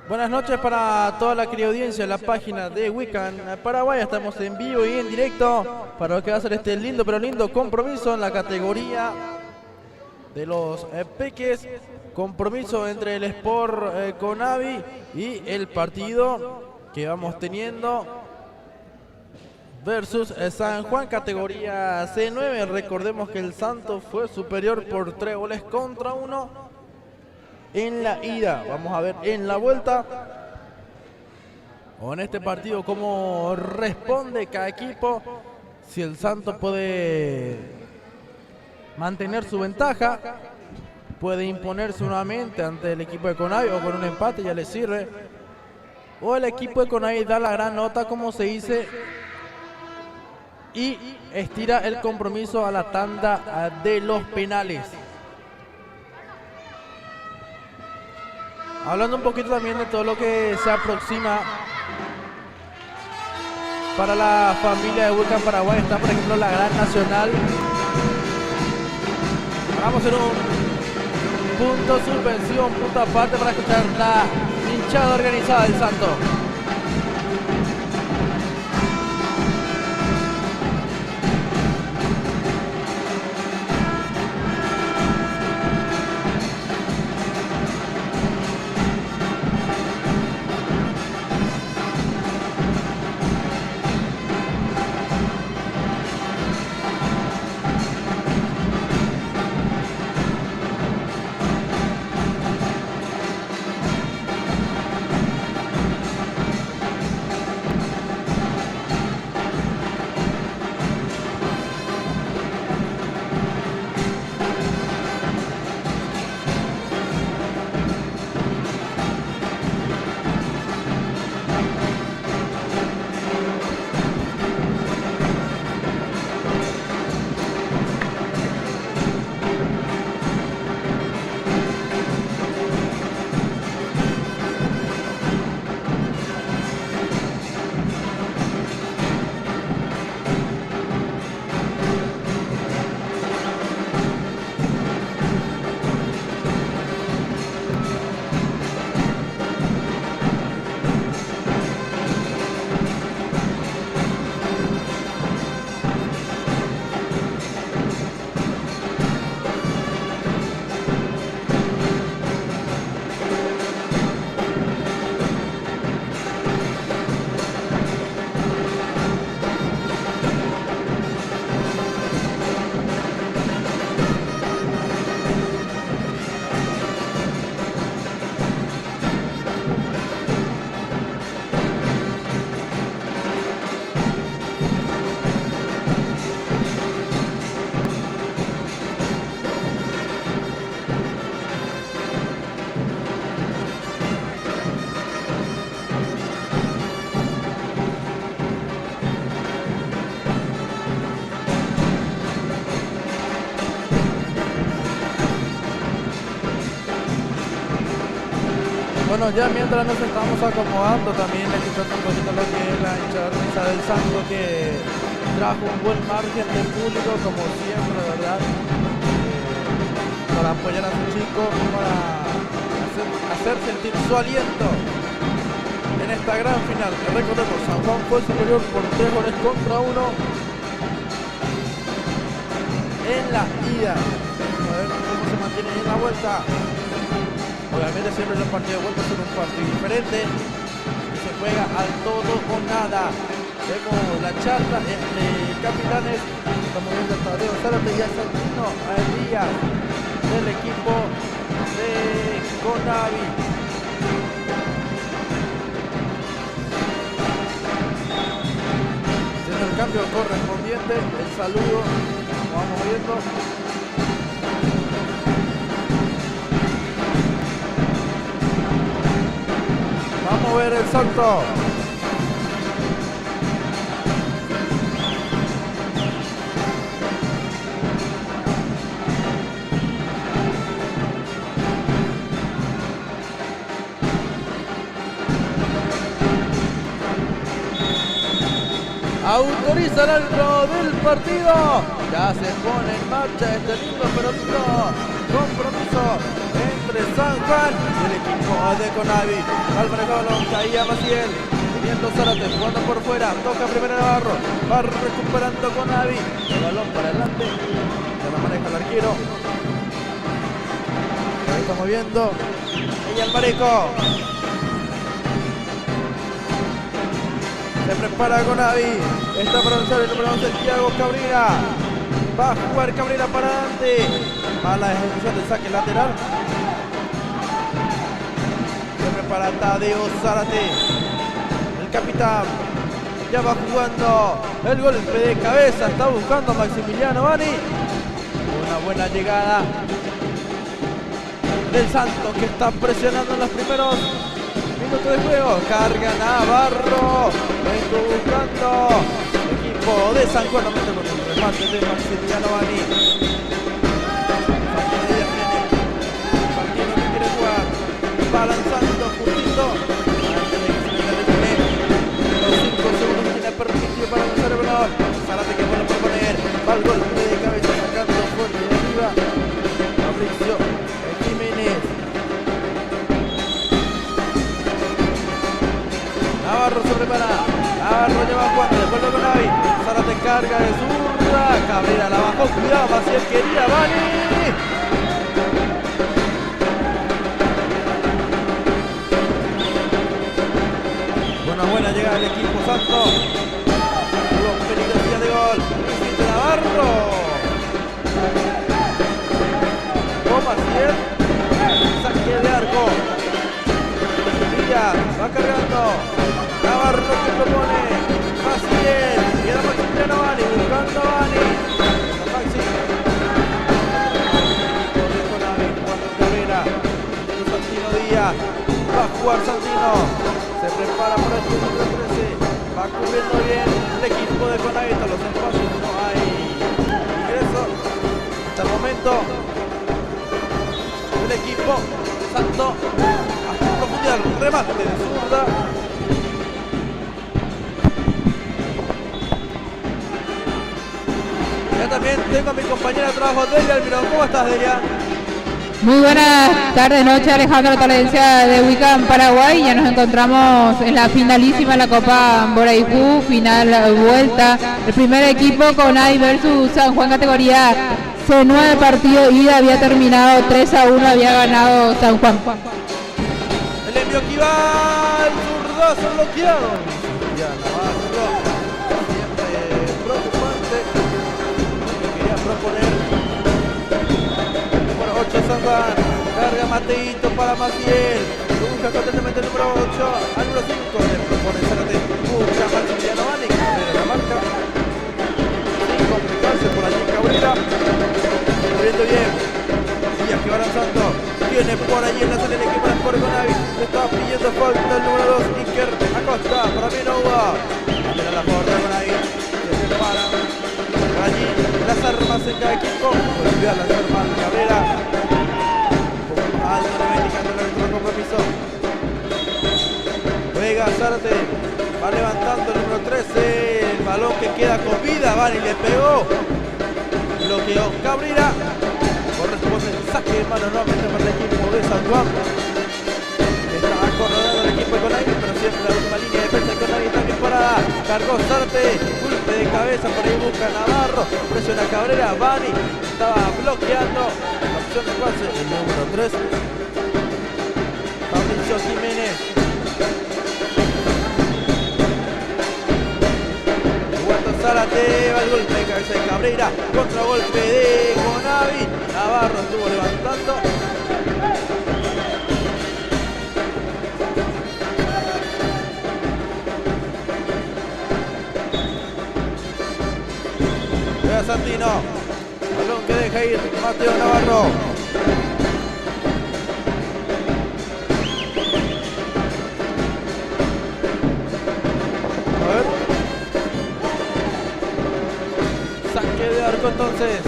Buenas noches para toda la querida audiencia de la página de Wiccan Paraguay. Estamos en vivo y en directo para lo que va a ser este lindo pero lindo compromiso en la categoría de los peques. Compromiso entre el Sport Conavi y el partido que vamos teniendo versus San Juan, categoría C9. Recordemos que el Santos fue superior por 3-1 en la ida. Vamos a ver en la vuelta o en este partido cómo responde cada equipo. Si el Santos puede mantener su ventaja, puede imponerse nuevamente ante el equipo de Conavi, o con un empate ya le sirve, o el equipo de Conavi da la gran nota, como se dice, y estira el compromiso a la tanda de los penales. Hablando un poquito también de todo lo que se aproxima para la familia de Wiccan Paraguay, está por ejemplo la Gran Nacional. Vamos a hacer un punto suspensivo, un punto aparte para escuchar la hinchada organizada del Santos. Bueno, ya mientras nos estamos acomodando, también escuchando un poquito lo que es la hinchada organizada del Santos, que trajo un buen margen de público, como siempre, ¿verdad? Para apoyar a sus chicos, para hacer sentir su aliento en esta gran final. Recordemos, San Juan fue superior por 3-1 en la ida. A ver cómo se mantiene en la vuelta. Obviamente siempre los partidos de vuelta son un partido diferente, que se juega al todo o nada. Vemos la charla entre capitanes. Estamos viendo a Tadeo Zárate y a Santino Díaz del equipo de Conavi. Haciendo el cambio correspondiente, el saludo, vamos viendo. Vamos a ver el salto. Autoriza avisa el árbitro del partido. Ya se pone en marcha este lindo pero lindo compromiso entre San Juan y el equipo de Conavi. Al manejar el balón caía Maciel, viniendo Zárate, jugando por fuera, toca primero Navarro, va recuperando Conavi, el balón para adelante, ya lo maneja el arquero. Ahí estamos viendo, y el Mareco. Se prepara Conavi, está para lanzar el número 11, Thiago Cabrera. Va a jugar Cabrera para adelante. Mala ejecución del saque lateral. Se prepara Tadeo Zárate, el capitán. Ya va jugando el golpe de cabeza. Está buscando Maximiliano Bani. Una buena llegada del Santos, que está presionando en los primeros minutos de juego. Carga Navarro. Vengo buscando el equipo de San Juan. Con el remate de Maximiliano Bani. Santino que quiere jugar. Va lanzando justito. Antes de que se le termine. Los 5 segundos que tiene permitido para lanzar el balón. Zárate que vuelve a proponer. Va el golpe de cabeza sacando fuerte de arriba. Fabricio Jiménez. Navarro se prepara. Navarro lleva Juan, después con Navi. Zárate carga de zurda. Cabrera la bajó. Cuidado, Maciel quería. Bani. Buena llegada del equipo Santo. Tuvo peligrosidad de gol. De Navarro. Con Maciel. Saque de arco. Va cargando. Navarro que propone. Maciel. Queda Maximiliano Bani. Buscando a Bani. Maxi. Con Navi. Jugando Cabrera. Santino Díaz. Va a jugar Santino. Se prepara para el número 13. Va cubriendo bien el equipo de Conavi. Los espacios no hay ingreso. Hasta el momento. El equipo Santo. Profundidad, remate de zurda. Ya también tengo a mi compañera de trabajo, Delia Almirón. ¿Cómo estás, Delia? Muy buenas tardes, noche, Alejandro Talencia de Huicán, Paraguay. Ya nos encontramos en la finalísima de la Copa Boraipú, final vuelta. El primer equipo Conavi versus San Juan, categoría C9, partido ida, había terminado 3-1, había ganado San Juan. El envío que va, el zurdazo bloqueado. Ya Navarro, siempre preocupante. Lo quería proponer. Número 8 San Juan, carga Mateito para Maciel. Busca constantemente el número 8 al número 5. Le propone Zárate. Busca Maximiliano Bani, que la marca. Sin complicarse por allí Cabrera. Moviendo bien. Díaz que va lanzando. Tiene por allí en la salida del equipo de Sport Conavi. Está pidiendo falta el número 2, Iker Acosta. Para mí no hubo. Mira la porra de Conavi. Se prepara. Por allí las armas en cada equipo. Volvió a lanzar mal Cabrera. Alto le va indicando el árbitro de compromiso. Juega Zárate. Va levantando el número 13. El balón que queda con vida. Bani le pegó. Bloqueó Cabrera. Corresponde el saque de mano nuevamente para el equipo de San Juan. Está acorralando el equipo de Conavi, pero siempre la última línea de defensa de Conavi está bien parada. Cargó Zárate, golpe de cabeza, por ahí busca Navarro, presiona Cabrera, Bani estaba bloqueando la opción de pase, el número 3. Fabricio Jiménez. Zárate, va el golpe de cabeza de Cabrera, contra golpe de Conavi. Navarro estuvo levantando. Vea Santino, balón que deja ir Mateo Navarro. Entonces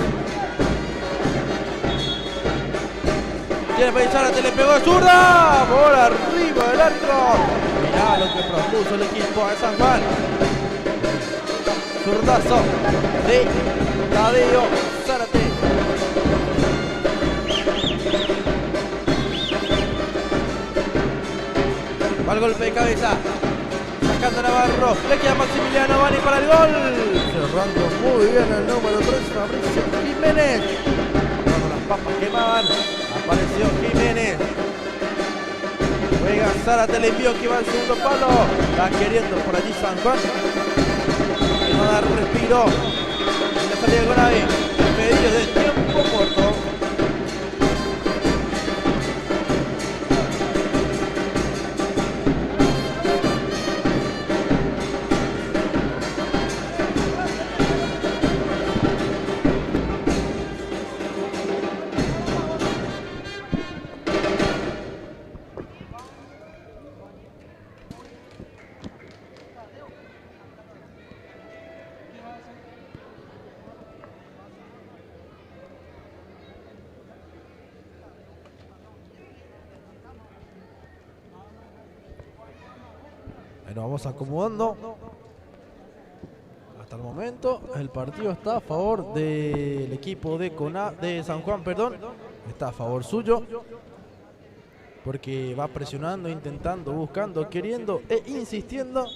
tiene para Zárate, le pegó zurda por arriba del arco. Mirá lo que propuso el equipo de San Juan. Zurdazo de Tadeo Zárate. Va el golpe de cabeza. Sacando Navarro. Le queda Maximiliano Bani para el gol. Cerrando muy bien el número 3, Fabricio Jiménez. Cuando las papas quemaban, apareció Jiménez. Juega Zárate, le envió que va al segundo palo. Va queriendo por allí San Juan. Que no da respiro. En la salida de Gonavi. Pedido de tiempo muerto. Ahí nos vamos acomodando. Hasta el momento el partido está a favor del equipo de San Juan, perdón. Está a favor suyo. Porque va presionando, intentando, buscando, queriendo e insistiendo.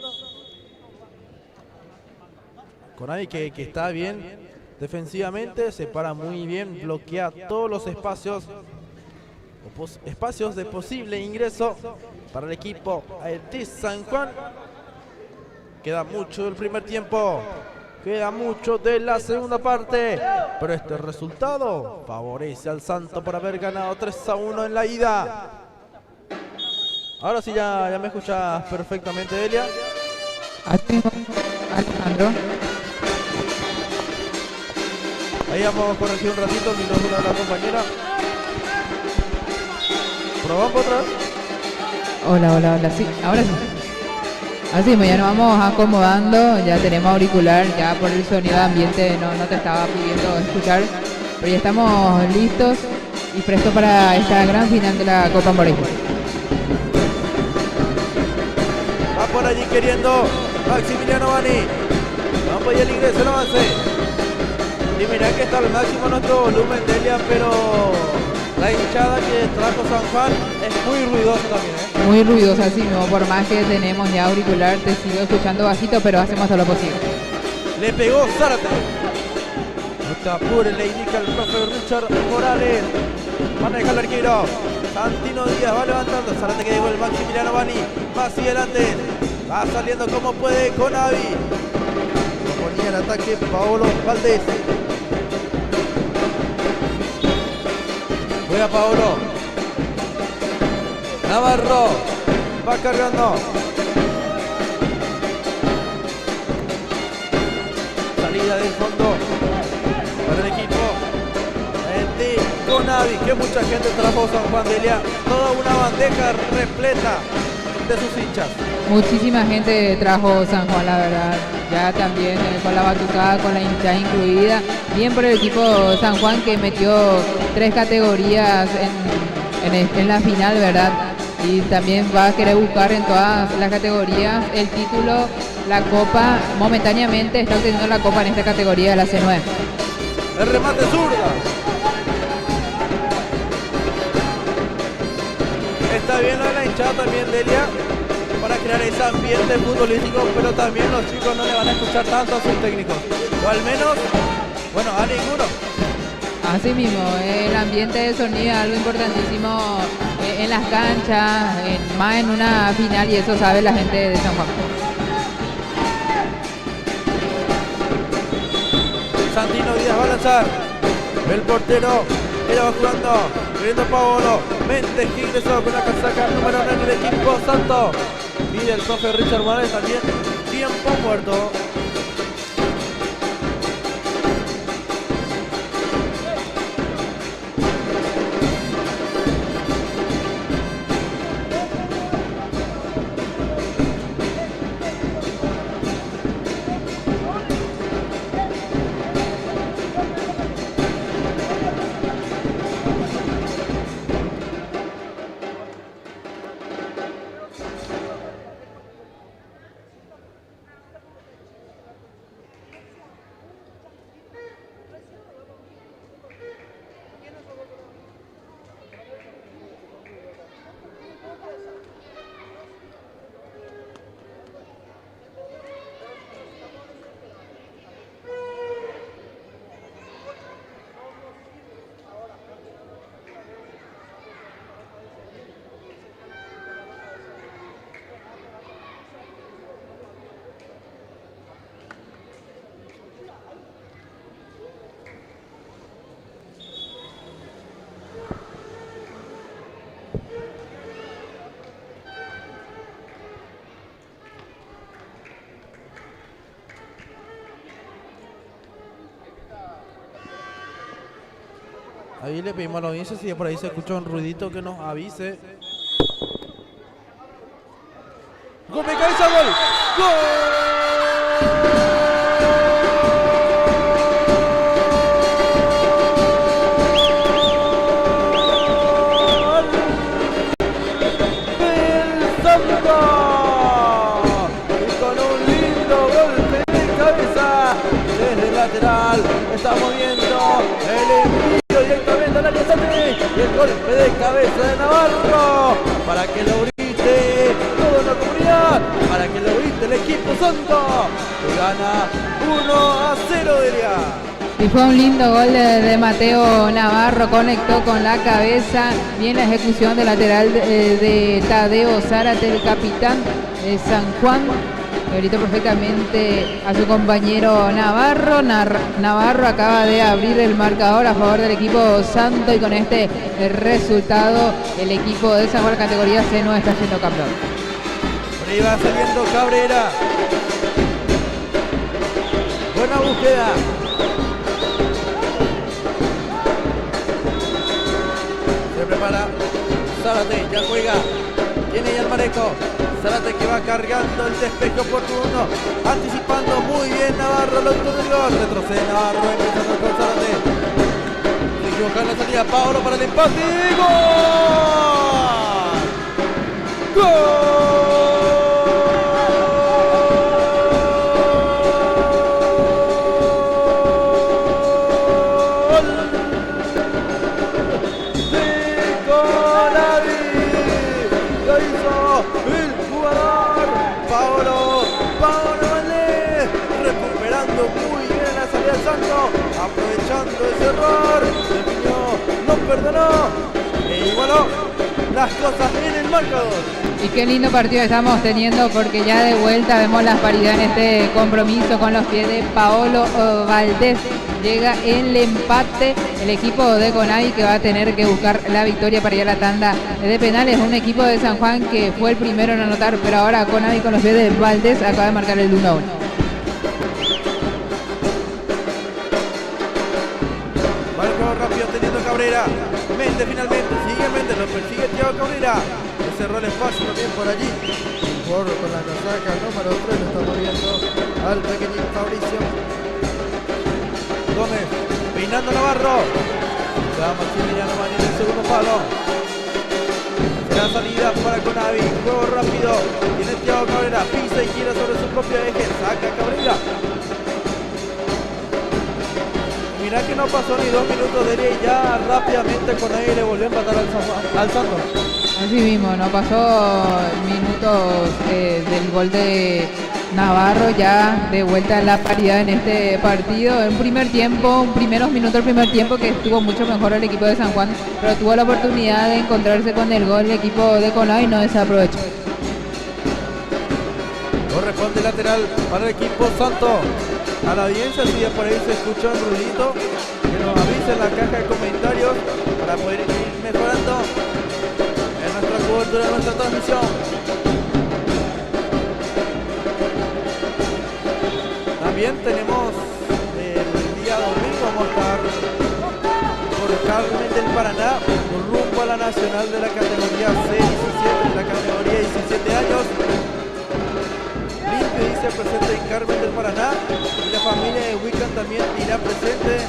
Conavi que está bien defensivamente, se para muy bien, bloquea todos los espacios de posible ingreso para el equipo de San Juan. Queda mucho del primer tiempo, queda mucho de la segunda parte, pero este resultado favorece al Santo por haber ganado 3-1 en la ida. Ahora sí ya me escuchas perfectamente, Delia. Alejandro. Ahí vamos a corregir un ratito el micrófono de la compañera. ¿Probamos otra vez? Hola, sí, ahora sí. Así, pues ya nos vamos acomodando, ya tenemos auricular, ya por el sonido de ambiente no te estaba pidiendo escuchar, pero ya estamos listos y prestos para esta gran final de la Copa Morejo. Va por allí queriendo Maximiliano Bani. Vamos por allí el ingreso, el avance. Y mirá que está al máximo nuestro volumen, Delia, pero la hinchada que trajo San Juan es muy ruidosa también, ¿eh? Muy ruidosa, así mismo, por más que tenemos ya auricular, te sigo escuchando bajito, pero hacemos todo lo posible. Le pegó Zárate. No te apures, le indica el profe Richard Morales. Maneja el arquero. Santino Díaz va levantando. Zárate que devuelve Maximiliano Bani. Va hacia adelante. Va saliendo como puede Conavi. Lo ponía en ataque Paolo Valdés. Juega Paolo. Navarro. Va cargando. Salida del fondo para el equipo de Conavi. Que mucha gente trajo San Juan, Delia. Toda una bandeja repleta de sus hinchas. Muchísima gente trajo San Juan, la verdad. Ya también con la batucada, con la hinchada incluida. Bien por el equipo San Juan que metió 3 categorías en la final, ¿verdad? Y también va a querer buscar en todas las categorías el título, la copa. Momentáneamente está obteniendo la copa en esta categoría de la C9. El remate zurda. Está bien lo de la hinchada también, Delia, para crear ese ambiente futbolístico, pero también los chicos no le van a escuchar tanto a sus técnicos. O al menos, bueno, a ninguno. Así mismo, el ambiente de sonido es algo importantísimo en las canchas, más en una final, y eso sabe la gente de San Juan. Santino Díaz va a lanzar. El portero era va jugando. Queriendo Paolo. Méndez que ingresó con la casaca número 9 del equipo Santo. Pide el profe Richard Morales también. Tiempo muerto. Ahí le pedimos a la audiencia si por ahí se escucha un ruidito que nos avise. ¡Gol de cabeza, gol! Lateral, estamos viendo el envío directamente al área Sante y el golpe de cabeza de Navarro para que lo grite toda la comunidad, para que lo grite el equipo santo, que gana 1-0 diría. Y fue un lindo gol de Mateo Navarro, conectó con la cabeza, bien la ejecución de lateral de Tadeo Zárate, el capitán de San Juan. Gritó perfectamente a su compañero Navarro. Navarro acaba de abrir el marcador a favor del equipo santo y con este resultado el equipo de San Juan categoría C no está siendo campeón. Por ahí va saliendo Cabrera. Buena búsqueda. Se prepara Zárate, ya juega. Tiene ya el Mareco. Zárate que va cargando el despeje oportuno, anticipando muy bien Navarro, lo gol. Retrocede Navarro, empezando con Zárate. Se equivoca en la salida, Paolo para el empate. ¡Gol! ¡Gol! Muy bien la salida del Santo, aprovechando ese error, definió, no perdonó e igualó las cosas en el marcador. Y qué lindo partido estamos teniendo porque ya de vuelta vemos la paridad en este compromiso con los pies de Paolo Valdés. Llega el empate el equipo de Conavi que va a tener que buscar la victoria para ir a la tanda de penales. Un equipo de San Juan que fue el primero en anotar, pero ahora Conavi con los pies de Valdés acaba de marcar el 1-1. Rápido teniendo Cabrera. Méndez finalmente, sigue Méndez, lo persigue Thiago Cabrera. Cerró el espacio también por allí. Por con la casaca número 3 lo estamos viendo al pequeñín Fabricio Gómez, peinando Navarro. Ya Maximiliano Mañana en el segundo palo. La salida para Conavi, juego rápido. Tiene Thiago Cabrera, pisa y gira sobre su propio eje. Saca Cabrera. Mirá que no pasó ni 2 minutos de y ya rápidamente Conavi le volvió a empatar al Santos. Así mismo, no pasó minutos del gol de Navarro, ya de vuelta en la paridad en este partido. En primeros minutos del primer tiempo que estuvo mucho mejor el equipo de San Juan, pero tuvo la oportunidad de encontrarse con el gol del equipo de Conavi y no desaprovechó. Corresponde lateral para el equipo Santo. A la audiencia, si por ahí se escucha un ruidito, que nos avise en la caja de comentarios para poder ir mejorando en nuestra cobertura de nuestra transmisión. También tenemos el día domingo, vamos a estar por Carmen del Paraná, rumbo a la nacional de la categoría C17, de la categoría 17 años. Limpio dice presente en Carmen del Paraná. La familia de Wiccan también irá presente.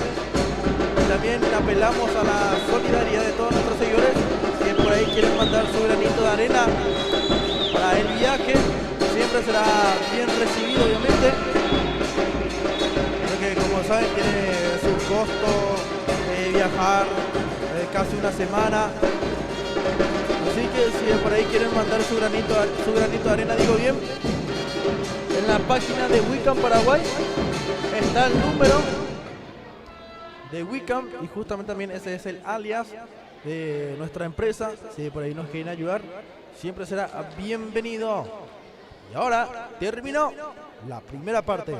También apelamos a la solidaridad de todos nuestros seguidores que por ahí quieren mandar su granito de arena para el viaje. Siempre será bien recibido, obviamente, porque como saben tiene su costo viajar casi una semana. Así que si por ahí quieren mandar su granito de arena, digo bien, en la página de Wiccan Paraguay está el número de Wiccan y justamente también ese es el alias de nuestra empresa. Si por ahí nos quieren ayudar, siempre será bienvenido. Y ahora terminó la primera parte.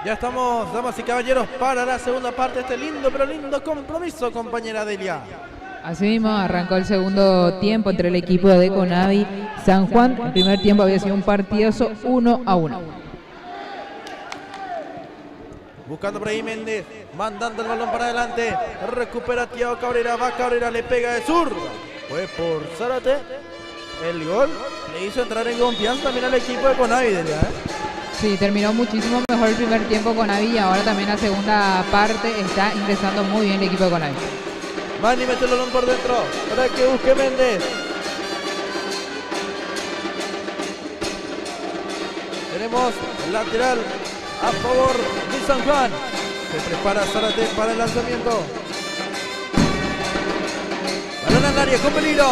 Ya estamos, damas y caballeros, para la segunda parte de este lindo, pero lindo compromiso, compañera Delia. Así mismo arrancó el segundo tiempo entre el equipo de Conavi San Juan. El primer tiempo había sido un partidazo 1-1. Buscando por ahí Méndez, mandando el balón para adelante. Recupera Thiago Cabrera, va Cabrera, le pega de zurda. Fue por Zárate. El gol le hizo entrar en confianza también al equipo de Conavi, Delia, Sí, terminó muchísimo mejor el primer tiempo Conavi y ahora también la segunda parte está ingresando muy bien el equipo de Conavi. Mani mete el balón por dentro para que busque Méndez. Tenemos lateral a favor de San Juan. Se prepara Zárate para el lanzamiento. Balón al área con peligro.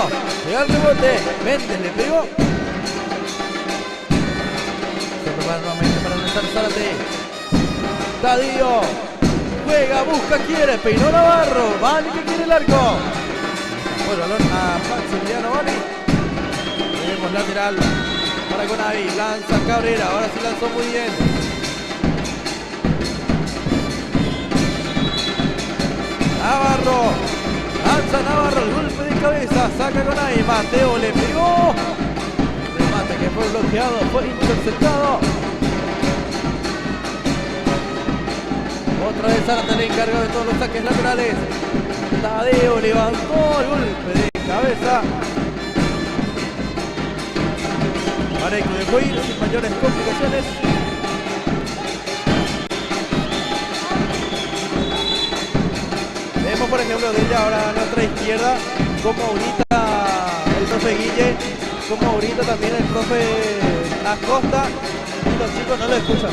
Llega el rebote. Méndez le pegó. Se prepara nuevamente para lanzar Zárate. Tadío. Juega, busca, quiere. Peinó Navarro. Vani que quiere el arco. Fue el balón a Maximiliano Vani. Tenemos lateral para Conavi. Lanza Cabrera. Ahora sí lanzó muy bien. Navarro. Lanza Navarro. El golpe de cabeza. Saca Conavi. Mateo le pegó. Remate que fue bloqueado. Fue interceptado. Otra vez Zárate le encarga de todos los saques laterales. Tadeo levantó el golpe de cabeza. Mareco dejó ir sin mayores complicaciones. Vemos por ejemplo desde ahora a nuestra izquierda como ahorita el profe Guille, como ahorita también el profe Acosta, y los chicos no lo escuchan.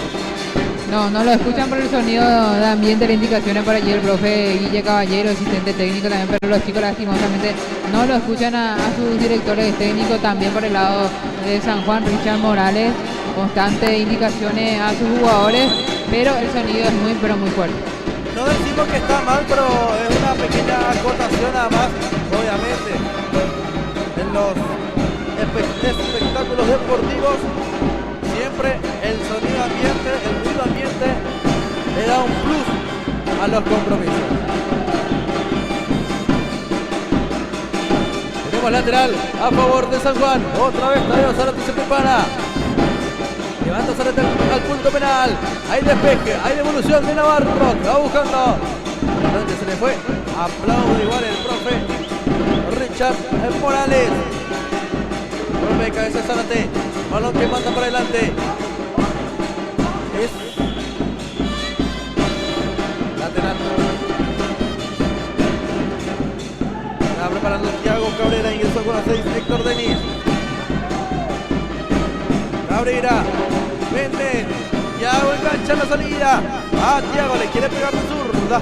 No lo escuchan por el sonido de ambiente, las indicaciones por allí el profe Guille Caballero, asistente técnico también, pero los chicos lastimosamente no lo escuchan a sus directores técnicos. También por el lado de San Juan, Richard Morales, constantes indicaciones a sus jugadores, pero el sonido es muy fuerte. No decimos que está mal, pero es una pequeña acotación nada más, obviamente. En los espectáculos deportivos siempre el sonido ambiente, el ruido ambiente le da un plus a los compromisos. Tenemos lateral a favor de San Juan. Otra vez Tadeo Zárate se prepara. Levanta Zárate al punto penal. Hay despeje, hay devolución de Navarro. Que va buscando. Entonces se le fue. Aplaude igual el profe Richard Morales. Golpe de cabeza Zárate. Balón que manda para adelante. Es lateral. Está preparando Thiago Cabrera. Ingresó con la 6 Héctor Denis. Cabrera. Méndez. Thiago engancha la salida. Thiago le quiere pegar de zurda.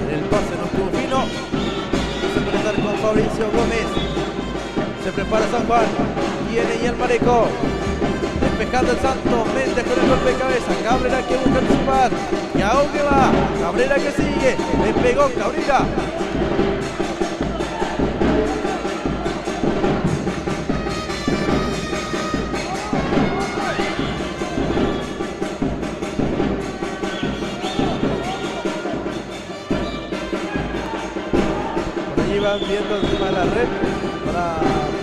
En el pase no estuvo fino. Se puede estar con Fabricio Gómez. Se prepara San Juan. Viene y el Mareco. Despejando el Santo. Méndez con el golpe de cabeza. Cabrera que busca anticipar. Thiago que va. Cabrera que sigue. Le pegó Cabrera. Por allí van viendo el tema de la red para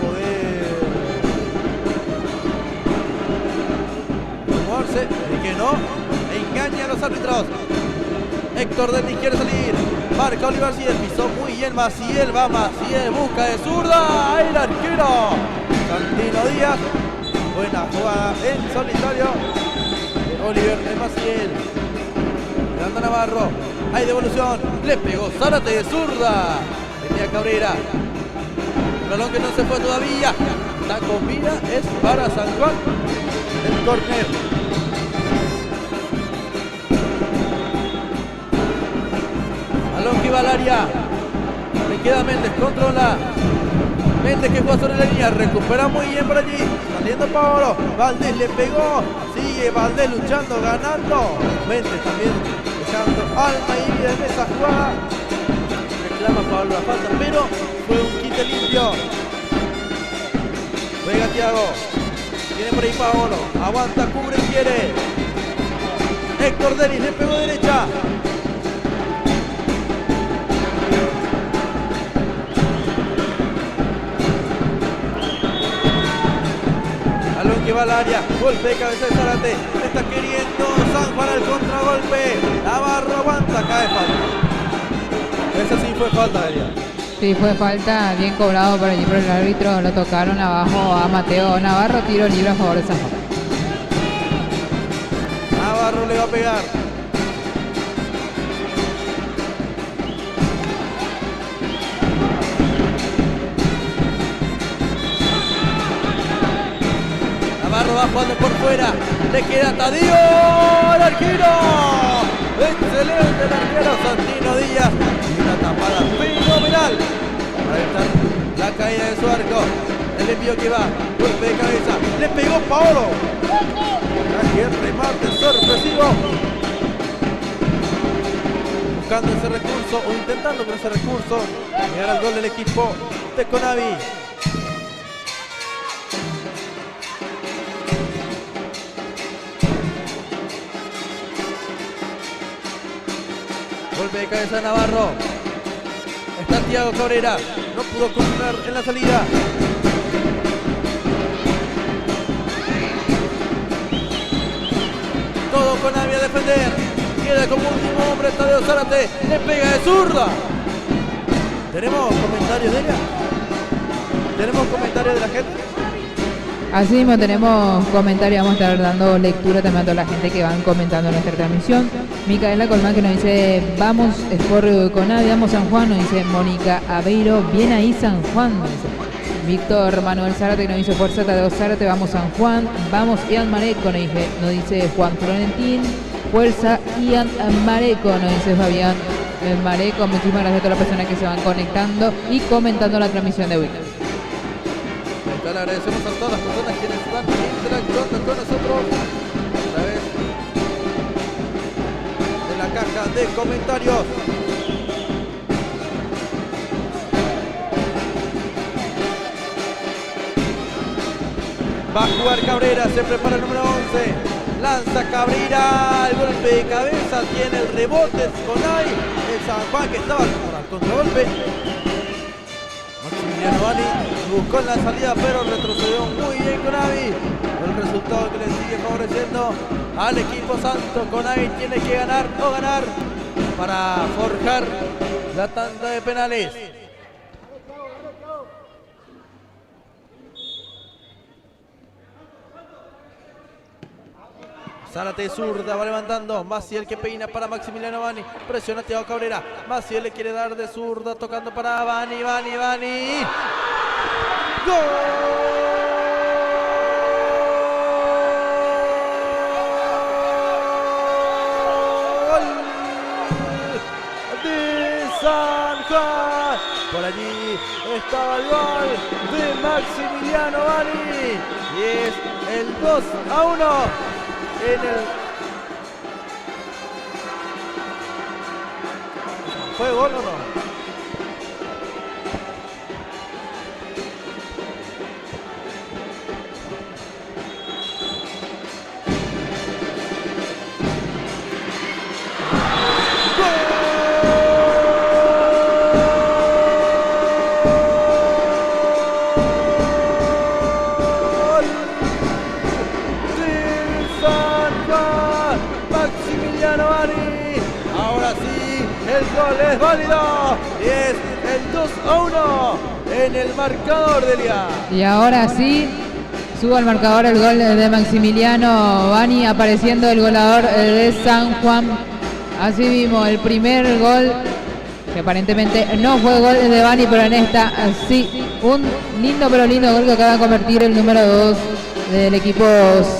poder moverse y que no engaña a los árbitros. Héctor Denis quiere salir, marca Oliver Maciel, pisó muy bien Maciel, va Maciel, busca de zurda, el arquero Santino Díaz. Buena jugada en solitario de Oliver Maciel. Miranda Navarro, hay devolución, le pegó Zárate de zurda. Tenía Cabrera. El balón que no se fue todavía. La con vida es para San Juan. El córner. Balón que va al área. Le queda Méndez, controla. Méndez que juega sobre la línea. Recupera muy bien por allí. Saliendo Paolo. Valdés le pegó. Sigue Valdés luchando, ganando. Méndez también dejando alma y vida en esa jugada. Reclama Pablo la falta, pero fue un quite limpio. Juega Thiago. Viene por ahí Paolo. Aguanta, cubre, quiere. Héctor Denis le pegó derecha. Balón que va al área, golpe de cabeza de Zárate, está queriendo San Juan al contragolpe. Navarro aguanta, cae falta. Esa sí fue falta, Delia. Sí, fue falta, bien cobrado por allí por el árbitro, lo tocaron abajo a Mateo Navarro, tiro libre a favor de San Juan. Navarro le va a pegar. Navarro va jugando por fuera, le queda Tadío, el arquero. Excelente el arquero Santino Díaz. Y una tapada fenomenal. Ahí está la caída de su arco. El envío que va, golpe de cabeza, le pegó Paolo. Aquí el remate sorpresivo. Buscando ese recurso o intentando con ese recurso llegar al gol del equipo de Conavi. Golpe de cabeza de Navarro. Está Thiago Cabrera. No pudo culminar en la salida. Todo Conavi a defender. Queda como último hombre Tadeo Zárate. Le pega de zurda. ¿Tenemos comentarios de ella? ¿Tenemos comentarios de la gente? Así mismo tenemos comentarios, vamos a estar dando lectura también a toda la gente que van comentando nuestra transmisión. Micaela Colmán que nos dice, vamos Sport Conavi, vamos San Juan, nos dice Mónica Aveiro, bien ahí San Juan, nos dice. Víctor Manuel Zárate que nos dice, fuerza Tadeo Zárate, vamos San Juan, vamos Ian Mareco, nos dice Juan Florentín, fuerza Ian Mareco, nos dice Fabián Mareco. Muchísimas gracias a todas las personas que se van conectando y comentando la transmisión de Wicca. Le agradecemos a todas las personas quienes están interactuando con nosotros a través de la caja de comentarios. Va a jugar Cabrera, se prepara el número 11. Lanza Cabrera, el golpe de cabeza, tiene el rebote Conavi. El San Juan que estaba al contragolpe. Maximiliano Bani buscó en la salida, pero retrocedió muy bien Conavi. El resultado que le sigue favoreciendo al equipo santo. Conavi tiene que ganar o ganar para forjar la tanda de penales. Zárate zurda, va levantando. Maciel que peina para Maximiliano Bani. Presiona a Thiago Cabrera. Maciel le quiere dar de zurda, tocando para Bani. ¡Gol! De San Juan. Por allí estaba el gol de Maximiliano Bani. Y es el 2-1. ¿Fue gol o no? El gol es válido y es el 2-1 en el marcador de Delia. Y ahora sí, sube al marcador el gol de Maximiliano Bani, apareciendo el goleador de San Juan. Así vimos el primer gol, que aparentemente no fue gol de Bani, pero en esta sí, un lindo pero lindo gol que acaba de convertir el número 2 del equipo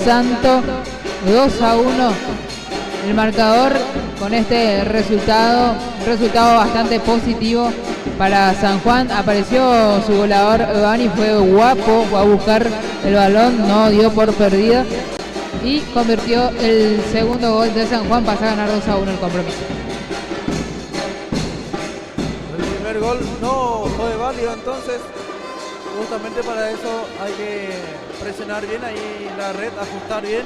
santo. 2-1 el marcador. Con este resultado bastante positivo para San Juan. Apareció su goleador Bani, fue guapo, fue a buscar el balón, no dio por perdida y convirtió el segundo gol de San Juan, pasa a ganar 2-1 el compromiso. El primer gol no fue válido, entonces justamente para eso hay que presionar bien ahí la red, ajustar bien.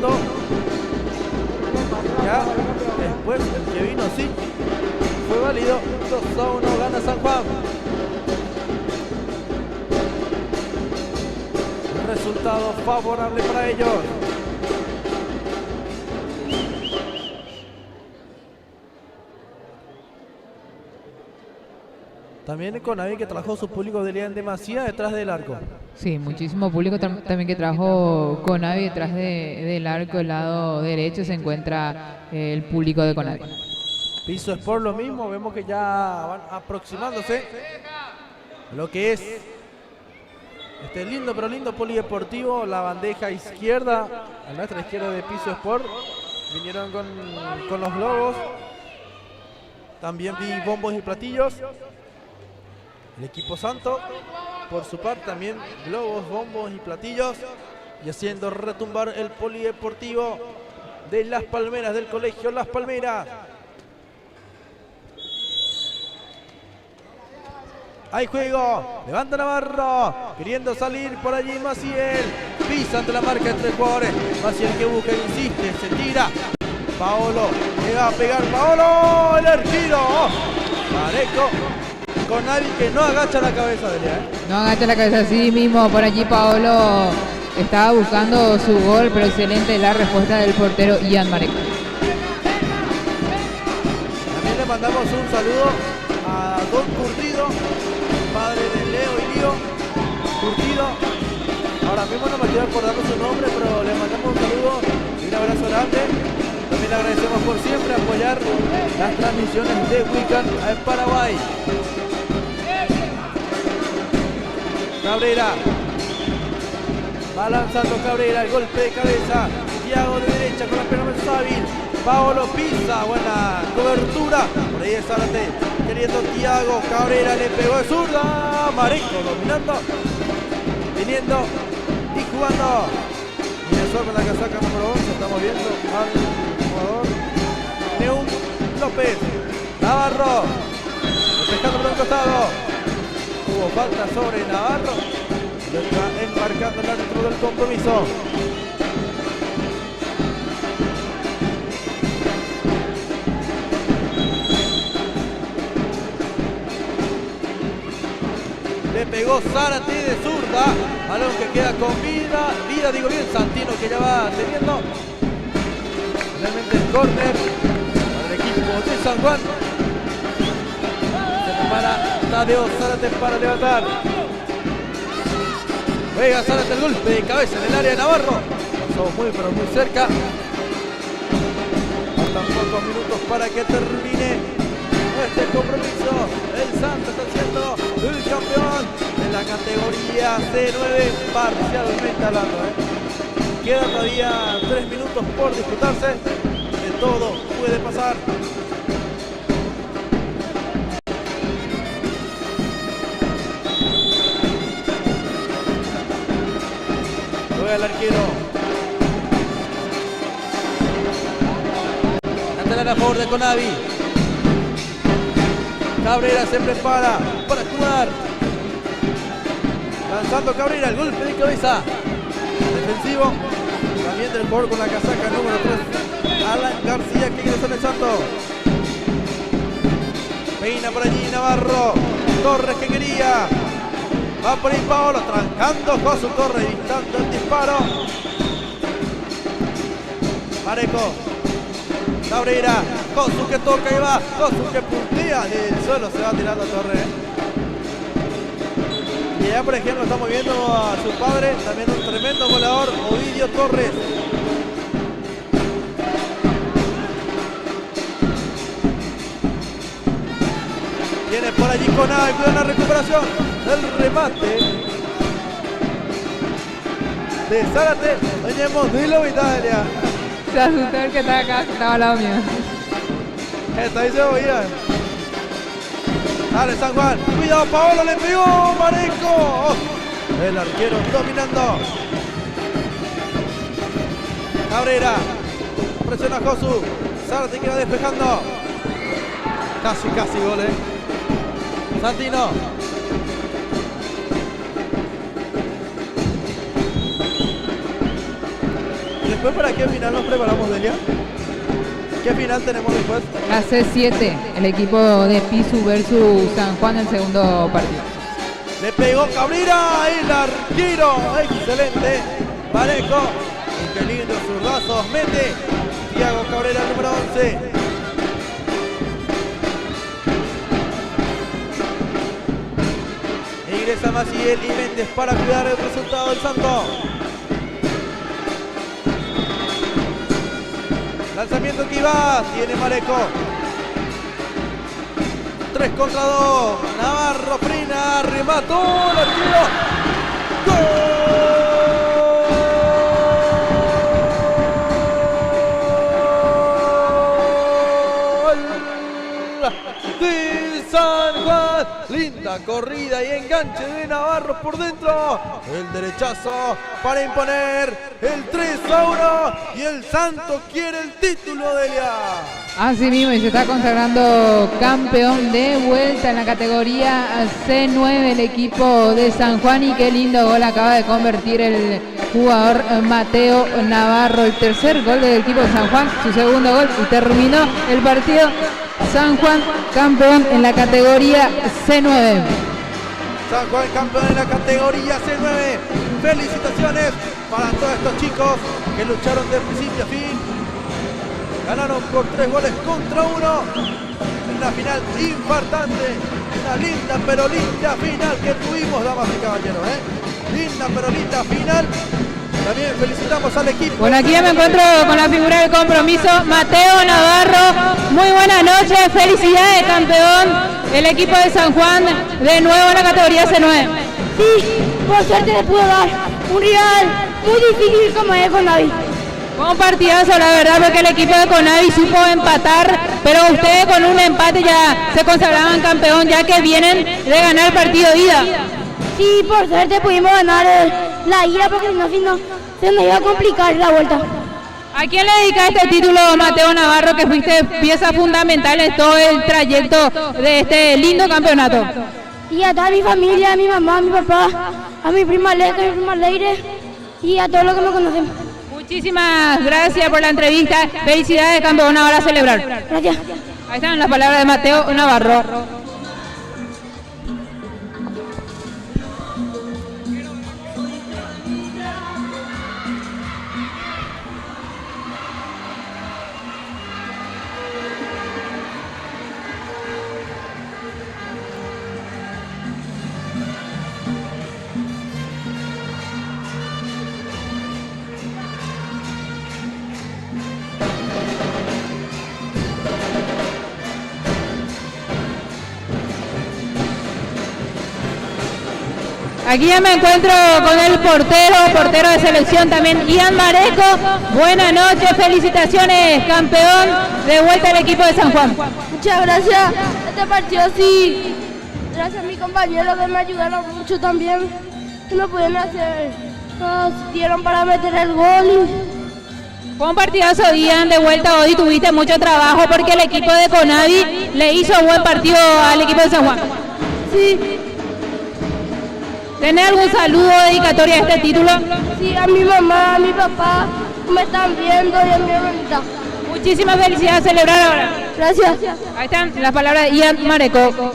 segundo. Ya después el que vino sí fue válido. 2-1 gana San Juan. Resultado favorable para ellos. También Conavi, que trajo su público de Liga en demasía detrás del arco. Sí, muchísimo público también que trajo Conavi detrás del arco, el lado derecho se encuentra el público de Conavi. Piso Sport lo mismo, vemos que ya van aproximándose lo que es este lindo pero lindo polideportivo. La bandeja izquierda, a nuestra izquierda de Piso Sport, vinieron con los globos. También vi bombos y platillos. El equipo santo, por su parte, también globos, bombos y platillos, y haciendo retumbar el polideportivo de Las Palmeras, del colegio Las Palmeras. Hay juego, levanta Navarro, queriendo salir por allí Maciel, pisa ante la marca de 3 jugadores. Maciel que busca, insiste, se tira. Paolo, le va a pegar Paolo, el arquero. Mareco. Conavi que no agacha la cabeza de Lea, No agacha la cabeza, así mismo. Por allí Paolo estaba buscando su gol, pero excelente la respuesta del portero Ian Mareco. También le mandamos un saludo a Don Curtido, padre de Leo y Lío. Curtido, ahora mismo no me estoy acordando su nombre, pero le mandamos un saludo y un abrazo grande. También le agradecemos por siempre apoyar las transmisiones de Wiccan en Paraguay. Cabrera, va lanzando Cabrera, el golpe de cabeza. Thiago de derecha con la pierna más hábil. Paolo pisa, buena cobertura. Por ahí es Zárate, queriendo Thiago. Cabrera le pegó de zurda. Mareco dominando, viniendo y jugando. Y eso con la casaca número 11. Estamos viendo al jugador Neum López. Navarro, despejando por el costado. Hubo falta sobre Navarro. Lo está enmarcando el árbitro del compromiso. Le pegó Zárate de zurda. Balón que queda con vida. Vida, digo bien, Santino que ya va teniendo. Finalmente el córner para el equipo de San Juan. Para Tadeo Zárate para levantar. Juega Zárate, el golpe de cabeza en el área de Navarro. Pasó muy pero muy cerca. Faltan pocos minutos para que termine este compromiso. El Santos está siendo el campeón de la categoría C9, parcialmente hablando. Queda todavía 3 minutos por disputarse. De todo puede pasar. El arquero. Lateral a favor de Conavi. Cabrera se prepara para jugar. Lanzando Cabrera, el golpe de cabeza. Defensivo. También del jugador con la casaca número 3. Alan García que ingresó en el Santo. Peina por allí Navarro. Torres que quería. Va por ahí Paolo, trancando Josu Torres, evitando el disparo. Mareco. Cabrera. Josu que toca y va. Josu que puntea. Del suelo se va tirando Torres. Y ya por ejemplo estamos viendo a su padre, también un tremendo goleador, Ovidio Torres. Viene por allí Conavi, cuida la recuperación. El remate de Zárate. Venimos de la Italia. Se asustó el que estaba acá, que estaba al lado mío. Está ahí se oía. Dale San Juan. Cuidado, Paolo le pegó. Mareco. El arquero dominando. Cabrera. Presiona a Josu. Zárate queda despejando. Casi gol, Santino. después para qué final nos preparamos, Delia? ¿Qué final tenemos después? La C7, el equipo de Pisu versus San Juan en el segundo partido. Le pegó Cabrera, el arquero, excelente. Parejo, y qué lindo zurdazos mete Thiago Cabrera, el número 11. Ingresa Maciel y Méndez para cuidar el resultado del Santo. Lanzamiento que va, tiene Mareco. 3 contra 2. Navarro frena, remató, la tiró. ¡Gol! De San Juan. Linda corrida y enganche de Navarro por dentro. El derechazo para imponer el 3-1. Y el Santo quiere el título, Delia. Así mismo, y se está consagrando campeón de vuelta en la categoría C9 el equipo de San Juan. Y qué lindo gol acaba de convertir el jugador Mateo Navarro. El tercer gol del equipo de San Juan, su segundo gol, y terminó el partido. San Juan campeón en la categoría C9. San Juan campeón en la categoría C9. Felicitaciones para todos estos chicos que lucharon de principio a fin. Ganaron por 3 goles contra 1 en una final infartante. Una linda pero linda final que tuvimos, damas y caballeros. Linda pero linda final. También felicitamos al equipo. Bueno, aquí ya me encuentro con la figura del compromiso, Mateo Navarro. Muy buenas noches, felicidades, campeón. El equipo de San Juan de nuevo en la categoría C9. Sí, por suerte le pudo dar un rival muy difícil como es Conavi. Fue un partidazo, la verdad, porque el equipo de Conavi supo empatar, pero ustedes con un empate ya se consagraban campeón, ya que vienen de ganar el partido de ida. Sí, por suerte pudimos ganar la ida, porque si no se nos iba a complicar la vuelta. ¿A quién le dedica este título, Mateo Navarro, que fuiste pieza fundamental en todo el trayecto de este lindo campeonato? Y a toda mi familia, a mi mamá, a mi papá, a mi prima Leca, a mi prima Leire y a todos los que me conocen. Muchísimas gracias por la entrevista. Felicidades, campeón, ahora a celebrar. Gracias. Ahí están las palabras de Mateo Navarro. Aquí ya me encuentro con el portero de selección también, Ian Mareco. Buenas noches, felicitaciones, campeón, de vuelta al equipo de San Juan. Muchas gracias. Este partido sí, gracias a mis compañeros que me ayudaron mucho también, que no pudieron hacer, nos dieron para meter el gol. Fue un partidazo, Ian, de vuelta hoy, tuviste mucho trabajo porque el equipo de Conavi le hizo buen partido al equipo de San Juan. Sí. ¿Tenés algún saludo o dedicatoria a este título? Sí, a mi mamá, a mi papá, me están viendo y a mi hermanita. Muchísimas felicidades a celebrar ahora. Gracias. Ahí están las palabras de Ian Mareco.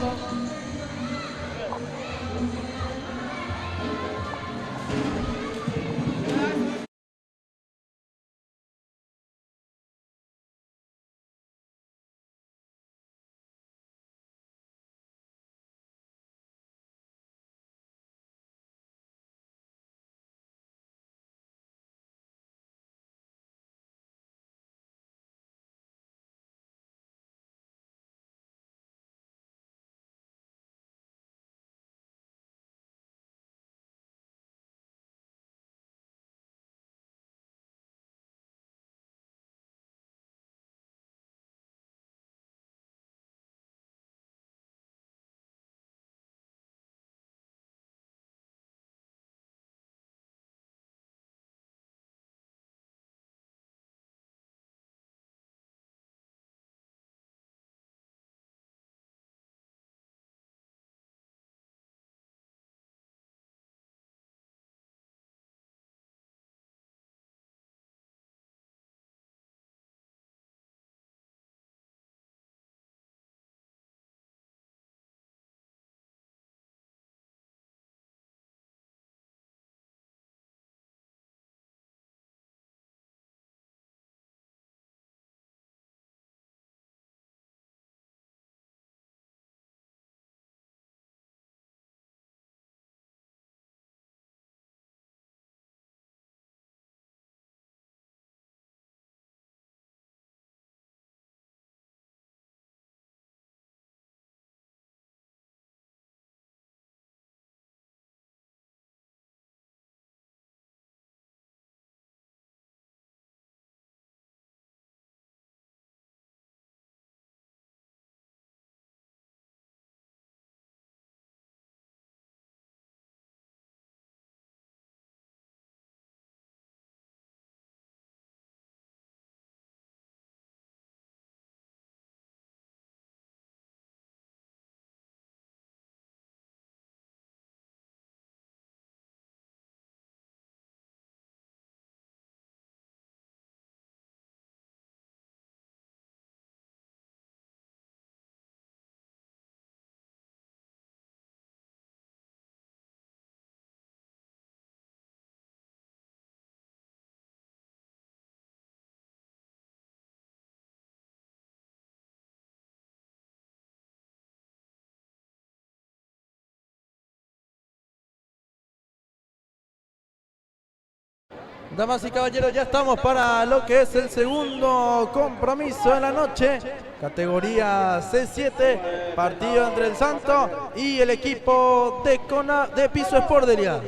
Damas y caballeros, ya estamos para lo que es el segundo compromiso de la noche. Categoría C7, partido entre el Santo y el equipo de Pisu Sport de Lian.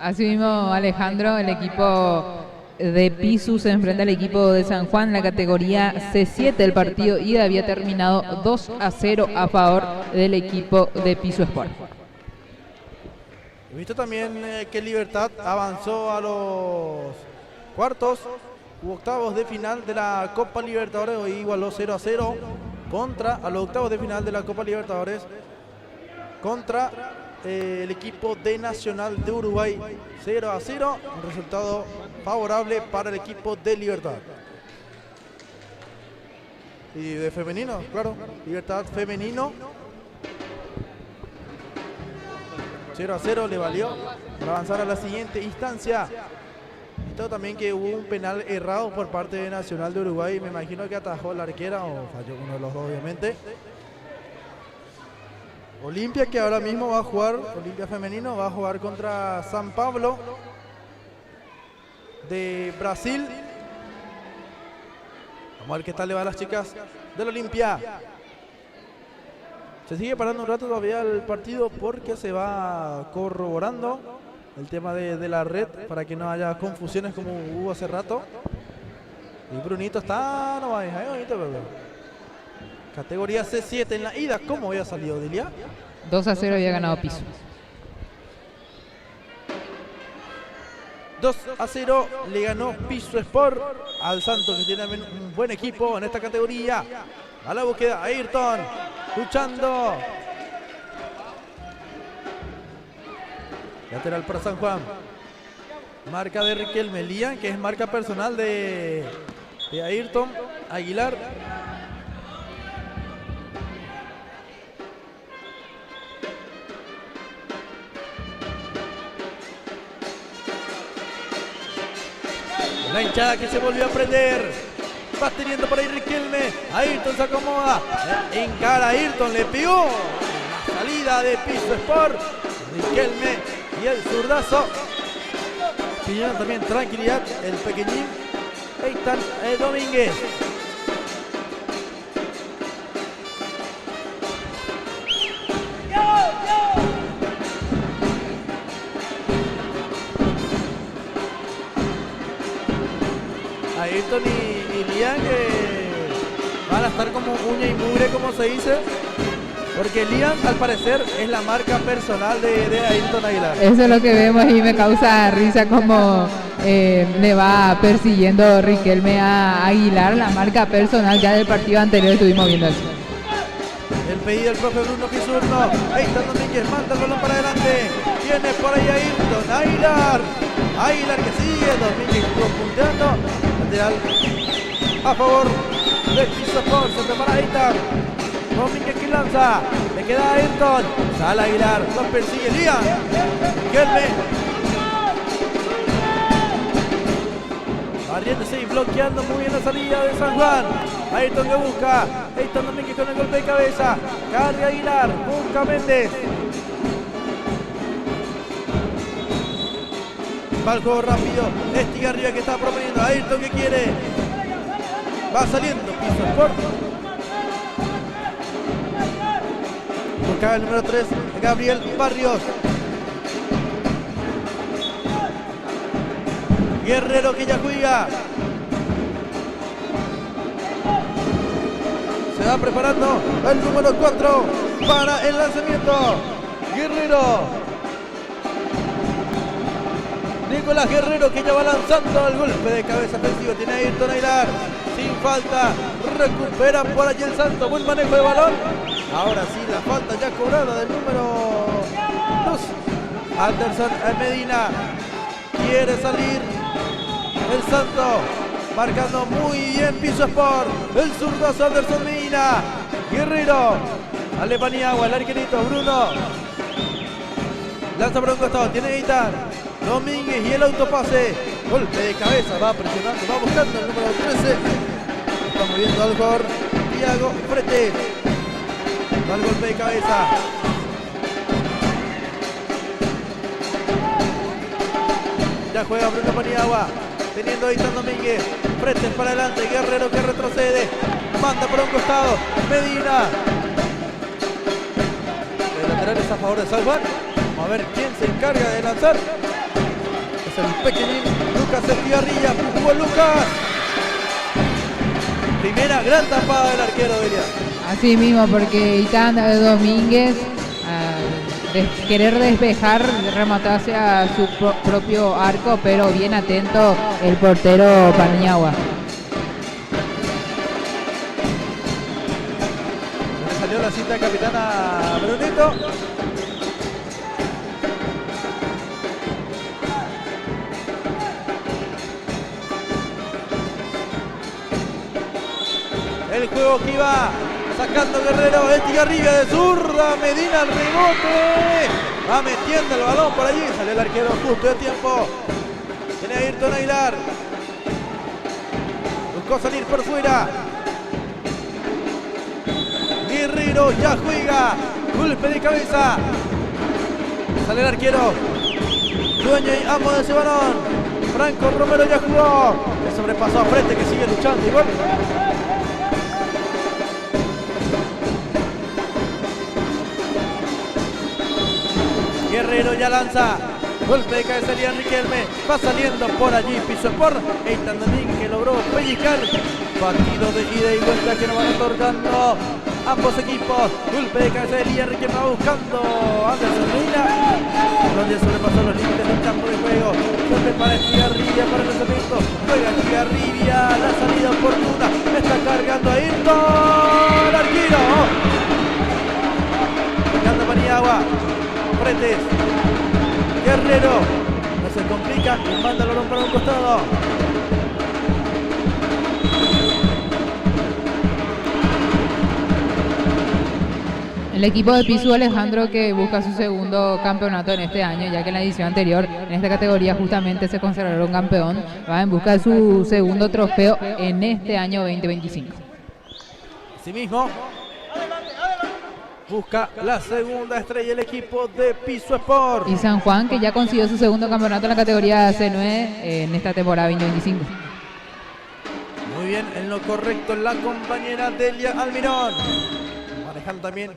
Así mismo, Alejandro, el equipo de Pisu se enfrenta al equipo de San Juan en la categoría C7. El partido ida había terminado 2-0 a favor del equipo de Pisu Sport. He visto también que Libertad avanzó a los cuartos u octavos de final de la Copa Libertadores. Hoy igualó 0-0 a los octavos de final de la Copa Libertadores contra el equipo de Nacional de Uruguay. 0-0, un resultado favorable para el equipo de Libertad. Y de femenino, claro, Libertad femenino. 0-0 le valió para avanzar a la siguiente instancia. Esto también que hubo un penal errado por parte de Nacional de Uruguay. Me imagino que atajó la arquera o falló uno de los dos, obviamente. Olimpia, que ahora mismo va a jugar, Olimpia femenino, va a jugar contra San Pablo de Brasil. Vamos a ver qué tal le va a las chicas del Olimpia. Se sigue parando un rato todavía el partido porque se va corroborando el tema de la red para que no haya confusiones como hubo hace rato. Y Brunito está, no va a dejar, bonito, pero categoría C7 en la ida. ¿Cómo había salido, Delia? 2-0 había ganado Pisu. 2-0 le ganó Pisu Sport al Santos, que tiene un buen equipo en esta categoría. A la búsqueda, Ayrton luchando. Lateral para San Juan. Marca de Riquelme Lian, que es marca personal de Ayrton Aguilar. La hinchada que se volvió a prender. Va teniendo por ahí Riquelme. Ayrton se acomoda. Encara Ayrton, le pegó. La salida de Pisu Sport. Riquelme y el zurdazo. Pidiendo también tranquilidad el pequeñín Eitan Domínguez. Ayrton y Lian que van a estar como uña y mugre, como se dice, porque Lian al parecer es la marca personal de Ayrton Aguilar. Eso es lo que vemos y me causa risa como le va persiguiendo Riquelme a Aguilar, la marca personal. Ya del partido anterior estuvimos viendo eso. El pedido del profe Bruno Pisurno. Eitan Domínguez manda el balón para adelante. Viene por ahí Ayrton Aguilar. Aguilar que sigue. Domínguez estuvo punteando. Lateral a favor de Pisu Sport. Se prepara Eitan. Domínguez que lanza. Le queda a Ayrton. Sale Aguilar. Lo persigue Lian. Riquelme. Arriéndose y bloqueando muy bien la salida de San Juan. Ayrton que busca. Eitan Domínguez con el golpe de cabeza. Carga Aguilar. Busca Méndez. Va el juego rápido. Estigarribia que está proponiendo. Ayrton que quiere. Va saliendo Pisu Sport. Busca el número 3. Gabriel Barrios. Guerrero que ya juega. Se va preparando el número 4 para el lanzamiento. Guerrero. Nicolás Guerrero que ya va lanzando el golpe de cabeza ofensivo. Tiene Ayrton Aguilar. Sin falta. Recupera por allí el Santo. Buen manejo de balón. Ahora sí la falta ya cobrada del número 2. Anderson Medina. Quiere salir el Santo, marcando muy bien Pisu Sport. El zurdazo Anderson Medina. Guerrero. Ale Paniagua, el arquerito Bruno. Lanza por un costado. Tiene Eitan Domínguez y el autopase. Golpe de cabeza. Va presionando. Va buscando el número 13. Estamos viendo al jugador Thiago Fretes. Va el golpe de cabeza. Ya juega Bruno Paniagua. teniendo ahí Tan Domínguez. Frente para adelante, Guerrero que retrocede. Manda por un costado, Medina. El lateral es a favor de San Juan. Vamos a ver quién se encarga de lanzar. Es el pequeñín Lucas Estigarribia. Jugó Lucas. Primera gran tapada del arquero de Delia. Así mismo, porque Itán Domínguez, al querer despejar, remató hacia su propio arco, pero bien atento el portero Paniagua. Salió la cinta capitana Brunito. El juego que iba sacando Guerrero, Estigarribia de zurda, Medina al rebote, va metiendo el balón por allí, salió el arquero justo de tiempo, tiene a Ayrton Aguilar, buscó salir por fuera, Guerrero ya juega, golpe de cabeza, sale el arquero, dueño y amo de ese balón, Franco Romero ya jugó, le sobrepasó a frente que sigue luchando igual. Guerrero ya lanza, golpe de cabeza de Riquelme, va saliendo por allí, piso por Eitan Domínguez que logró pellizcar, partido de ida y vuelta que nos van otorgando ambos equipos, golpe de cabeza de Riquelme va buscando Anderson Medina, donde sobrepasó los límites del campo de juego, golpe para Estigarribia para el lanzamiento, juega Estigarribia, la salida oportuna, está cargando a Ayrton, arquero, Ganda Paniagua. Fretes, Guerrero, no se complica y manda el balón para un costado. El equipo de Pisu Alejandro, que busca su segundo campeonato en este año, ya que en la edición anterior, en esta categoría justamente se consagraron campeón, va en busca de su segundo trofeo en este año 2025. Asimismo, busca la segunda estrella el equipo de Pisu Sport. Y San Juan, que ya consiguió su segundo campeonato en la categoría C9 en esta temporada 2025. Muy bien, en lo correcto la compañera Delia Almirón. Manejando también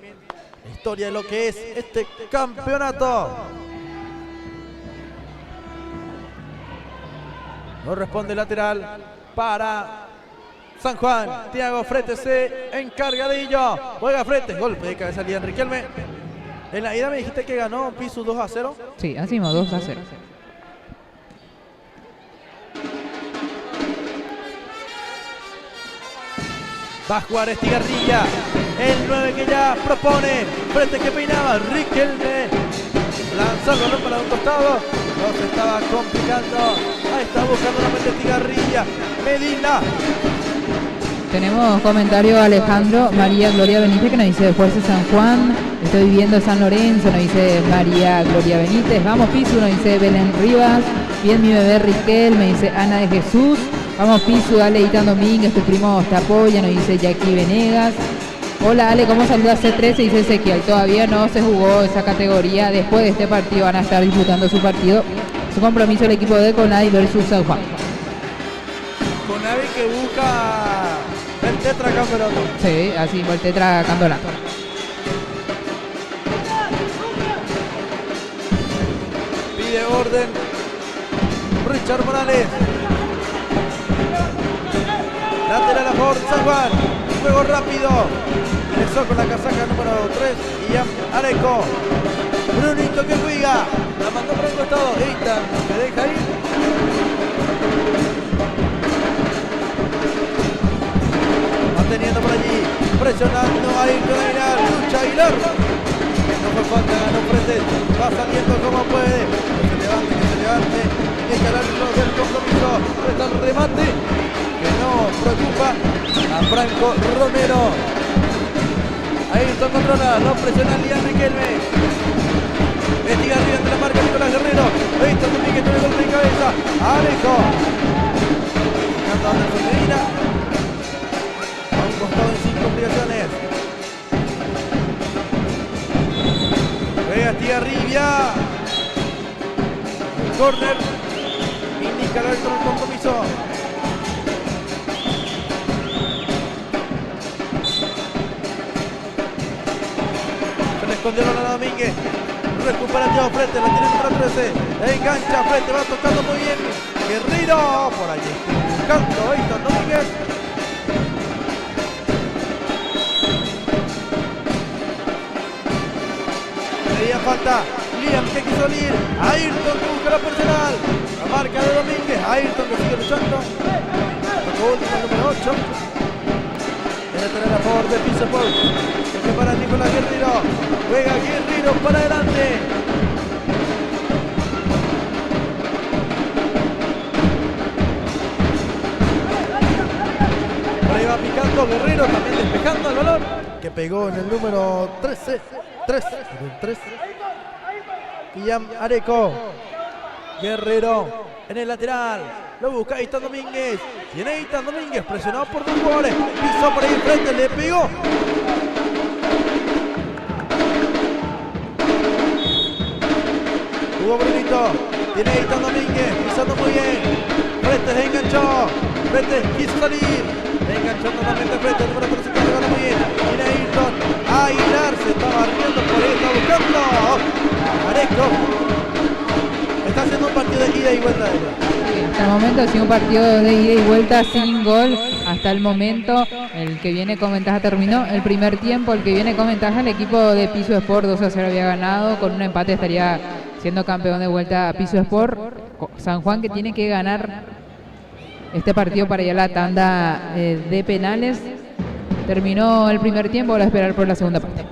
la historia de lo que es este campeonato. Corresponde lateral para San Juan. Thiago Fretes se encarga de ello. Juega Fretes, golpe de cabeza de Riquelme. En la ida me dijiste que ganó Pisu 2-0. Sí, así mismo, 2-0. Va a jugar Estigarribia, el 9 que ya propone, Fretes que peinaba, Riquelme, lanzó el balón para un costado, no se estaba complicando, ahí está buscando nuevamente Estigarribia, Medina. Tenemos comentario Alejandro María Gloria Benítez, que nos dice Fuerza San Juan, estoy viendo San Lorenzo, nos dice María Gloria Benítez, vamos Pisu, nos dice Belén Rivas, bien mi bebé Riquel, me dice Ana de Jesús, vamos Pisu, dale Eitan Domínguez, tu primo te apoya, nos dice Jackie Venegas. Hola Ale, ¿cómo saluda C13? Dice Ezequiel, todavía no se jugó esa categoría, después de este partido van a estar disputando su partido, su compromiso el equipo de Conavi versus San Juan. Conavi que busca el tetracampeonato. Sí, así fue el tetracampeonato. Pide orden Richard Morales. Lateral a favor de San Juan. Juego rápido. Empezó con la casaca número 3. Ian Areco. Brunito que juega. La mandó por el costado. Eitan se deja ir. Manteniendo por allí. Presionando a Ayrton Aguilar. Lucha Aguilar. No fue falta, ganó Fretes. Va saliendo como puede. Que se levante. Tiene que hablar del compromiso. Está el remate. Que no preocupa a Franco Romero. Ayrton controla, lo presiona Lian Riquelme. Estigarribia ante la marca Nicolás Guerrero. Ayrton Domínguez tiene el golpe de cabeza. Alejo. Canta Anderson Medina. A un costado en 5 complicaciones. Juega Estigarribia. Corner. Indica indica el árbitro del compromiso. Se le escondieron a Domínguez. Recupera Thiago Frete, la tiene el número 13. Engancha Frete, va tocando muy bien. Guerrero, por allí buscando Eitan Domínguez. Pedía falta. Liam que quiso salir. Ayrton que busca la personal. La marca de Domínguez. Ayrton que sigue luchando. Tocó último el número 8. Quiere tener a favor de Piso Sport. Se prepara Nicolás Guerrero. Juega Guerrero para adelante. Por ahí va picando Guerrero, también despejando el balón. Que pegó en el número 13. 3. Guillán Areco. Guerrero en el lateral. Lo busca Eitan Domínguez. Tiene Eitan Domínguez presionado por dos jugadores. Pisó por ahí enfrente, le pegó. Hugo Brunito. Tiene Eitan Domínguez. Pisando muy bien. Frete se enganchó. Frete quiso salir. Enganchó totalmente Frete. El número 13 que jugando muy bien. Tiene Ayrton. Aguilar se estaba riendo por ahí. Está buscando. Areco. Está haciendo un partido de ida y vuelta de ella. Sí, hasta el momento ha sido un partido de ida y vuelta sin gol. Hasta el momento, el que viene con ventaja terminó el primer tiempo. El que viene con ventaja, el equipo de Piso Sport 2-0 había ganado. Con un empate estaría siendo campeón de vuelta a Piso Sport. San Juan que tiene que ganar este partido para ir a la tanda de penales. Terminó el primer tiempo, ahora a esperar por la segunda parte.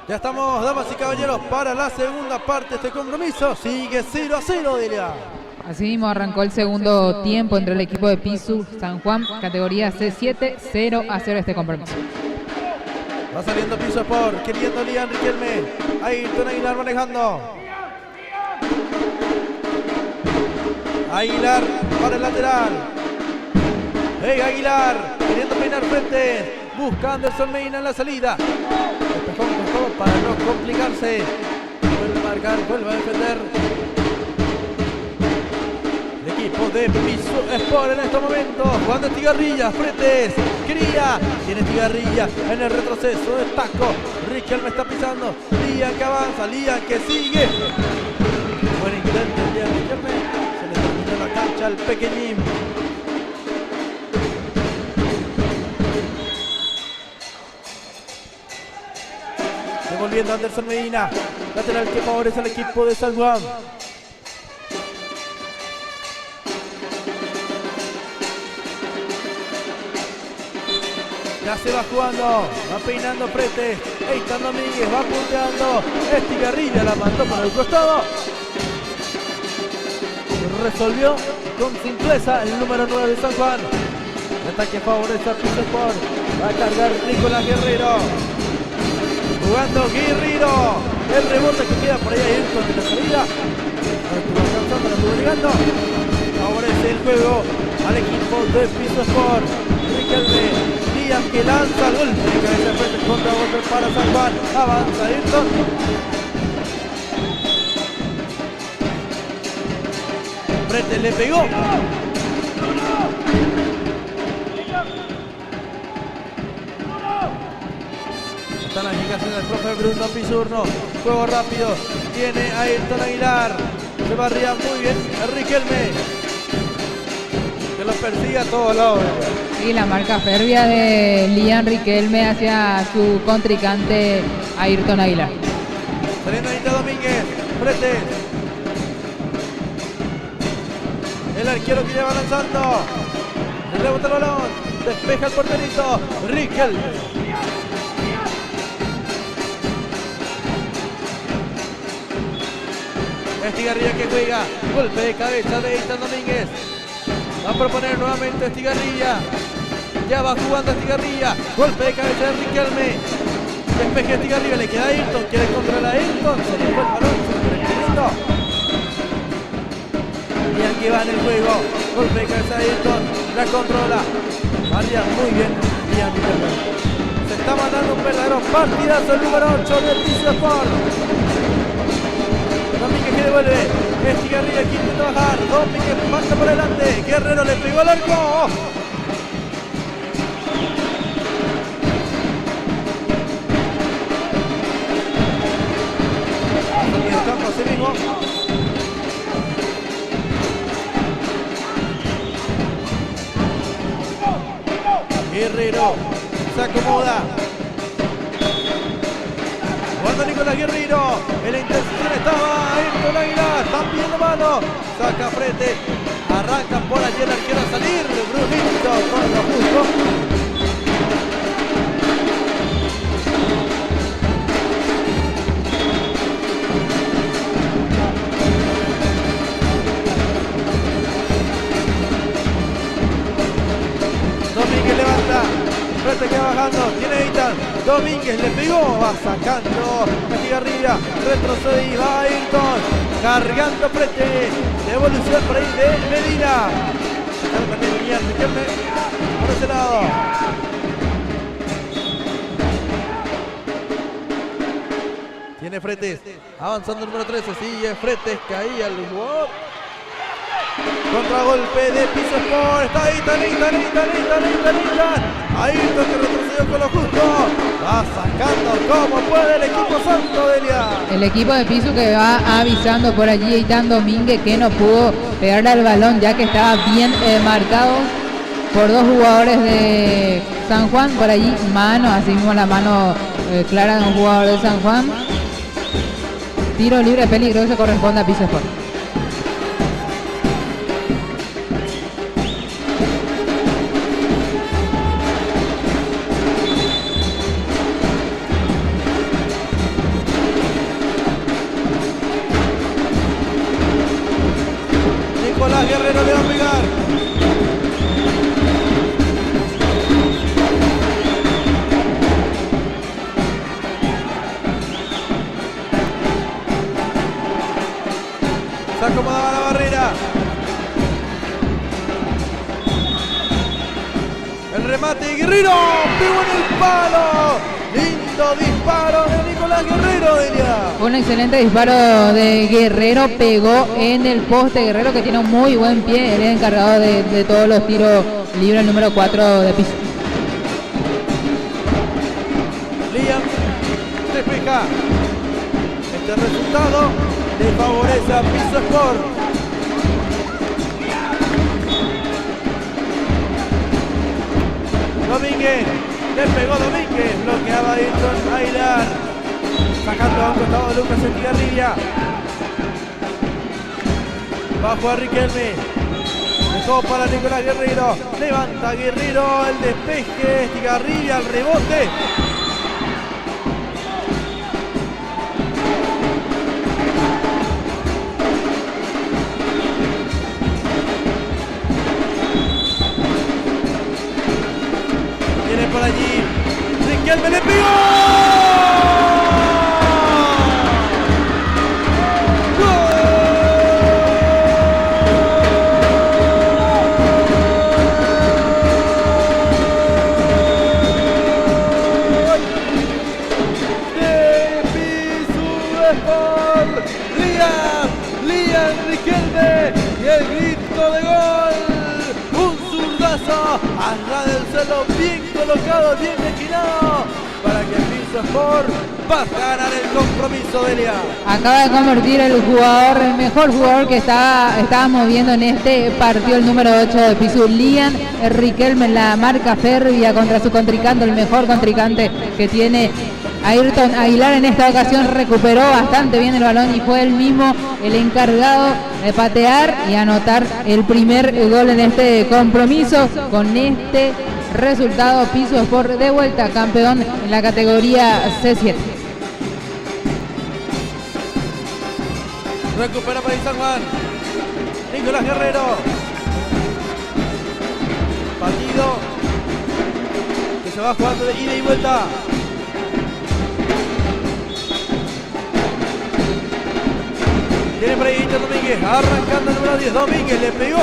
Ya estamos, damas y caballeros, para la segunda parte de este compromiso. Sigue 0-0, diría. Así mismo arrancó el segundo tiempo entre el equipo de Pisu San Juan, categoría C7, 0-0 este compromiso. Va saliendo Piso Sport, queriendo Lian Riquelme. Ayrton Aguilar manejando. Aguilar para el lateral. Hey, Aguilar queriendo peinar frente. Busca Anderson Medina en la salida. Despejó con todo para no complicarse. Vuelve a marcar, vuelve a defender. El equipo de Piso Sport en estos momentos. Jugando Estigarribia, Fretes. Cría. Tiene Estigarribia en el retroceso de Paco. Riquelme está pisando. Lian que avanza, Lian que sigue. Buen intento el día de Riquelme. Se le terminó la cancha al pequeñín. Devolviendo a Anderson Medina. Lateral que favorece al equipo de San Juan. Ya se va jugando, va peinando Fretes. Eitan Domínguez va punteando. Estigarribia la mandó por el costado. Resolvió con simpleza el número 9 de San Juan. El ataque favorece a Piso Sport. Va a cargar Nicolás Guerrero. Jugando Guerrero. El rebote que queda por ahí Ayrton de la salida. No estuvo alcanzando, no estuvo llegando. Favorece el juego al equipo de Piso Sport. Riquelme. Lian que lanza el golpe de cabeza de frente contra golpe para San Juan. Avanza Ayrton. Frente le pegó. Están las indicaciones del profe Bruno Pisurno. Juego rápido. Tiene a Ayrton Aguilar. Se barría muy bien Riquelme. Que lo persigue a todos lados. Y la marca férrea de Lian Riquelme hacia su contrincante Ayrton Aguilar. Saliendo Anita Domínguez. Fretes. El arquero que lleva lanzando. Le rebota el balón. Despeja el porterito. Riquelme. Estigarribia que juega. Golpe de cabeza de Eitan Domínguez. Va a proponer nuevamente Estigarribia. Ya va jugando Estigarribia. Golpe de cabeza de Riquelme. Despeje Estigarribia. Le queda Ayrton. Quiere controlar a Ayrton. Se le fue el balón. Se le fue el Lian que va en el juego. Golpe de cabeza de Ayrton. La controla. María muy bien. Lian Riquelme. Se está mandando un verdadero partidazo el número 8 de Piso Sport. Domínguez que devuelve. Estigarribia que intenta bajar. Domínguez pasa por delante. Guerrero le pegó al arco. En el campo así mismo. Guerrero se acomoda. Cuando Nicolás Guerrero, en la intención estaba Ayrton Aguilar, también de mano, saca frente, arranca por allí el arquero a salir, Brunito con lo justo. Domínguez levanta, frente que va bajando, tiene Eitan, Domínguez le pegó, va sacando Estigarribia, retrocede y va Ayrton, cargando frente, devolución por ahí de Medina. Venía Riquelme por ese lado. Tiene Fretes, avanzando el número 13, sigue Fretes, caía el jugador. Contragolpe de Piso Sport, está Eitan. Ayrton que retrocedió con lo justo. Va sacando como puede el equipo santo de Lian. El equipo de Piso que va avisando por allí Eitan Domínguez que no pudo pegarle al balón ya que estaba bien marcado por dos jugadores de San Juan. Por allí mano, así mismo la mano clara de un jugador de San Juan. Tiro libre peligroso corresponde a Piso Sport. Nicolás Guerrero le va a pegar. remate de Guerrero. Pegó en el palo. Lindo disparo de Nicolás Guerrero, Delia. Un excelente disparo de Guerrero, pegó en el poste. Guerrero, que tiene un muy buen pie, él es encargado de todos los tiros libres, el número 4 de piso. Liam despeja. Este resultado le favorece a Piso Sport. Domínguez, le pegó Domínguez, bloqueaba Ayrton Aguilar, sacando a un costado de Lucas Estigarribia. Bajo a Riquelme, dejó para Nicolás Guerrero, levanta Guerrero, el despeje, Estigarribia, el rebote. Por allí, Riquelme le pegó. ¡Gol! De Pisu Sport. Liam Riquelme y el grito de gol. Un zurdazo allá del suelo, bien colocado, bien esquinado, para que Piso Sport va a ganar el compromiso, Delia. Acaba de convertir el mejor jugador que estábamos viendo en este partido, el número 8 de Pisu, Liam Riquelme, en la marca férrea contra su contrincante, el mejor contrincante que tiene Ayrton Aguilar. En esta ocasión recuperó bastante bien el balón y fue él mismo el encargado de patear y anotar el primer gol en este compromiso. Con este resultado, Pisu Sport de vuelta campeón en la categoría C7. Recupera para San Juan. Nicolás Guerrero. Partido que se va jugando de ida y vuelta. Tiene por ahí Víctor Domínguez, arrancando el número 10, Domínguez le pegó.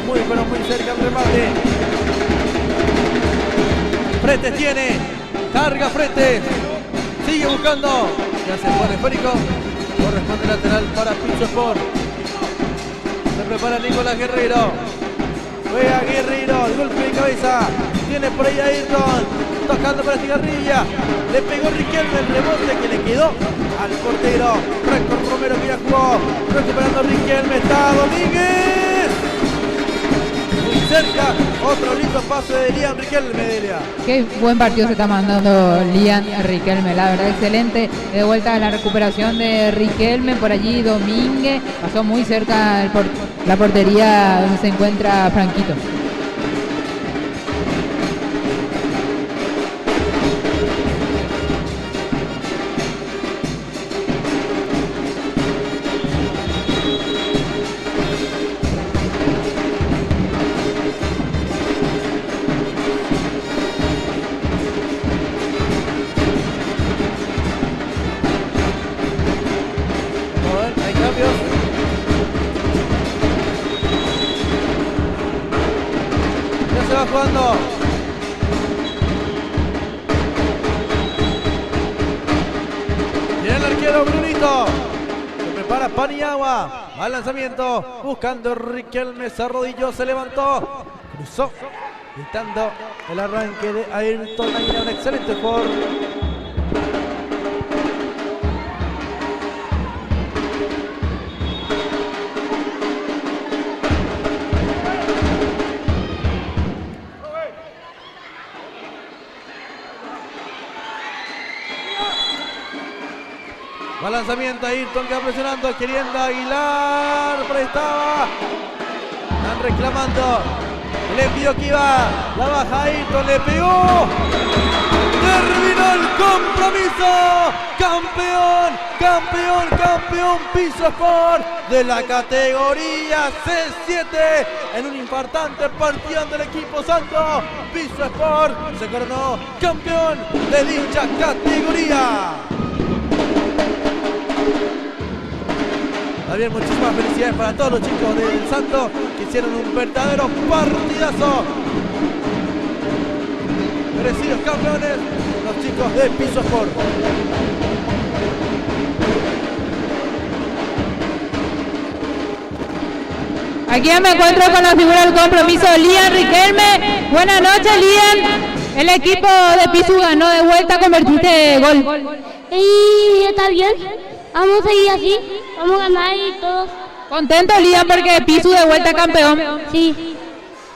Muy pero muy cerca el remate. Fretes tiene, carga Fretes, sigue buscando, ya se pone esférico, corresponde lateral para Piso Sport. Se prepara Nicolás Guerrero, juega Guerrero, el golpe de cabeza, tiene por ahí a Ayrton, tocando para Estigarribia, le pegó Riquelme, el rebote que le quedó al portero. Franco Romero que ya jugó, recuperando Riquelme, está Domínguez. Muy cerca, otro lindo pase de Liam Riquelme, Delia. Qué buen partido se está mandando Liam Riquelme, la verdad excelente. De vuelta a la recuperación de Riquelme, por allí Domínguez, pasó muy cerca la portería donde se encuentra Franquito. Jugando. Viene el arquero Brunito. Se prepara Paniagua. Al lanzamiento. Buscando Riquelme. Se arrodilló. Se levantó. Cruzó. Gritando el arranque de Ayrton Aguilar. Un excelente jugador. Va lanzamiento, Ayrton que va presionando, queriendo Aguilar, por ahí estaba. Están reclamando, le pidió que iba, la baja Ayrton, le pegó. Terminó el compromiso, campeón Piso Sport de la categoría C7 en un importante partido del equipo santo. Piso Sport se coronó campeón de dicha categoría. También muchísimas felicidades para todos los chicos del Santo que hicieron un verdadero partidazo. Merecidos campeones, los chicos de Piso Sport. Aquí me encuentro con la figura del compromiso, Lian Riquelme. Buenas noches, Lian. El equipo de Pisu ganó de vuelta, convertiste gol. Y está bien, vamos a seguir así, vamos a ganar y todo. ¿Contento, Lian, porque Pisu de vuelta campeón? Sí,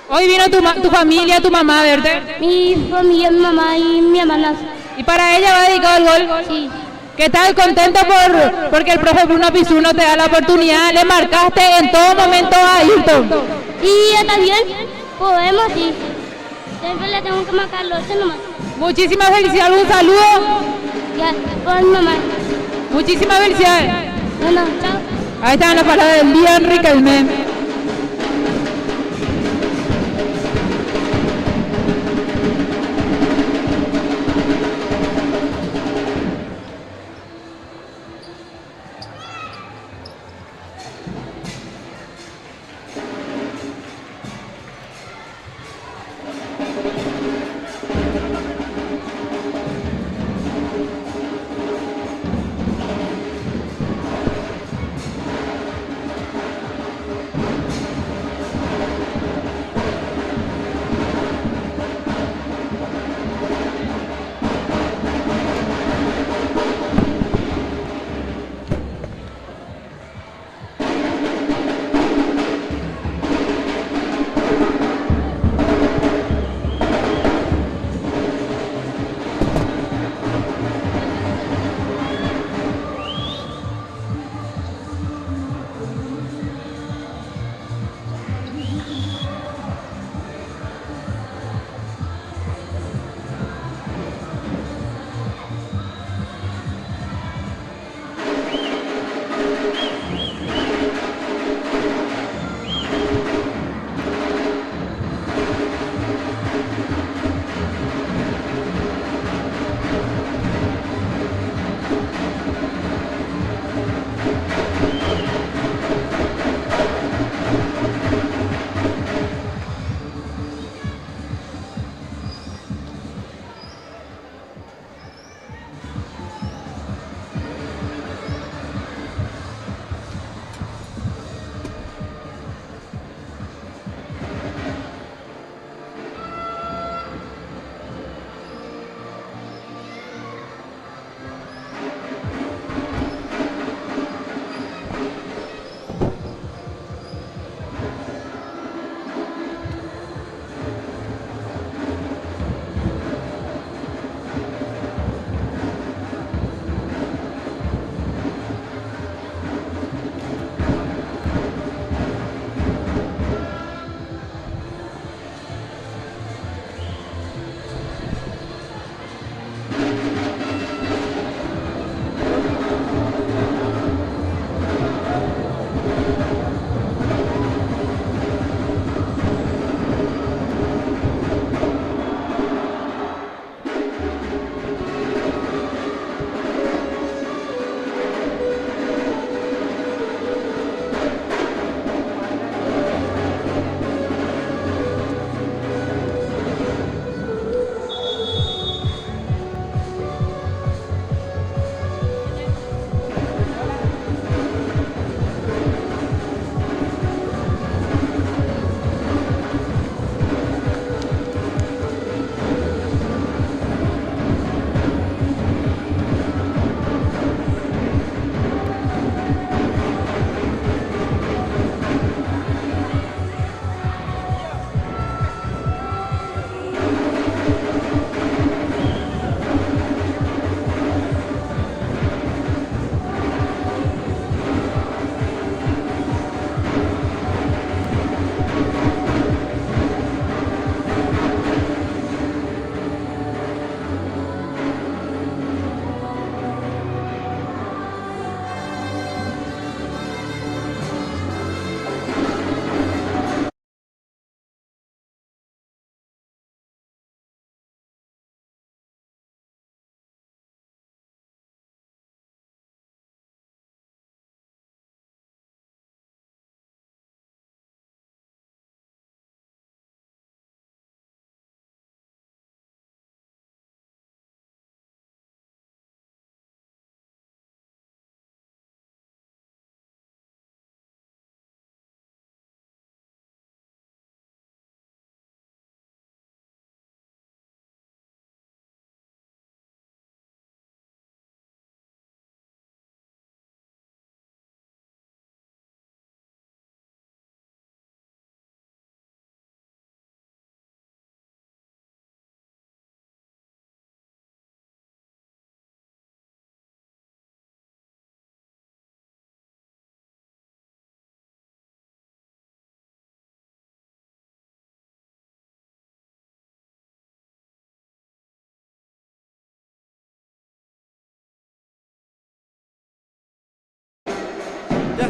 Hoy vino tu familia, tu mamá a verte. mi familia, mi mamá y mi hermana. Y para ella va dedicado el gol. Sí, ¿Qué tal? ¿Contento porque el profe Bruno Pisuno te da la oportunidad? Le marcaste en todo momento a Ayrton. y está bien, podemos sí. Siempre le tengo que marcar los nomás. Muchísimas felicidades, un saludo. Ya, con mi mamá. Muchísimas felicidades. Bueno, chao. Ahí están las palabras de Lian Riquelme.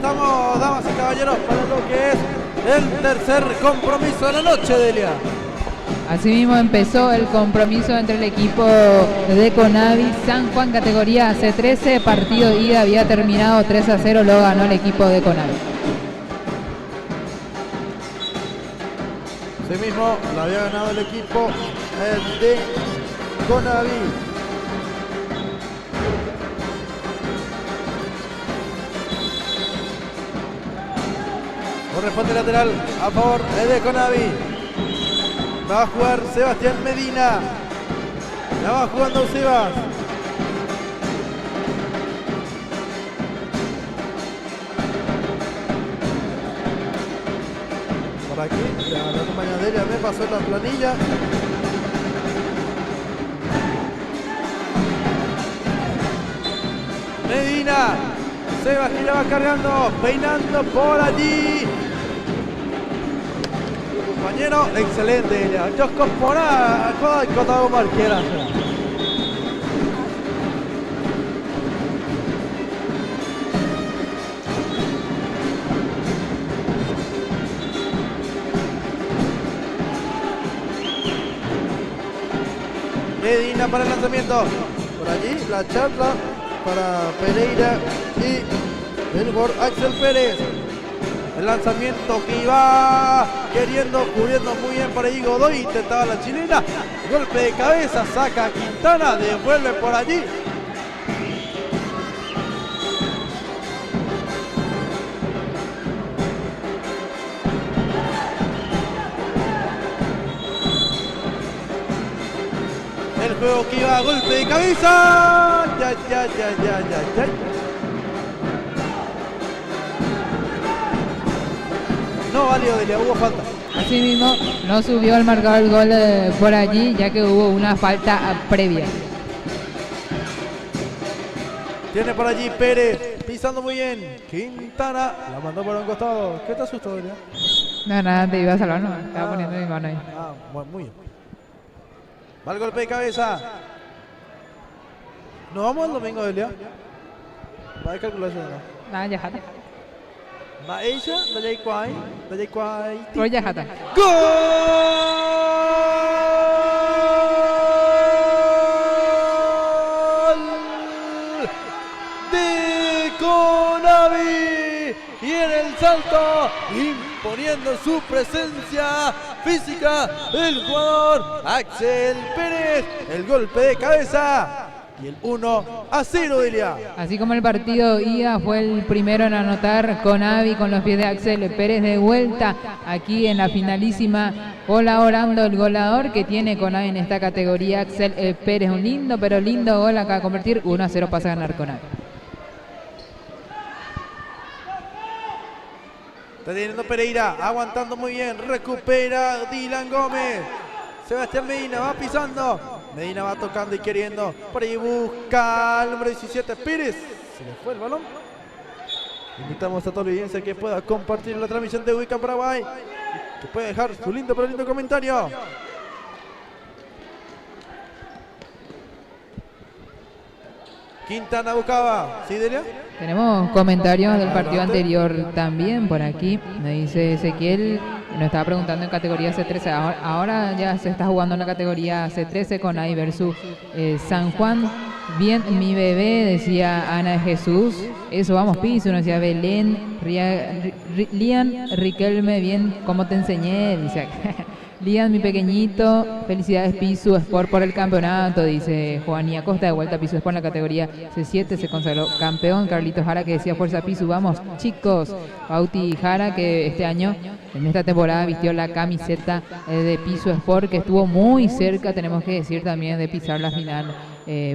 estamos, damas y caballeros, para lo que es el tercer compromiso de la noche, Delia. Asimismo empezó el compromiso entre el equipo de Conavi San Juan categoría C13, partido de ida había terminado 3-0, lo ganó el equipo de Conavi. Asimismo, lo había ganado el equipo de Conavi. Corresponde lateral a favor de Conavi. Va a jugar Sebastián Medina. La va jugando Sebas. Por aquí, la compañera Delia me pasó la planilla. Medina. Sebas que la va cargando, peinando por allí. Compañero, excelente. Yo corpora cosa di Cotago Marquera. Medina para el lanzamiento. Por allí la charla para Pereira y el gol Axel Pérez. El lanzamiento que iba queriendo, cubriendo muy bien por ahí Godoy, intentaba la chilena, golpe de cabeza, saca a Quintana, devuelve por allí. El juego que iba, golpe de cabeza, ya. No valió, Delia, hubo falta. Asimismo, no subió al marcador el gol por allí, ya que hubo una falta previa. Tiene por allí Pérez, pisando muy bien. Quintana, la mandó por un costado. ¿Qué te asustó, Delia? No, nada, te iba a salvar, no, estaba poniendo mi mano ahí. Bueno, muy bien. Va el golpe de cabeza. ¿Nos vamos el domingo, Delia? Va a calcular eso, ¿no? Nada, ya jata. Va ella, da Quai. Pero ya jata. ¡Gol! De Conavi. Y en el salto, imponiendo su presencia física, el jugador Axel Pérez. El golpe de cabeza. Y el 1-0, Delia. Así como el partido ida fue el primero en anotar, Conavi con los pies de Axel Pérez de vuelta aquí en la finalísima, colaborando el goleador que tiene Conavi en esta categoría, Axel Pérez. Un lindo, pero lindo gol acá a convertir, 1-0 pasa a ganar Conavi. Está teniendo Pereira, aguantando muy bien, recupera Dylan Gómez. Sebastián Medina va pisando. Medina va tocando y queriendo. Por ahí busca al número 17, Pérez. Se le fue el balón. Invitamos a toda la audiencia que pueda compartir la transmisión de Wicam Paraguay. Que puede dejar su lindo pero lindo comentario. Quintana buscaba. ¿Sí, Delia? Tenemos comentarios del partido anterior también por aquí. Me dice Ezequiel, nos estaba preguntando en categoría C13. Ahora ya se está jugando en la categoría C13 con Conavi versus San Juan. Bien, mi bebé, decía Ana de Jesús. Eso, vamos, piso, nos decía Belén. Lian Riquelme, bien, como te enseñé, dice Lian, mi pequeñito, felicidades Pisu Sport por el campeonato, dice Juanía Costa, de vuelta Pisu Sport en la categoría C7, se consagró campeón. Carlitos Jara que decía fuerza Pisu, vamos chicos. Bauti Jara que este año, en esta temporada, vistió la camiseta de Pisu Sport, que estuvo muy cerca, tenemos que decir también, de pisar la final.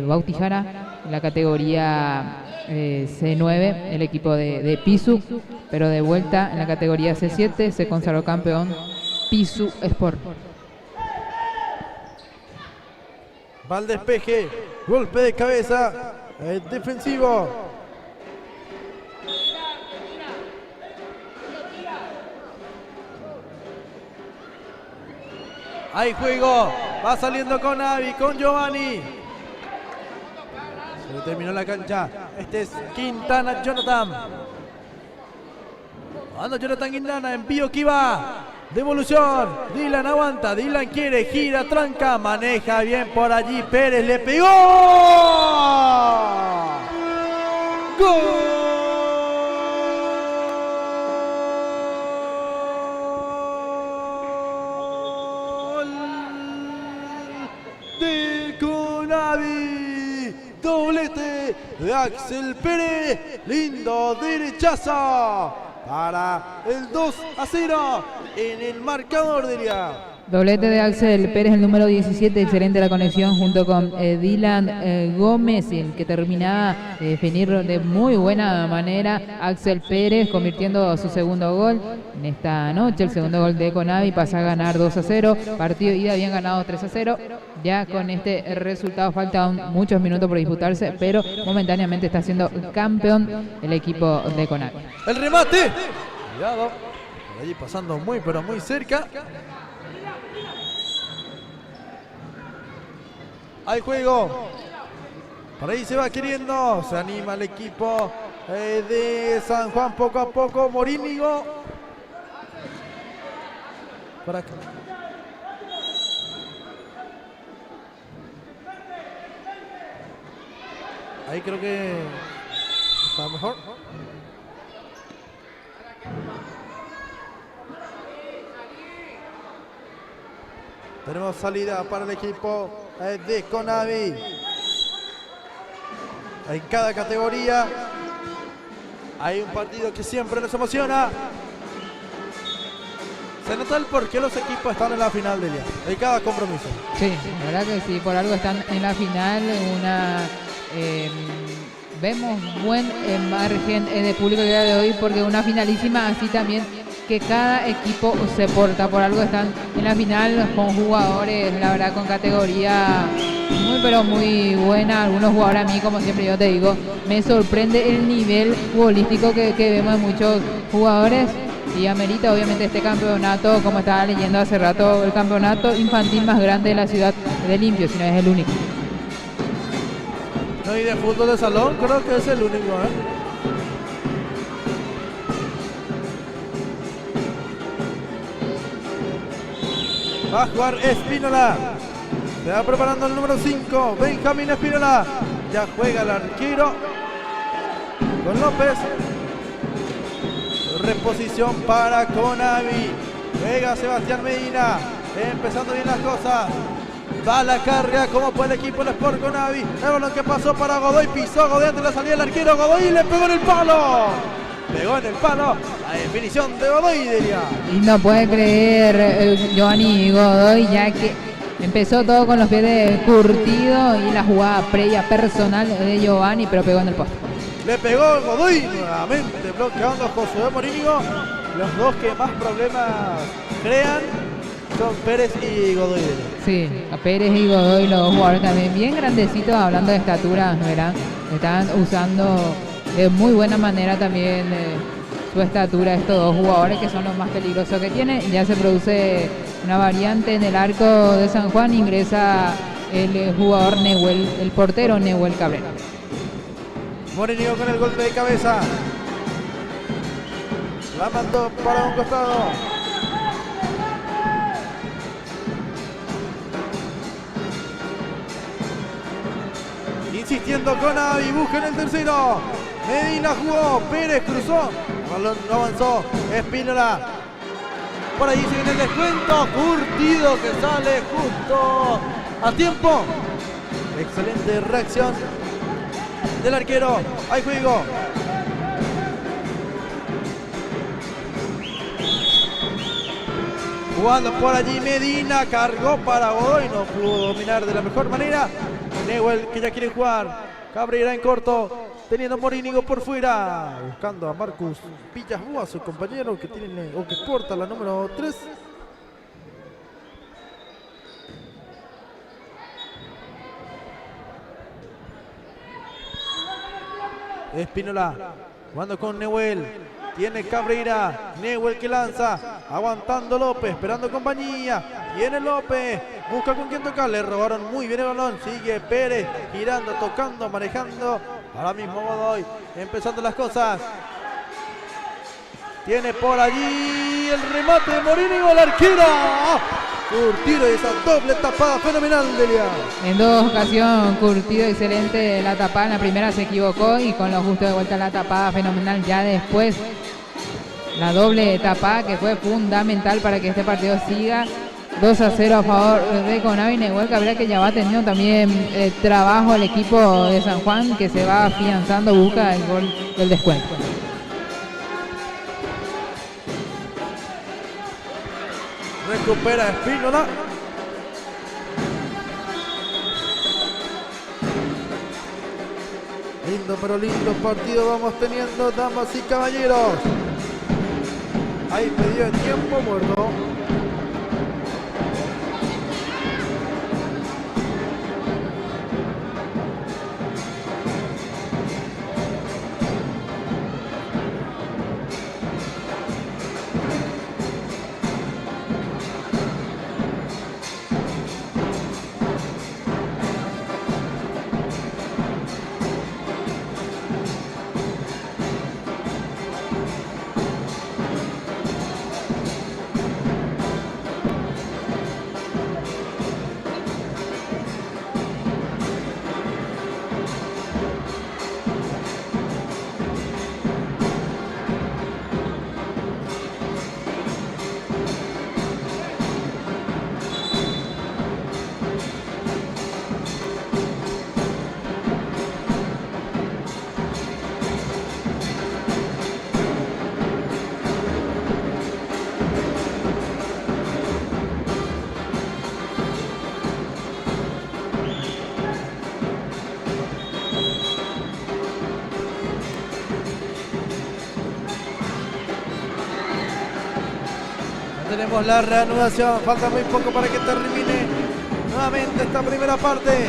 Bauti Jara en la categoría C9, el equipo de Pisu, pero de vuelta en la categoría C7 se consagró campeón Pisu Sport. Va al despeje, golpe de cabeza, defensivo. Hay juego, va saliendo con Avi, con Giovanni. Se le terminó la cancha. Este es Quintana Jonathan. Anda Jonathan Guindana, envío que va. Devolución. Dylan aguanta. Dylan quiere, gira, tranca. Maneja bien por allí. Pérez le pegó. ¡Gol! De Conavi. Doblete de Axel Pérez. Lindo derechazo para el 2-0 en el marcador de día. Doblete de Axel Pérez, el número 17, excelente la conexión junto con Dylan Gómez, el que terminaba de definir de muy buena manera. Axel Pérez convirtiendo su segundo gol en esta noche, el segundo gol de Conavi, pasa a ganar 2-0, partido de ida habían ganado 3-0, ya con este resultado faltan muchos minutos por disputarse, pero momentáneamente está siendo campeón el equipo de Conavi. El remate, cuidado, por allí pasando muy pero muy cerca. Al juego. Por ahí se va queriendo. Se anima el equipo de San Juan poco a poco. Morínigo. Por acá. Ahí creo que está mejor. Tenemos salida para el equipo de Conavi. En cada categoría hay un partido que siempre nos emociona. Se nota el por qué los equipos están en la final del día, en cada compromiso. Sí, la verdad que sí, por algo están en la final. Vemos buen margen de público el día de hoy, porque una finalísima así también, que cada equipo se porta, por algo están en la final con jugadores, la verdad, con categoría muy pero muy buena. Algunos jugadores, a mí, como siempre yo te digo, me sorprende el nivel futbolístico que vemos en muchos jugadores, y amerita obviamente este campeonato, como estaba leyendo hace rato, el campeonato infantil más grande de la ciudad de Limpio, si no es el único. No, y de fútbol de salón creo que es el único, Va a jugar Espínola. Se va preparando el número 5, Benjamín Espínola. Ya juega el arquero con López. Reposición para Conavi. Juega Sebastián Medina. Empezando bien las cosas. Va la carga como puede el equipo del Sport Conavi. El balón que pasó para Godoy. Pisó Godoy antes de la salida del arquero. Godoy y le pegó en el palo. Pegó en el palo. La definición de Godoy, diría. Y no puede creer Giovanni Godoy, ya que empezó todo con los pies de Curtido y la jugada previa personal de Giovanni, pero pegó en el poste. Le pegó Godoy nuevamente, bloqueando a Josué Morínigo. Los dos que más problemas crean son Pérez y Godoy. Sí, a Pérez y Godoy, los dos jugadores también bien grandecitos, hablando de estatura, ¿verdad? Están usando de muy buena manera también su estatura estos dos jugadores, que son los más peligrosos que tiene. Ya se produce una variante en el arco de San Juan, ingresa el jugador Nehuel, el portero Nehuel Cabrera. Morínigo con el golpe de cabeza. La mandó para un costado. Insistiendo Conavi, busca en el tercero. Medina jugó, Pérez cruzó. El balón no avanzó. Espínola. Por ahí se viene el descuento. Curtido que sale justo a tiempo. Excelente reacción del arquero. Hay juego. Jugando por allí Medina, cargó para Godoy, no pudo dominar de la mejor manera. Nehuel que ya quiere jugar. Cabrera en corto, teniendo Morínigo por fuera. Buscando a Marcus Villasbúa, su compañero que tiene o que porta la número 3. Espínola jugando con Nehuel. Tiene Cabrera, Nehuel que lanza, aguantando López, esperando compañía. Viene López, busca con quién tocar, le robaron muy bien el balón. Sigue Pérez, girando, tocando, manejando. Ahora mismo Godoy, empezando las cosas. Tiene por allí el remate de Morínigo, el arquero. Curtido y esa doble tapada fenomenal, Delia. En dos ocasiones, Curtido, excelente la tapada. En la primera se equivocó y con lo justo de vuelta la tapada fenomenal. Ya después, la doble tapada que fue fundamental para que este partido siga 2-0 a favor de Conavi Nehuel Cabrera, que ya va teniendo también trabajo el equipo de San Juan, que se va afianzando, busca el gol del descuento. Recupera Espínola. Lindo, pero lindo partido vamos teniendo, damas y caballeros. Ahí pedido el tiempo muerto. Tenemos la reanudación, falta muy poco para que termine nuevamente esta primera parte.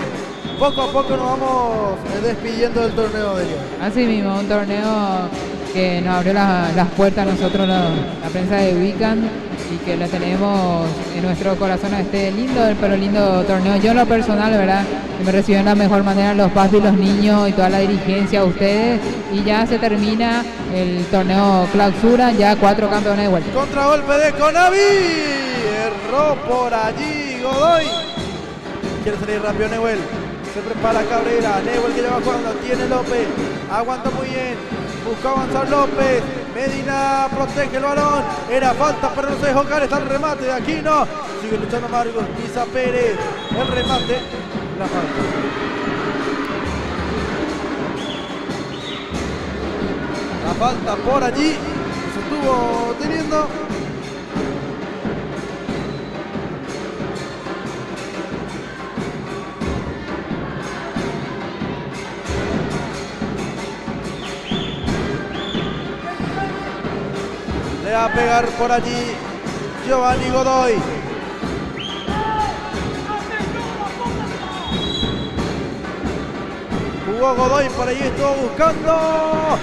Poco a poco nos vamos despidiendo del torneo de ellos. Así mismo, un torneo que nos abrió las puertas a nosotros, la prensa de Weekend, y que la tenemos en nuestro corazón a este lindo, pero lindo torneo. Yo en lo personal, ¿verdad?, que me reciben de la mejor manera los papis, los niños y toda la dirigencia, ustedes, y ya se termina el torneo clausura, ya 4 campeones de vuelta. Contragolpe de Conavi, erró por allí Godoy. Quiere salir rápido Nehuel, se prepara Cabrera, Nehuel que lleva jugando, tiene López, aguanta muy bien, busca avanzar López, Medina protege el balón, era falta pero no se dejó caer, está el remate de Aquino, sigue luchando Marcos, pisa Pérez, el remate, la falta. La falta por allí, se estuvo teniendo. Le va a pegar por allí Giovanni Godoy. Jugó Godoy por allí, estuvo buscando.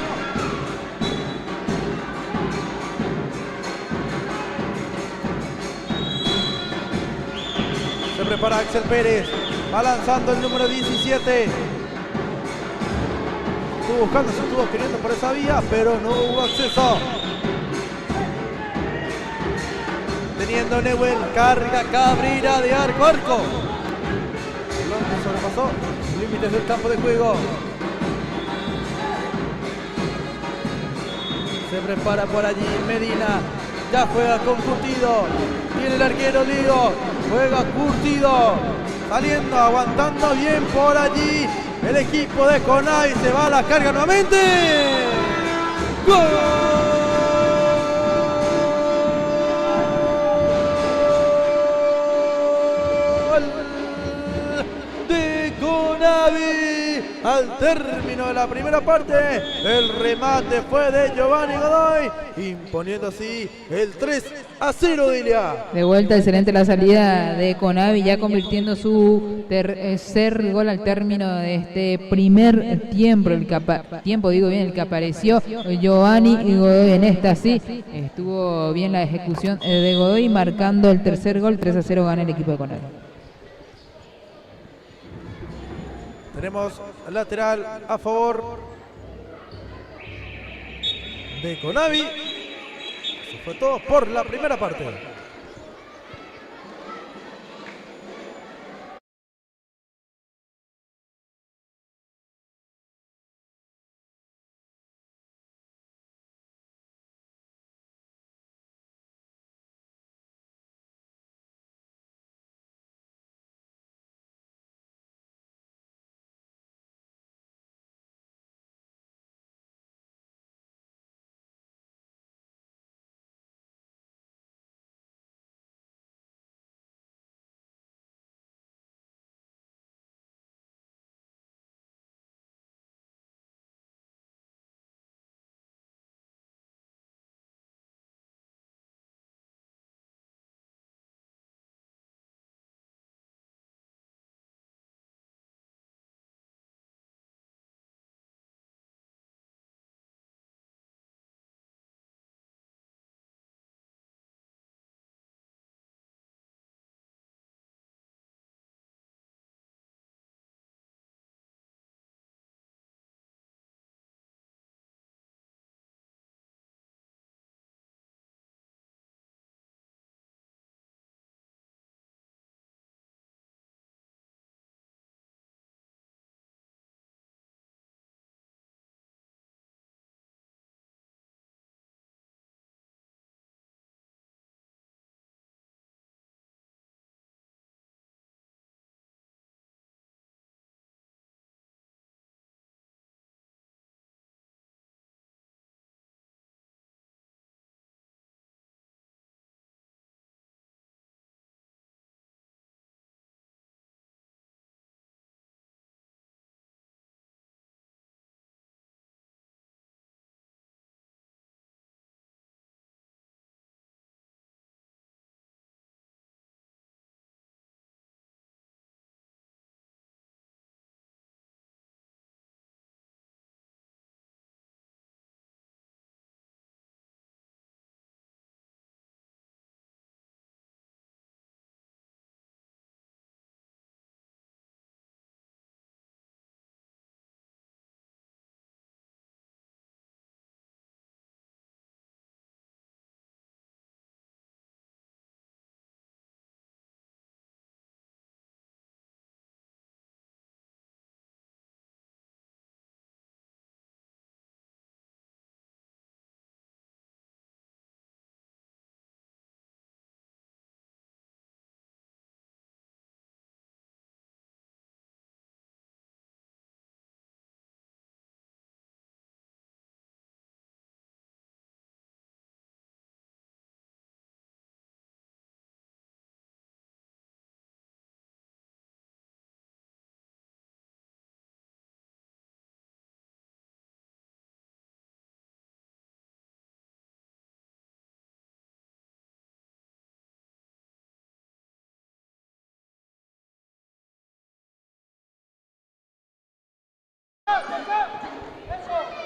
Se prepara Axel Pérez, va lanzando el número 17. Estuvo buscando, se estuvo queriendo por esa vía, pero no hubo acceso. Teniendo Nehuel, carga Cabrera de arco a arco. Longo sobrepasó límites del campo de juego. Se prepara por allí Medina. Ya juega con Curtido. Tiene el arquero Lío. Juega Curtido. Saliendo, aguantando bien por allí. El equipo de Conavi se va a la carga nuevamente. ¡Gol! Al término de la primera parte, el remate fue de Giovanni Godoy, imponiendo así el 3-0 de Ilia. De vuelta, excelente la salida de Conavi, ya convirtiendo su tercer gol al término de este primer tiempo, el que apareció Giovanni Godoy en esta, sí, estuvo bien la ejecución de Godoy, marcando el tercer gol. 3-0 gana el equipo de Conavi. Tenemos lateral a favor de Conavi. fue todo por la primera parte.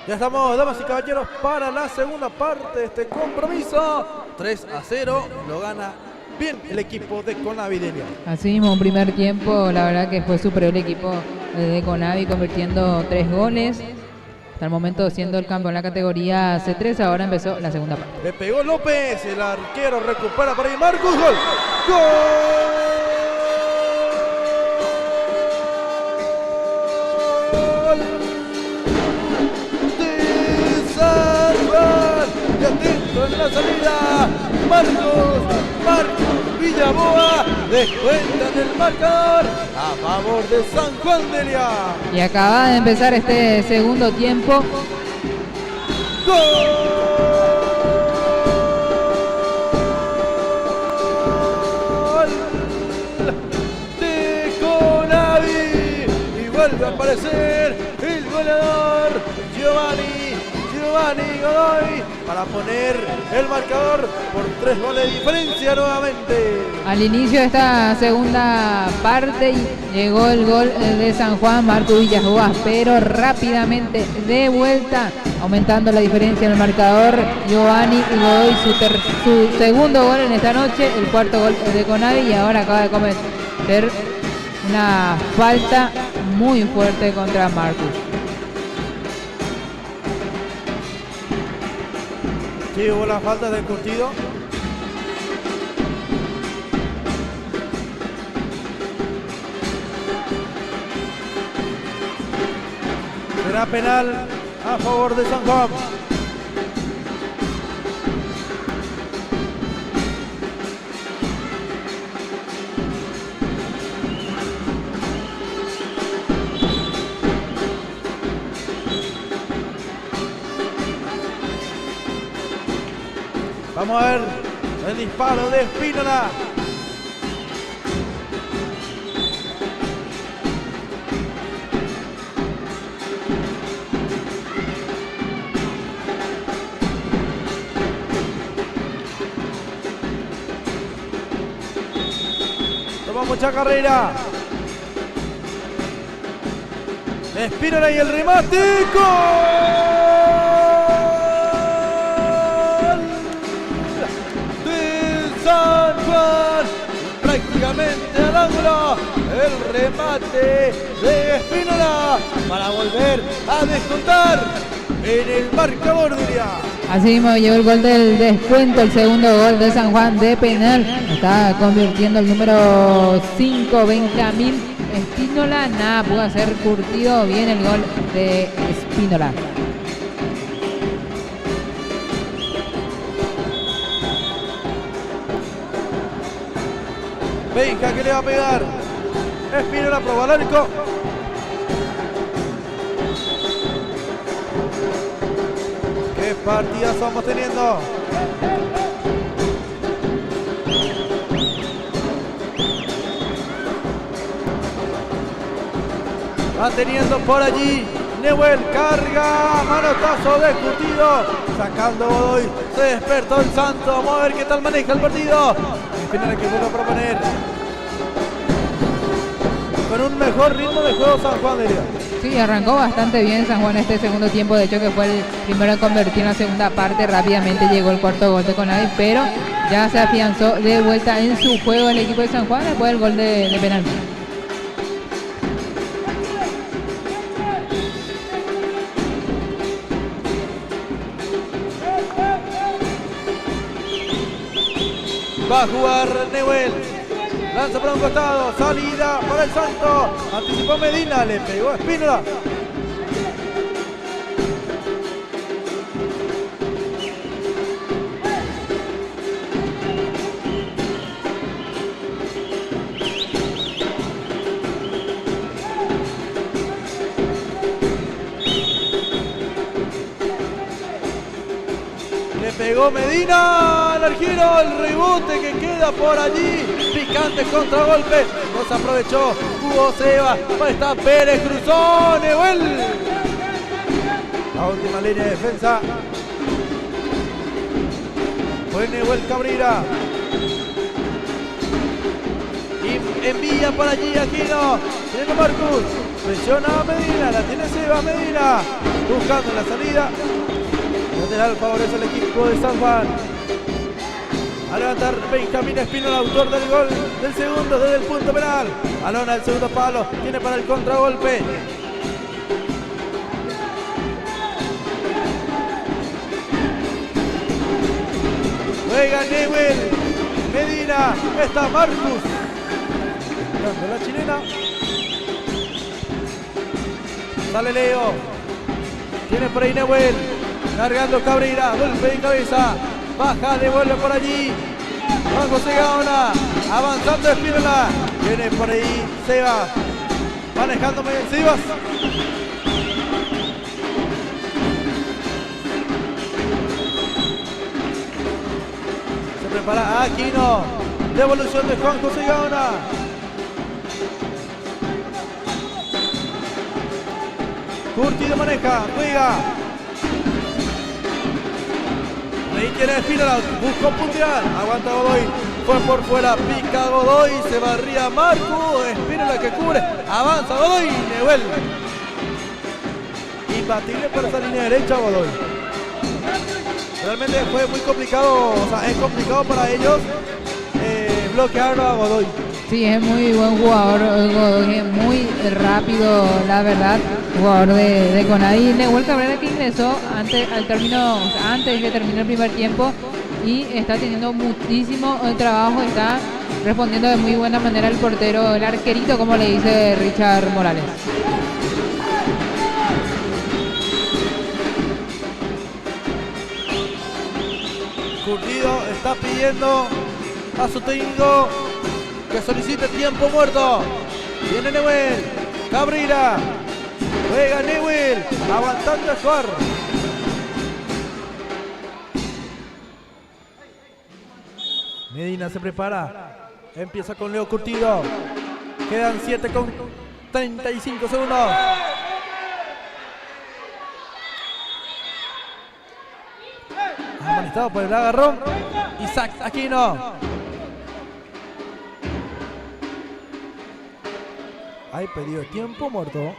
Ya estamos, damas y caballeros, para la segunda parte de este compromiso. 3-0, lo gana bien el equipo de Conavi Delia. Así mismo, un primer tiempo, la verdad que fue superior el equipo de Conavi, convirtiendo 3 goles. Hasta el momento siendo el campeón en la categoría C3, ahora empezó la segunda parte. Le pegó López, el arquero recupera para ahí Marcos, gol. ¡Gol! Y atento en la salida, Marcos Villaboa descuentan el marcador a favor de San Juan de León. Y acaba de empezar este segundo tiempo. ¡Gol! De Conavi y vuelve a aparecer el goleador Giovanni Godoy para poner el marcador por 3 goles de diferencia nuevamente. Al inicio de esta segunda parte llegó el gol de San Juan, Marco Villaboa, pero rápidamente de vuelta, aumentando la diferencia en el marcador, Giovanni Godoy, su segundo gol en esta noche, el cuarto gol de Conavi, y ahora acaba de cometer una falta muy fuerte contra Marcus. Sí, hubo la falta de Curtido. Será penal a favor de San Juan. Vamos a ver el disparo de Espínola. Toma mucha carrera. Espínola y el remate. ¡Gol! San Juan, prácticamente al ángulo, el remate de Espínola para volver a descontar en el marcador, diría. Así mismo llegó el gol del descuento, el segundo gol de San Juan de penal. Está convirtiendo el número 5, Benjamín Espínola. Nada pudo hacer Curtido. Bien el gol de Espínola. Benja que le va a pegar. Espínola proba el arco. Qué partidas estamos teniendo. Va teniendo por allí Newell, carga, manotazo de Curtido, sacando Godoy, se despertó el Santo. Vamos a ver qué tal maneja el partido. Espínola que vuelve a proponer con un mejor ritmo de juego San Juan, diría. Sí, arrancó bastante bien San Juan este segundo tiempo. De hecho, que fue el primero en convertir en la segunda parte. Rápidamente llegó el cuarto gol de Conadi, pero ya se afianzó de vuelta en su juego el equipo de San Juan después del gol de penal. Va a jugar Newell. Lanza para un costado. Salida para el Santo. Anticipó Medina. Le pegó a Espínola. Pegó Medina al arquero, el rebote que queda por allí, picante contragolpe, no se aprovechó, Hugo Seba, ahí está Pérez, cruzó, Newell, la última línea de defensa, fue Newell Cabrera, y envía por allí Aquino, tiene Marcus, presiona a Medina, la tiene Seba, Medina, buscando la salida. Lateral favorece al equipo de San Juan. A levantar Benjamín Espínola, autor del gol del segundo desde el punto penal. Alona el segundo palo, tiene para el contragolpe. Juega Newell, Medina, está Marcus. Dando la chilena. Sale Leo. Tiene por ahí Newell. Cargando Cabrera, golpe de cabeza, baja, devuelve por allí, Juan José Gaona, avanzando Espínola, viene por ahí Sebas, manejando bien Sebas. Se prepara Aquino, devolución de Juan José Gaona. Curtido maneja, juega. Ahí tiene Espínola, buscó puntear, aguanta Godoy, fue por fuera, pica Godoy, se barría Marco, Espínola que cubre, avanza Godoy, Newell. Imbatible por esa línea derecha Godoy. Realmente fue muy complicado, o sea, es complicado para ellos bloquearlo a Godoy. Sí, es muy buen jugador, Godoy, es muy rápido, la verdad, jugador de Conadi. Nehuen Cabrera, que ingresó antes de terminar el primer tiempo y está teniendo muchísimo trabajo, está respondiendo de muy buena manera el portero, el arquerito, como le dice Richard Morales. Curtido está pidiendo a su técnico que solicite tiempo muerto. Viene Nehuen Cabrera, juega Nehuen, aguantando el score. Medina se prepara, empieza con Leo Curtido, quedan 7 con 35 segundos. Amonestado por el agarrón, Isaac Aquino. Hay pedido de tiempo muerto.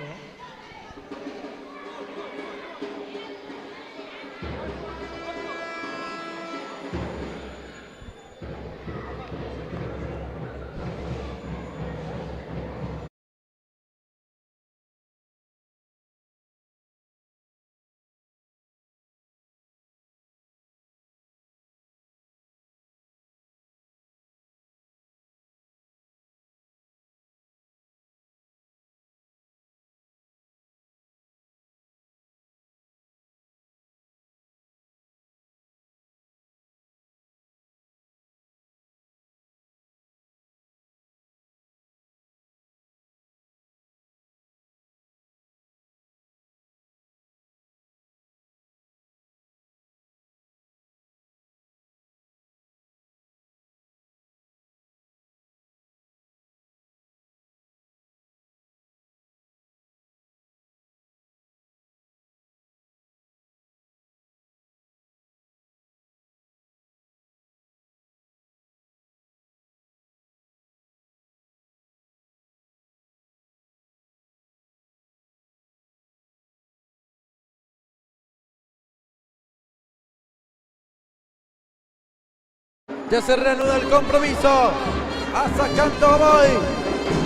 Ya se reanuda el compromiso. A sacando Godoy.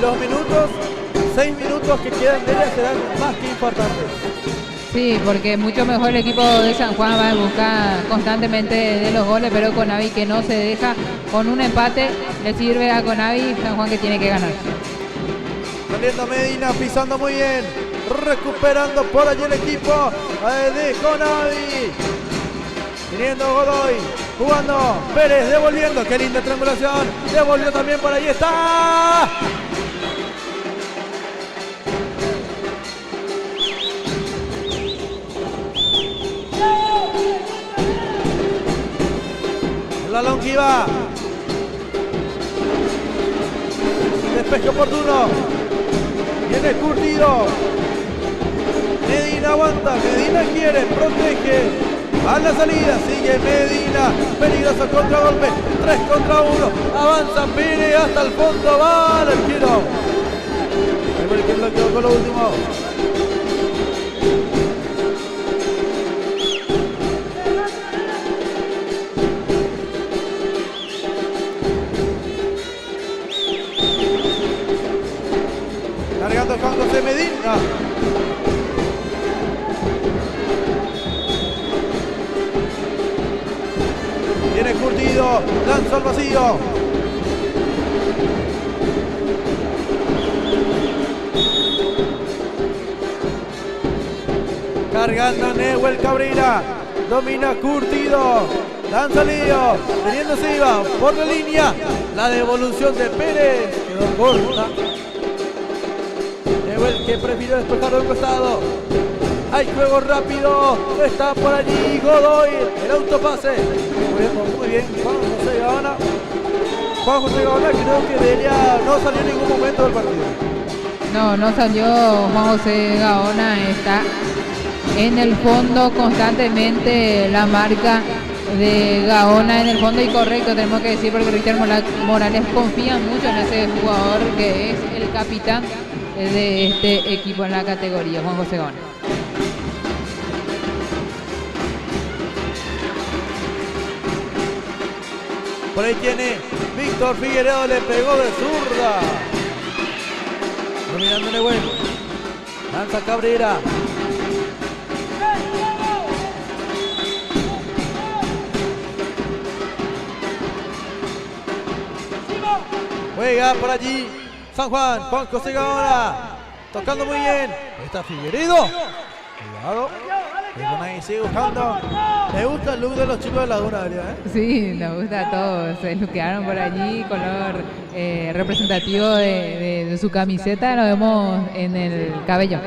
Los minutos, 6 minutos que quedan de ella serán más que importantes. Sí, porque mucho mejor el equipo de San Juan va a buscar constantemente de los goles, pero Conavi que no se deja, con un empate le sirve a Conavi, San Juan que tiene que ganar. Saliendo Medina, pisando muy bien, recuperando por allí el equipo de Conavi. Viniendo Godoy, jugando Pérez, devolviendo, qué linda triangulación, devolvió también por ahí, está. El balón que iba, despeje oportuno, viene Curtido, Medina aguanta, Medina quiere, protege. A la salida, sigue Medina, peligroso contragolpe, 3 contra 1, avanza Pérez hasta el fondo, va al arquero. Ahí fue el que bloqueó con lo último. Cargando Juan José Medina. Viene Curtido, lanza al vacío. Cargando Nehuen Cabrera, domina Curtido, lanza lío, teniendo Silva por la línea, la devolución de Pérez, quedó corta. Nehuen que prefirió despejar de un costado. Hay juego rápido, está por allí Godoy, el autopase. Muy bien, Juan José Gaona. Juan José Gaona creo que de ella no salió en ningún momento del partido. No salió Juan José Gaona, está en el fondo constantemente la marca de Gaona en el fondo, y correcto, tenemos que decir, porque Richard Morales confía mucho en ese jugador que es el capitán de este equipo en la categoría, Juan José Gaona. Por ahí tiene Víctor Figueredo, le pegó de zurda. Dominando Nehuen. Lanza Cabrera. Juega por allí San Juan. Juan José Gaona. Tocando muy bien. Ahí está Figueredo. Cuidado. Ahí sigue buscando. Me gusta el look de los chicos de la Dunaria, ¿eh? Sí, nos gusta a todos. Se luquearon por allí, color representativo de su camiseta. Lo vemos en el cabello.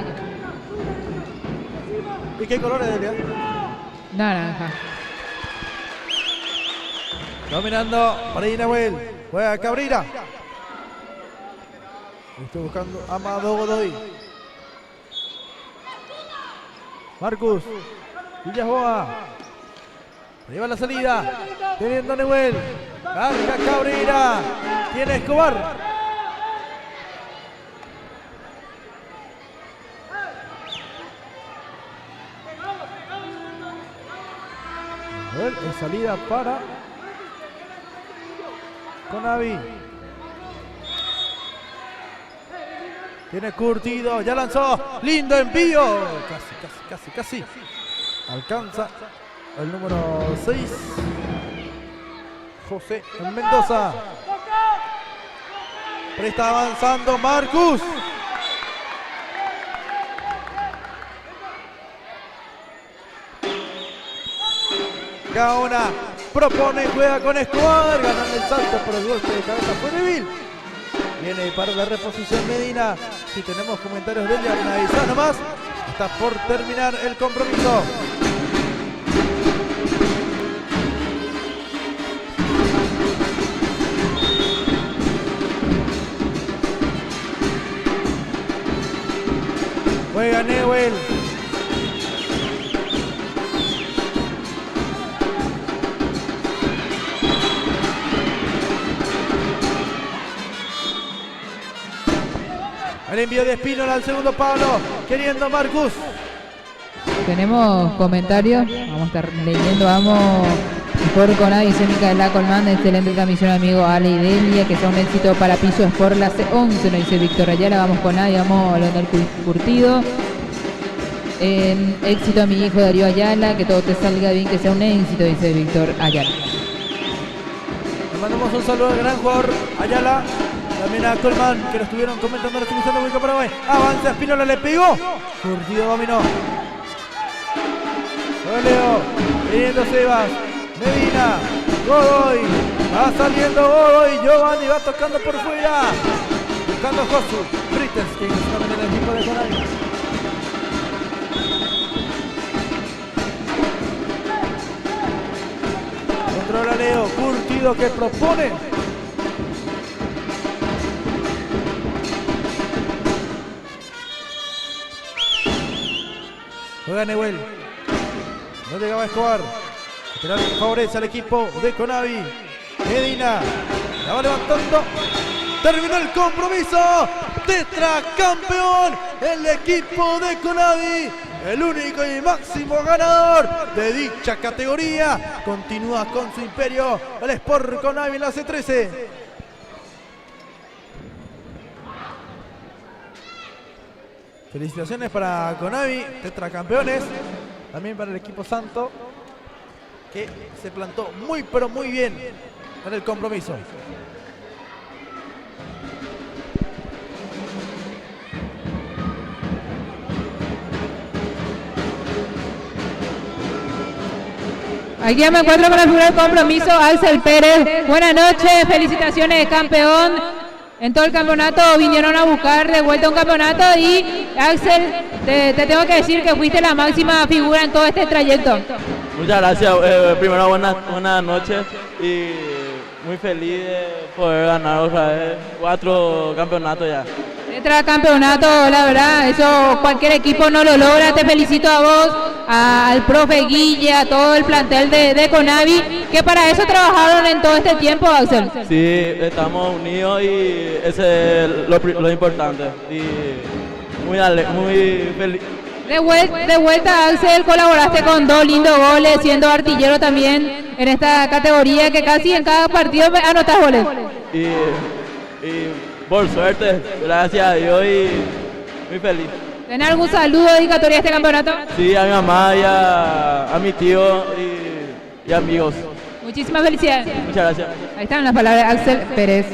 ¿Y qué color es, Delia? Naranja. Dominando por ahí Nahuel. Juega Cabrera. Estoy buscando a Amado Godoy. Marcus Villajoa. Lleva la salida. Teniendo Nehuen. Carga Cabrera. Tiene Escobar. En salida para Conavi. Tiene Curtido, ya lanzó, lindo envío. Casi. Alcanza el número 6. José Mendoza. Pero está avanzando Marcus. Gaona propone, juega con Escobar, ganando el salto por el golpe de cabeza fue Neville. Viene para la reposición Medina. Si tenemos comentarios de ella, me avisa nomás. Está por terminar el compromiso. Juega Nehuen. El envío de Espínola al segundo palo, queriendo Marcus. Tenemos comentarios, vamos a estar leyendo, vamos por Conavi, dice Micaela Colmán, excelente transmisión amigo Ale y Delia, que sea un éxito para Piso Sport la C11, nos dice Víctor Ayala, vamos Conavi, vamos Leonel Curtido. Éxito a mi hijo Darío Ayala, que todo te salga bien, que sea un éxito, dice Víctor Ayala. Le mandamos un saludo al gran jugador Ayala. También a Colman, que lo estuvieron comentando la transmisión de Huica Paraguay. Avanza Espínola, le pegó. Curtido dominó. Leo, viniendo Sebas. Medina. Godoy. Va saliendo Godoy. Giovanni va tocando por fuera. Buscando a Josu. Brites, que es también el equipo de Conavi. Controla Leo. Curtido que propone. Juega Nehuen. No llegaba Escobar. Lateral que favorece al equipo de Conavi. Medina. La va levantando. Terminó el compromiso. Tetracampeón. El equipo de Conavi. El único y máximo ganador de dicha categoría. Continúa con su imperio. El Sport Conavi en la C13. Felicitaciones para Conavi, tetracampeones. También para el equipo Santo, que se plantó muy pero muy bien en el compromiso. Aquí ya me encuentro con el primer compromiso, Axel Pérez. Buenas noches, felicitaciones, campeón. En todo el campeonato vinieron a buscar de vuelta un campeonato y Axel, te tengo que decir que fuiste la máxima figura en todo este trayecto. Muchas gracias, primero buenas noches y muy feliz de poder ganar otra vez 4 campeonatos ya. Campeonato, la verdad, eso cualquier equipo no lo logra. Te felicito a vos, al profe Guille, a todo el plantel de Conavi, que para eso trabajaron en todo este tiempo, Axel. Sí, estamos unidos y ese es lo importante. Y muy feliz. De vuelta, Axel, colaboraste con 2 lindos goles, siendo artillero también en esta categoría que casi en cada partido anotas goles. Y por suerte, gracias a Dios y muy feliz. ¿Tenés algún saludo dedicatoria a este campeonato? Sí, a mi mamá y a mi tío y amigos. Muchísimas felicidades. Muchas gracias. Ahí están las palabras de Axel Pérez.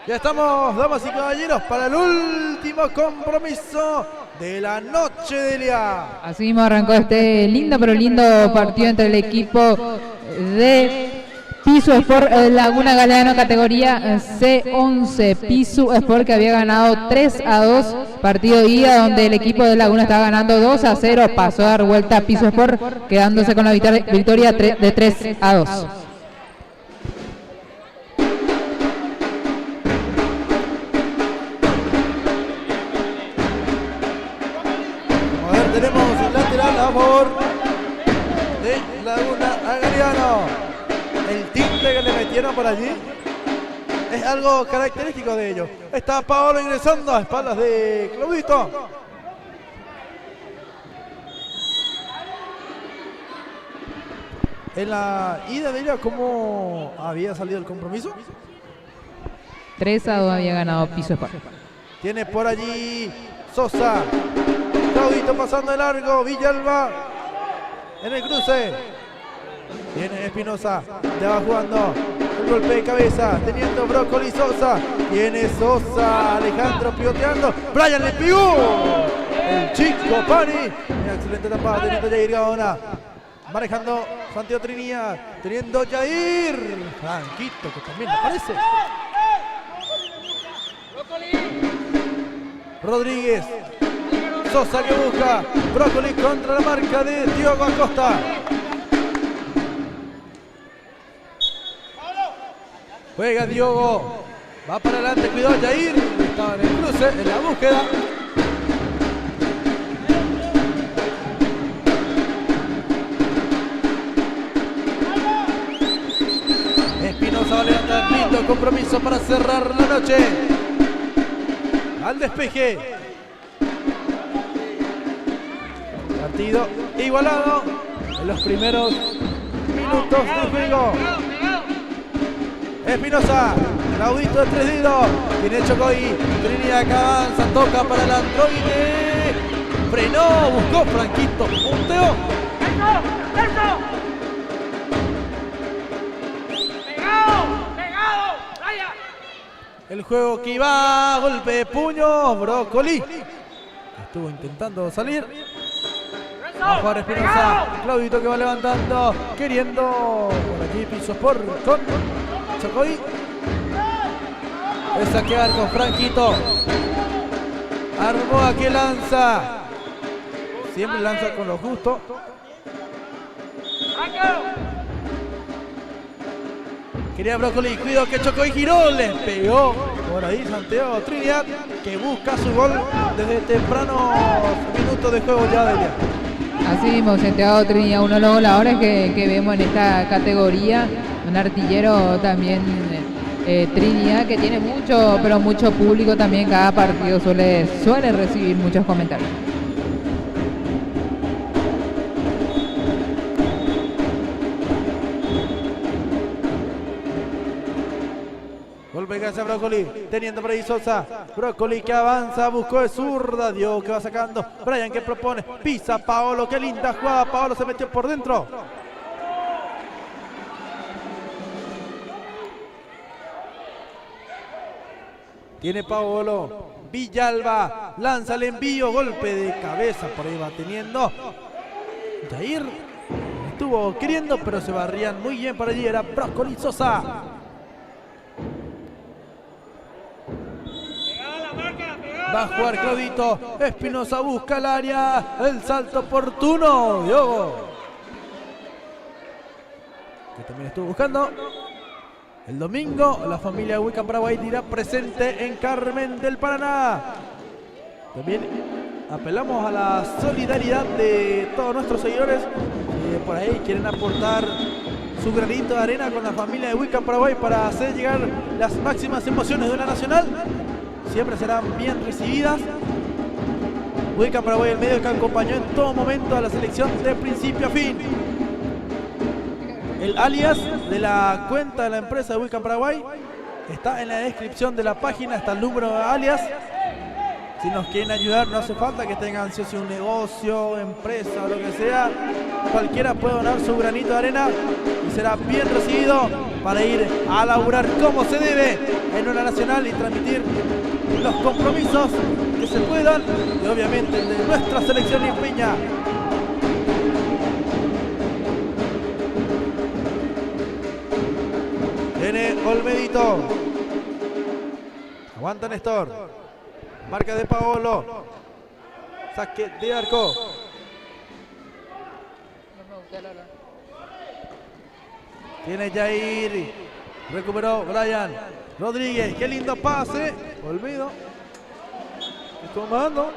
Ya estamos, damas y caballeros, para el último compromiso de la noche de Elia. Así mismo arrancó este lindo pero lindo partido entre el equipo de Pisu Sport Laguna Galeano, categoría C11. Pisu Sport, que había ganado 3-2, partido de ida donde el equipo de Laguna estaba ganando 2-0, pasó a dar vuelta a Pisu Sport, quedándose con la victoria de 3-2. Tenemos lateral a favor de Laguna Galeano. El timbre que le metieron por allí es algo característico de ellos. Está Paolo ingresando a espaldas de Claudito. En la ida de ella, ¿cómo había salido el compromiso? 3-2 había ganado Piso Spar. Tiene por allí Sosa. Claudito pasando de largo. Villalba en el cruce. Viene Espinosa. Ya va jugando. Un golpe de cabeza. Teniendo Brócoli Sosa. Viene Sosa. Alejandro pivoteando. Brian le pegó. El chico Pani. Una excelente tapada. Teniendo Jair Gaona. Manejando Santiago Trinidad. Teniendo Jair. Franquito, que también aparece. Rodríguez. Sosa que busca. Brócoli contra la marca de Diogo Acosta. Juega Diogo. Va para adelante. Cuidado Jair. Estaba en el cruce. En la búsqueda. Espinosa va a levantar. Lindo compromiso para cerrar la noche. Al despeje. Partido igualado en los primeros minutos de juego. Espinosa, Claudito de 3 dedos. Tiene Chocoy. Trinidad que avanza, toca para el androide. Frenó, buscó Franquito. Punteó. El juego que iba, golpe de puño, Brócoli. Estuvo intentando salir. Va a jugar Espinosa. Claudito que va levantando, queriendo por aquí Piso Sport con Chocoy. Es saquear con Franquito. Arboa que lanza. Siempre lanza con lo justo. Quería Brócoli, cuidado que Chocoy giró, le pegó por ahí Santiago Trinidad, que busca su gol desde tempranos minutos de juego ya de ella. Así mismo, Santiago Trinidad, uno de los goleadores que vemos en esta categoría, un artillero también Trinidad, que tiene mucho, pero mucho público también, cada partido suele recibir muchos comentarios. Golpe que hace Brócoli, teniendo por ahí Sosa. Brócoli que avanza, buscó de zurda. Dios que va sacando. Brian que propone. Pisa Paolo, qué linda jugada. Paolo se metió por dentro. Tiene Paolo. Villalba lanza el envío. Golpe de cabeza, por ahí va teniendo. Jair estuvo queriendo, pero se barrían muy bien por allí. Era Brócoli Sosa. Va a jugar Claudito. Espinosa busca el área. El salto oportuno. Diogo, que también estuvo buscando. El domingo la familia de Wiccan Paraguay dirá presente en Carmen del Paraná. También apelamos a la solidaridad de todos nuestros seguidores que por ahí quieren aportar su granito de arena con la familia de Wiccan Paraguay para hacer llegar las máximas emociones de una nacional. Siempre serán bien recibidas. Wiccan Paraguay, el medio que acompañó en todo momento a la selección de principio a fin. El alias de la cuenta de la empresa de Wiccan Paraguay está en la descripción de la página, está el número de alias. Si nos quieren ayudar, no hace falta que tengan si un negocio, empresa o lo que sea. Cualquiera puede donar su granito de arena y será bien recibido para ir a laburar como se debe en una nacional y transmitir los compromisos que se puedan y obviamente el de nuestra selección limpiña. Viene Olmedito. Aguanta Néstor. Marca de Paolo. Saque de arco. Tiene Jair. Recuperó Brian Rodríguez. Qué lindo pase. Olmedo. Estuvo mandando.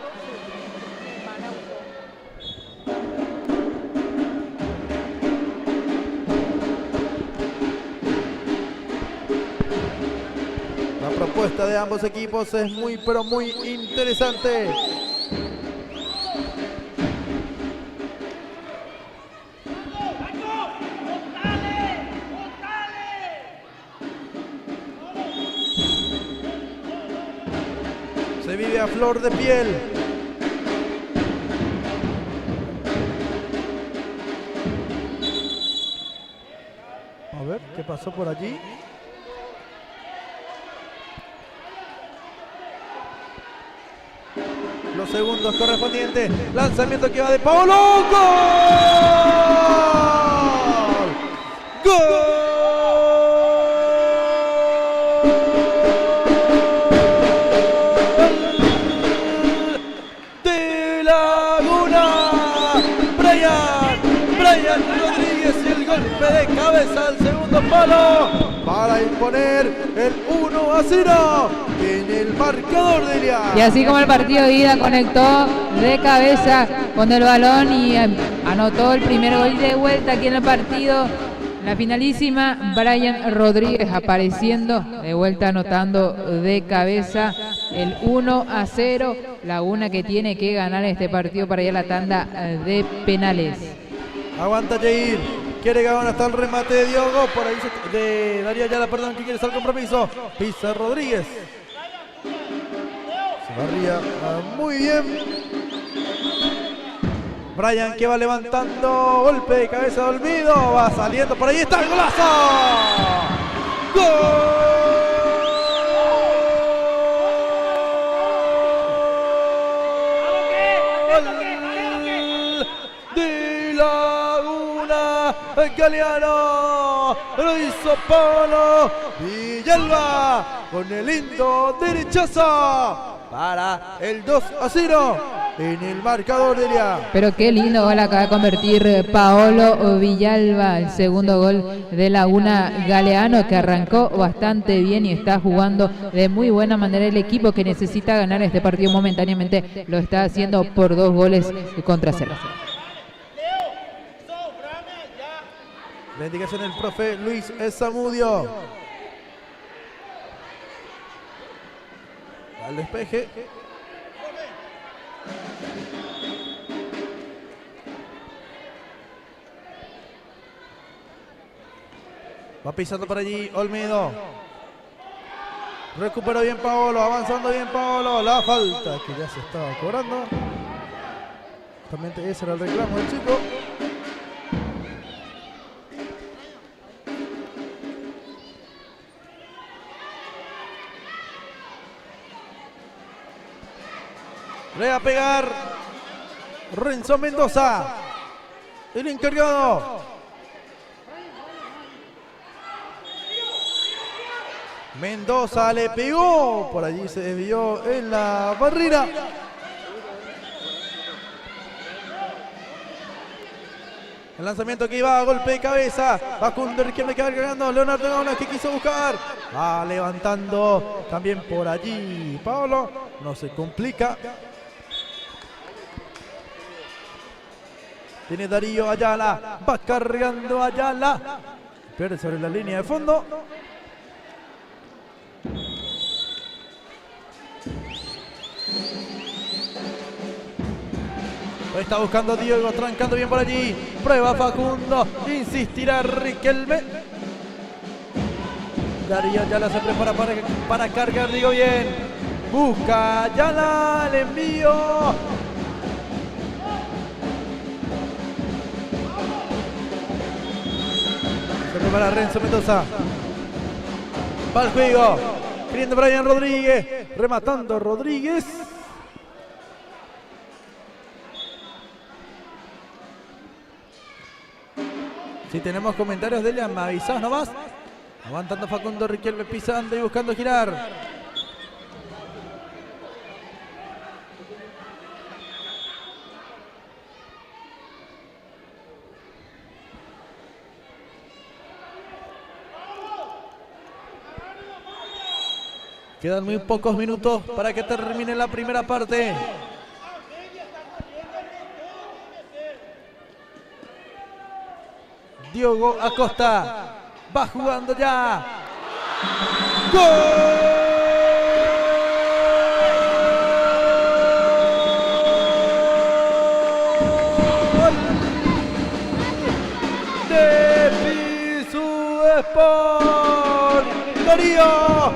La propuesta de ambos equipos es muy pero muy interesante. Se vive a flor de piel. A ver, ¿qué pasó por allí? Los segundos correspondientes. Lanzamiento que va de Paolo. ¡Gol! ¡Gol! De Laguna. Brian Rodríguez y el golpe de cabeza al segundo palo para imponer el 1-0 en el marcador de Liga. Y así como el partido de ida conectó de cabeza con el balón y anotó el primer gol de vuelta aquí en el partido. La finalísima, Brian Rodríguez apareciendo de vuelta, anotando de cabeza el 1-0. Laguna que tiene que ganar este partido para ir a la tanda de penales. Aguanta Jair, quiere ganar hasta el remate de Diogo, por ahí de Darío Ayala, perdón, que quiere hacer el compromiso. Pisa Rodríguez. Se barría muy bien. Brian que va levantando, golpe de cabeza de Olmedo, va saliendo, por ahí está el golazo. ¡Gol! De Laguna, Galeano, lo hizo Paolo Villalba con el lindo derechazo para el 2-0 en el marcador de Liga. Pero qué lindo gol acaba de convertir Paolo Villalba, el segundo gol de Laguna. Galeano que arrancó bastante bien y está jugando de muy buena manera. El equipo que necesita ganar este partido momentáneamente lo está haciendo por 2 goles contra 0. La indicación del profe Luis Zamudio. Al despeje. Va pisando por allí Olmedo. Recuperó bien Paolo, avanzando bien Paolo. La falta que ya se estaba cobrando. Justamente ese era el reclamo del chico. Le va a pegar Renzo Mendoza, el encargado. Mendoza le pegó, por allí se desvió en la barrera. El lanzamiento que iba a golpe de cabeza. Facundo Riquelme que va cargando. Leonardo Gaunas que quiso buscar. Va levantando también por allí Paolo. No se complica. Tiene Darío Ayala. Va cargando Ayala. Pierde sobre la línea de fondo. Está buscando Diego, trancando bien por allí. Prueba Facundo. Insistirá Riquelme. Darío Ayala se prepara para cargar, digo bien. Busca Ayala, el envío. Se prepara Renzo Mendoza. Va al juego. Queriendo Brian Rodríguez. Rematando Rodríguez. Si tenemos comentarios de ella, me avisás nomás. Aguantando Facundo Riquelme, pisando y buscando girar. Quedan muy pocos minutos para que termine la primera parte. Diogo Acosta va jugando ya. ¡Gol! De Pisu Sport. Darío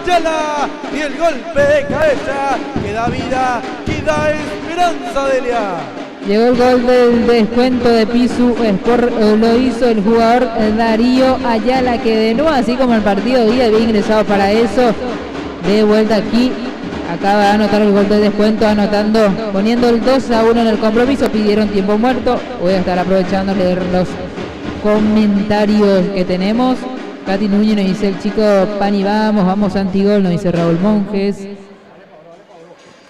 Ayala y el golpe de cabeza que da vida, que da esperanza, Delia. Llegó el gol del descuento de Pisu Sport, lo hizo el jugador Darío Ayala, que de nuevo, así como el partido de día, había ingresado para eso. De vuelta aquí, acaba de anotar el gol de descuento, anotando, poniendo el 2-1 en el compromiso. Pidieron tiempo muerto. Voy a estar aprovechando a leer los comentarios que tenemos. Katy Núñez nos dice: el chico Pani, vamos Antigol, nos dice Raúl Monjes.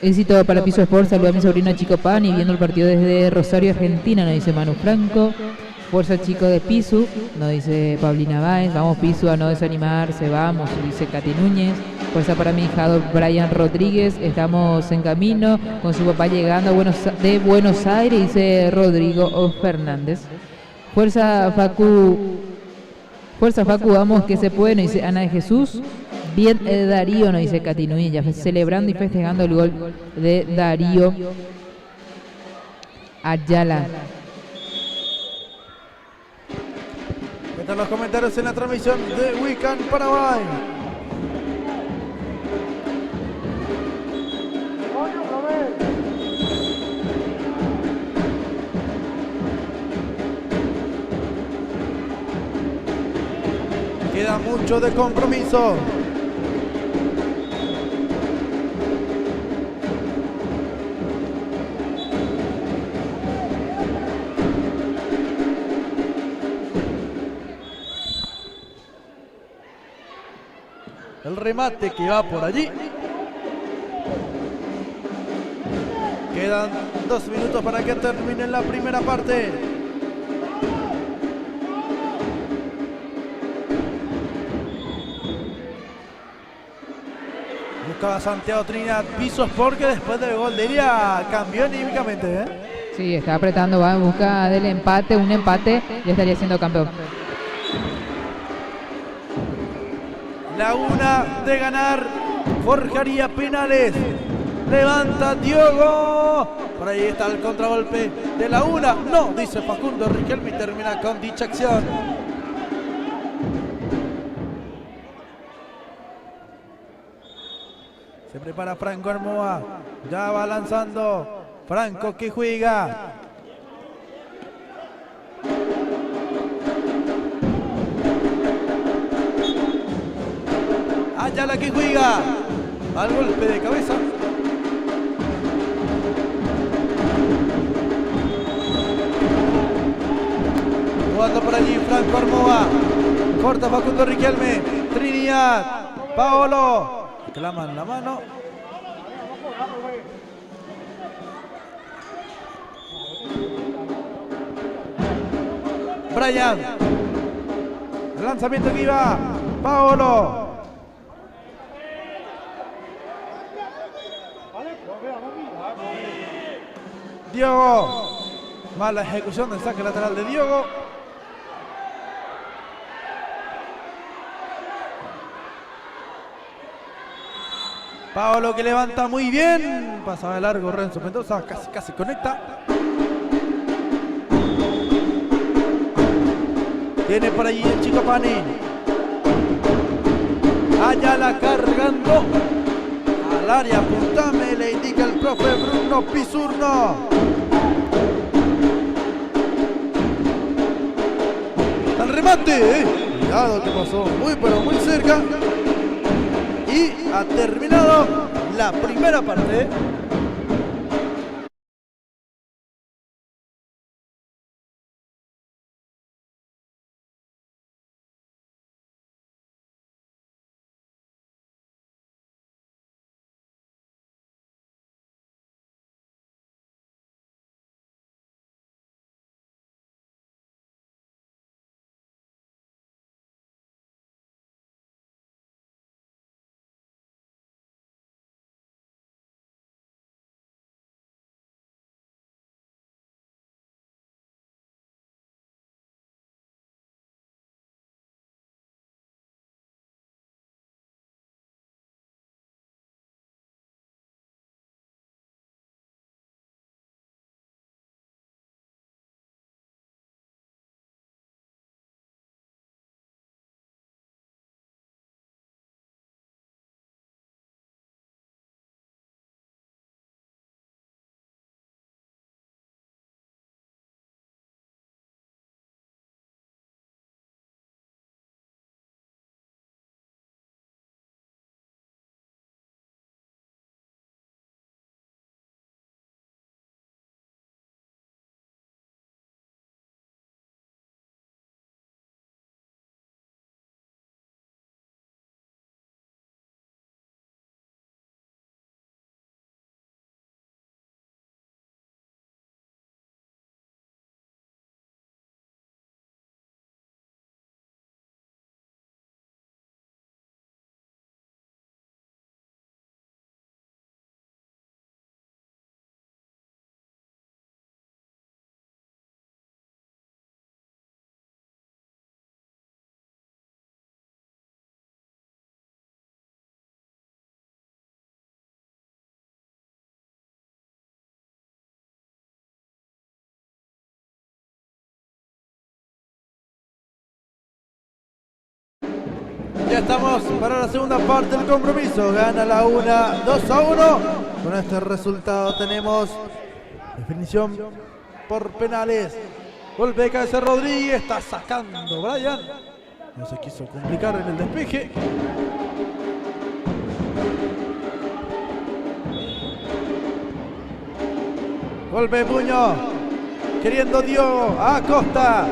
Éxito para Piso Sport, saluda a mi sobrino Chico Pani, viendo el partido desde Rosario, Argentina, nos dice Manu Franco. Fuerza chico de Pisu, nos dice Paulina Báez. Vamos Pisu, a no desanimarse, vamos, dice Katy Núñez. Fuerza para mi hijado Brian Rodríguez, estamos en camino con su papá llegando de Buenos Aires, dice Rodrigo Fernández. Fuerza Facu, vamos que se puede, nos dice Ana de Jesús. Bien Darío, nos dice Katy Núñez, ya celebrando y festejando el gol de Darío Ayala. Están los comentarios en la transmisión de Weekend Paraguay. Queda mucho de compromiso. El remate que va por allí. Quedan 2 minutos para que termine la primera parte. Buscaba Santiago Trinidad, Piso Sport, que después del gol de ella cambió anímicamente, ¿eh? Sí, está apretando, va en busca del empate, un empate, ya estaría siendo campeón. La una de ganar forjaría penales. Levanta Diogo. Por ahí está el contragolpe de la una. No, dice Facundo Riquelme y termina con dicha acción. Se prepara Franco Armoa. Ya va lanzando. Franco que juega. Ayala que juega. Al golpe de cabeza. Jugando por allí Franco Armoa. Corta Facundo Riquelme. Trinidad. Paolo. Claman la mano. Brian. El lanzamiento que iba. Paolo. Diogo. Mala ejecución del saque lateral de Diogo. Paolo que levanta muy bien. Pasaba de largo Renzo Mendoza. Casi conecta. Tiene por allí el chico Pani. Ayala cargando. Al área, apuntame, le indica el profe Bruno Pisurno. Al remate, cuidado que pasó muy pero muy cerca. Y ha terminado la primera parte. Ya estamos para la segunda parte del compromiso. Gana la UNA 2-1. Con este resultado tenemos definición por penales. Golpe de cabeza Rodríguez. Está sacando Brian. No se quiso complicar en el despeje. Golpe de puño. Queriendo Diogo. Acosta.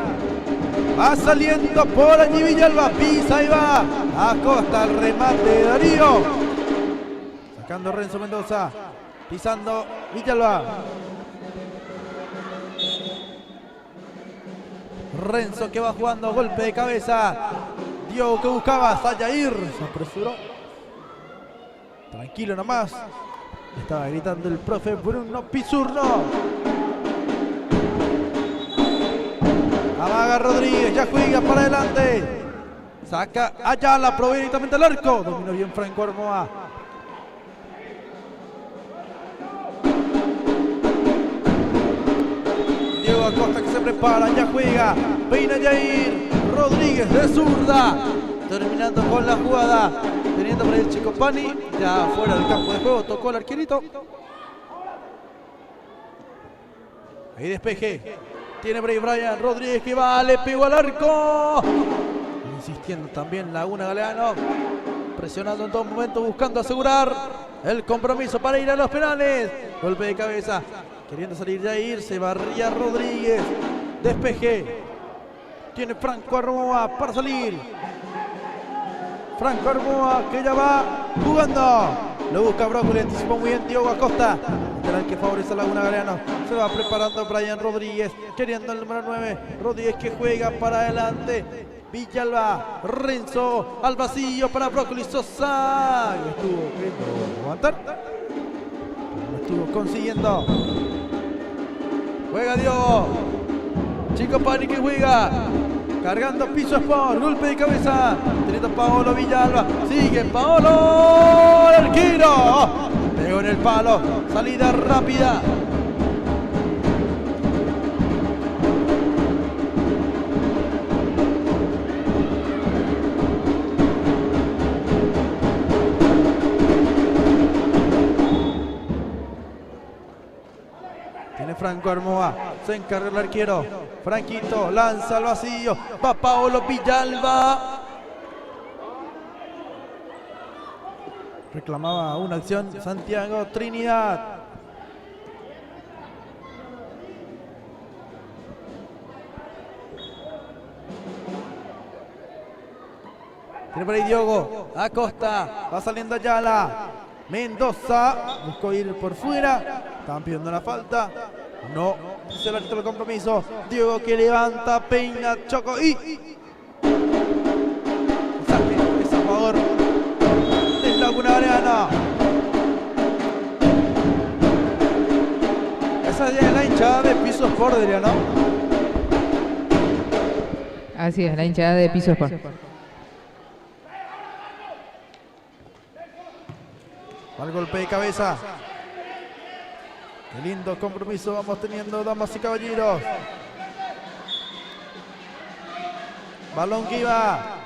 Va saliendo por allí Villalba. Pisa y va. Acosta el remate de Darío. Sacando Renzo Mendoza. Pisando Villalba. Renzo que va jugando. Golpe de cabeza. Diogo que buscaba. Sayair. Se apresuró. Tranquilo nomás. Estaba gritando el profe Bruno Pizurno. Amaga Rodríguez, ya juega para adelante. Saca Ayala, provee directamente al arco. Dominó bien Franco Armoa. Diego Acosta que se prepara, ya juega. Peina Yair. Rodríguez de zurda. Terminando con la jugada. Teniendo por ahí el Chico Pani. Ya fuera del campo de juego. Tocó el arquerito. Ahí despeje. Tiene por ahí Brian Rodríguez que va. Le pegó al arco. Insistiendo también Laguna Galeano. Presionando en todo momento. Buscando asegurar el compromiso para ir a los penales. Golpe de cabeza. Queriendo salir ya irse. Barría Rodríguez. Despeje. Tiene Franco Armoa para salir. Franco Armoa que ya va jugando. Lo busca Brócoli, anticipó muy bien Diogo Acosta. Lateral que favorece a Laguna Galeano. Se va preparando Brian Rodríguez. Queriendo el número 9. Rodríguez que juega para adelante. Villalba. Renzo al vacío para Brócoli Sosa. Y estuvo queriendo levantar. Lo estuvo consiguiendo. Juega Diogo. Chico Pani que juega. Cargando piso Sport, golpe de cabeza. Teniendo Paolo Villalba. Sigue Paolo. El arquero. Pegó en el palo. Salida rápida. Tiene Franco Armoa. Se encarga el arquero. Franquito lanza al vacío. Va Paolo Villalba. Reclamaba una acción Santiago Trinidad. Tiene por ahí Diogo. Acosta. Va saliendo Ayala. Mendoza. Buscó ir por fuera. Estaban pidiendo la falta. No. Se le quitó el compromiso. Diogo que levanta. Peina. Choco. Y saque. Es a favor de Laguna Galeano. Esa es la hinchada de Piso Sport, diría, ¿no? Así es, la hinchada de Piso Sport. Al golpe de cabeza. Qué lindo compromiso vamos teniendo, damas y caballeros. Balón que iba.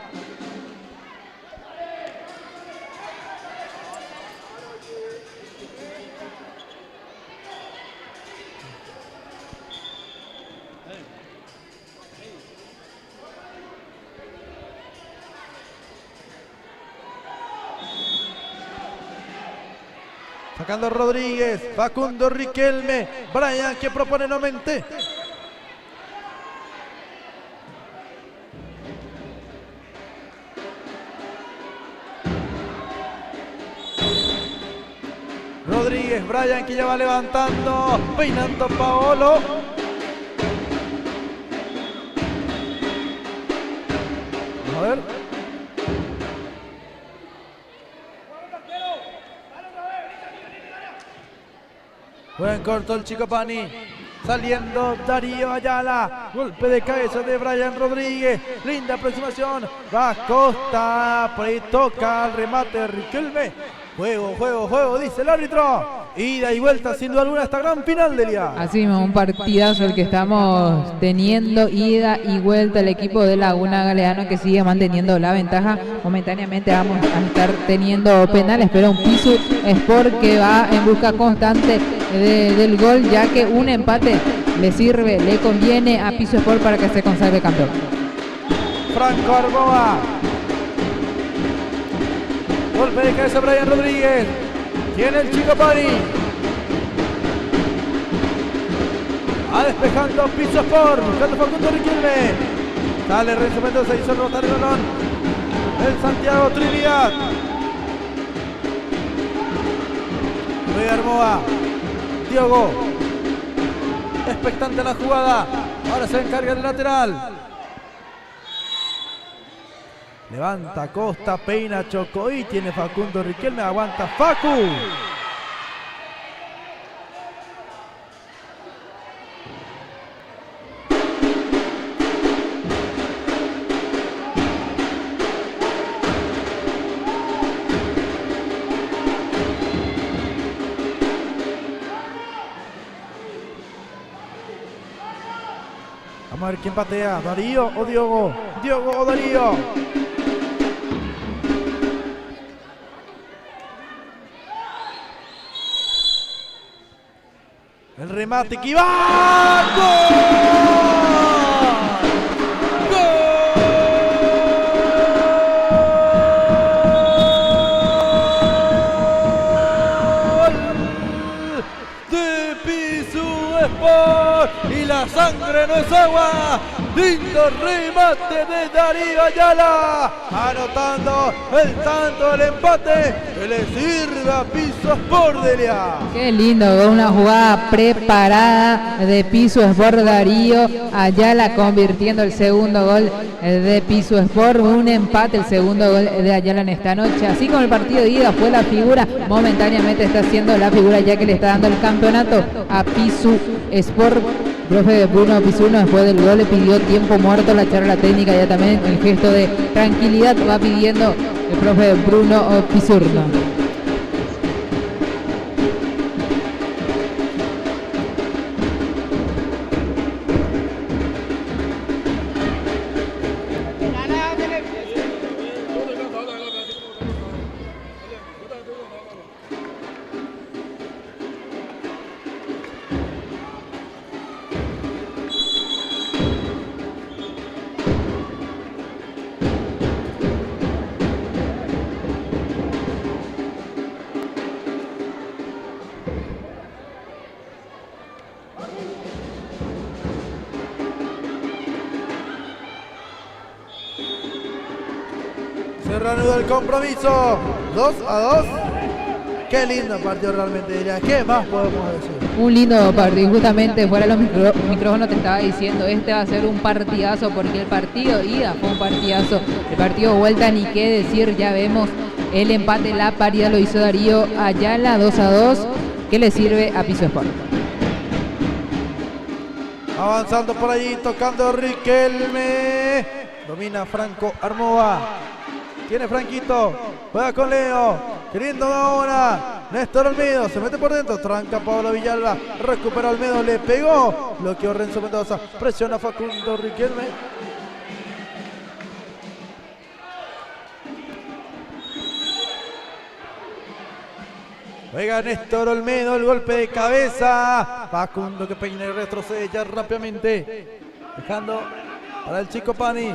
Sacando Rodríguez, Facundo Riquelme, Brian que propone nuevamente. Rodríguez, Brian que ya va levantando, peinando Paolo. A ver. Buen corto el Chico Pani. Saliendo Darío Ayala. Golpe de cabeza de Brian Rodríguez. Linda aproximación. Va Costa. Por ahí toca el remate de Riquelme. Juego, juego, juego, dice el árbitro. Ida y vuelta, sin duda alguna, esta gran final, Delia. Así mismo, un partidazo el que estamos teniendo, ida y vuelta. El equipo de Laguna Galeano que sigue manteniendo la ventaja. Momentáneamente vamos a estar teniendo penales, pero un Pisu Sport que va en busca constante del gol, ya que un empate le sirve, le conviene a Pisu Sport para que se consagre campeón. Franco Arboa. Golpe de cabeza Brian Rodríguez. Tiene el Chico Pani. Va despejando Pisu Sport. Buscando Facundo Riquelme. Sale Renzo Mendoza, hizo rotar el balón. El Santiago Trinidad. Luis Arboa. Diogo. Expectante la jugada. Ahora se encarga el lateral. Levanta Costa, peina Chocoí, tiene Facundo Riquelme, aguanta Facu. Vamos a ver quién patea, Darío o Diogo. Diogo o Darío. El remate que va. ¡Gol! ¡Gol! De Pisu Sport. Y la sangre no es agua. Lindo remate de Darío Ayala. Anotando el tanto del empate que le sirve a Pisu Sport, Delia. Qué lindo, una jugada preparada de Pisu Sport. Darío Ayala convirtiendo el segundo gol de Pisu Sport. Un empate, el segundo gol de Ayala en esta noche. Así como el partido de ida fue la figura, momentáneamente está siendo la figura, ya que le está dando el campeonato a Pisu Sport. Profe Bruno Pizurno después del gol le pidió tiempo muerto, la charla técnica, ya también el gesto de tranquilidad va pidiendo el profe Bruno Pizurno. Se reanuda el compromiso. 2-2. Qué lindo partido realmente, diría. ¿Qué más podemos decir? Un lindo partido, justamente fuera de los micrófonos te estaba diciendo, este va a ser un partidazo, porque el partido ida fue un partidazo, el partido vuelta ni qué decir, ya vemos el empate, la paridad lo hizo Darío Ayala, 2-2, que le sirve a Pisu Sport. Avanzando por allí, tocando Riquelme. Domina Franco Armoa. Tiene Franquito. Juega con Leo. Queriendo ahora. Néstor Olmedo. Se mete por dentro. Tranca Pablo Villalba. Recupera Olmedo. Le pegó. Bloqueó Renzo Mendoza. Presiona Facundo Riquelme. Juega Néstor Olmedo. El golpe de cabeza. Facundo que peina y retrocede ya rápidamente. Dejando para el Chico Pani.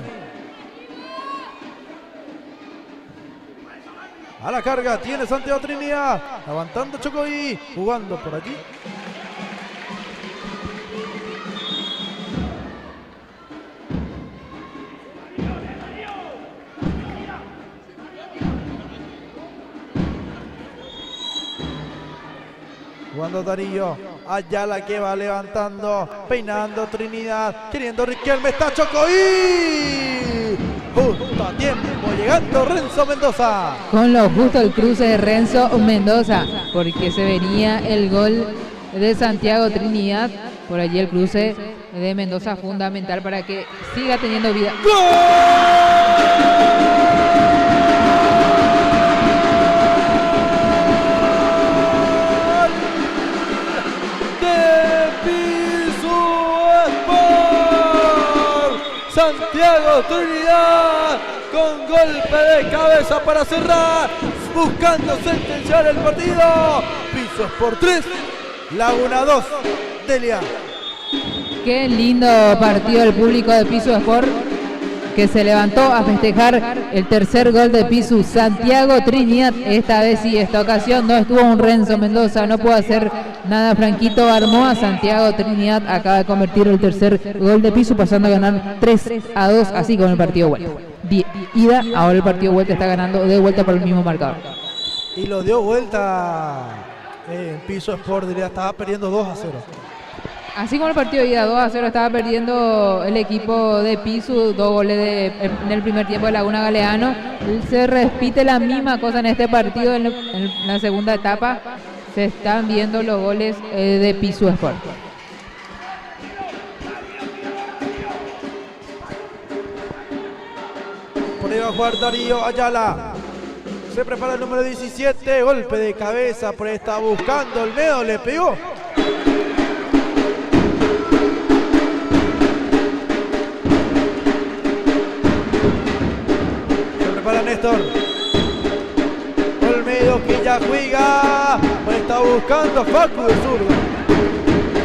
A la carga tiene Santiago Trinidad. Aguantando Chocoí. Jugando por allí. Jugando Darío. Ayala que va levantando. Peinando Trinidad. Queriendo Riquelme. Está Chocoí. Justo a tiempo, llegando Renzo Mendoza. Con lo justo el cruce de Renzo Mendoza, porque se venía el gol de Santiago Trinidad. Por allí el cruce de Mendoza fundamental para que siga teniendo vida. ¡Gol Santiago Trinidad con golpe de cabeza para cerrar, buscando sentenciar el partido. Pisos por 3, Laguna 2, Delia. Qué lindo partido el público de Pisu Sport, que se levantó a festejar el tercer gol de Pisu. Santiago Trinidad, esta vez sí, esta ocasión no estuvo un Renzo Mendoza, no pudo hacer nada Franquito Armoa. Santiago Trinidad acaba de convertir el tercer gol de Pisu, pasando a ganar 3-2, así con el partido vuelta. Ida, ahora el partido vuelta está ganando de vuelta por el mismo marcador. Y lo dio vuelta Pisu Sport, diría, estaba perdiendo 2-0. Así como el partido de ida 2-0 estaba perdiendo el equipo de Pisu, 2 goles en el primer tiempo de Laguna Galeano. Se repite la misma cosa en este partido, en la segunda etapa. Se están viendo los goles de Pisu Sport. Por ahí va a jugar Darío Ayala. Se prepara el número 17, golpe de cabeza, por ahí está buscando el medio, le pegó. Para Néstor, Olmedo que ya juega, está buscando Facu de zurdo,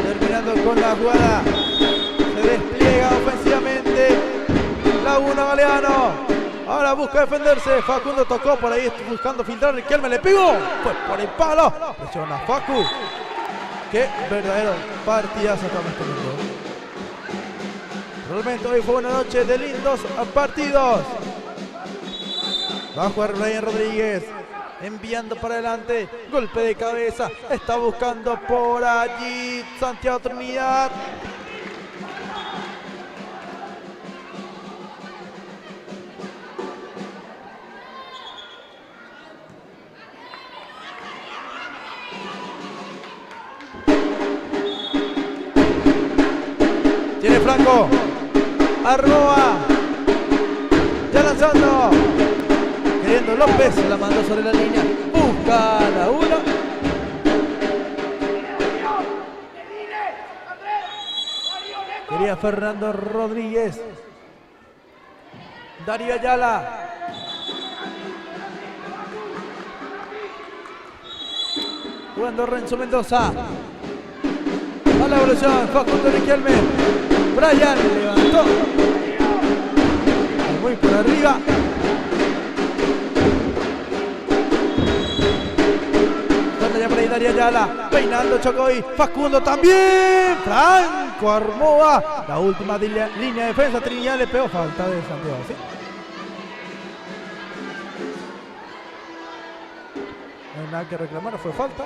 terminando con la jugada, se despliega ofensivamente Laguna Galeano, ahora busca defenderse, Facundo tocó por ahí buscando filtrar, Riquelme le pegó, fue por el palo, presiona Facu, qué verdadero partidazo estamos teniendo. Realmente hoy fue una noche de lindos partidos. Va a jugar Brian Rodríguez, enviando para adelante, golpe de cabeza, está buscando por allí Santiago Trinidad. Tiene Franco, Arroa, ya lanzando. Queriendo López, la mandó sobre la línea, busca la 1. Quería Fernando Rodríguez. Darío Ayala. Jugando Renzo Mendoza. A la evolución, Facundo Riquelme. Brian levantó. Muy por arriba. Darío Ayala, peinando Chocoy, Facundo también, Franco Armoa, la última línea de defensa, Trinidad le pegó, falta de Santiago, ¿sí? No hay nada que reclamar, fue falta.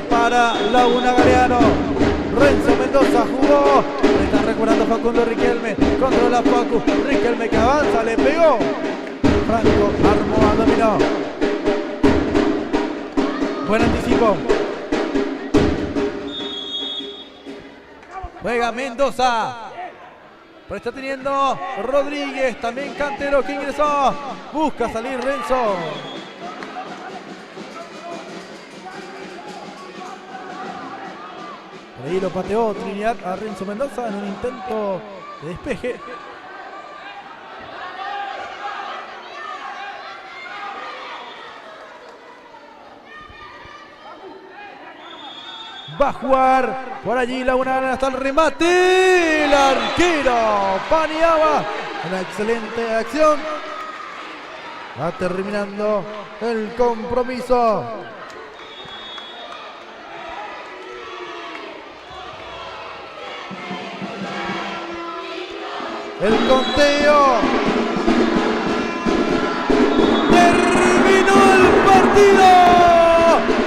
Para Laguna Galeano, Renzo Mendoza jugó, le está recuperando Facundo Riquelme, controla Facu, Riquelme que avanza, le pegó, Franco Armoa dominó, buen anticipo, juega Mendoza, pero está teniendo Rodríguez, también Cantero que ingresó, busca salir Renzo. Ahí lo pateó Trinidad a Renzo Mendoza en un intento de despeje. Va a jugar por allí Laguna hasta el remate. El arquero Paniagua. Una excelente acción. Va terminando el compromiso. El conteo. Terminó el partido.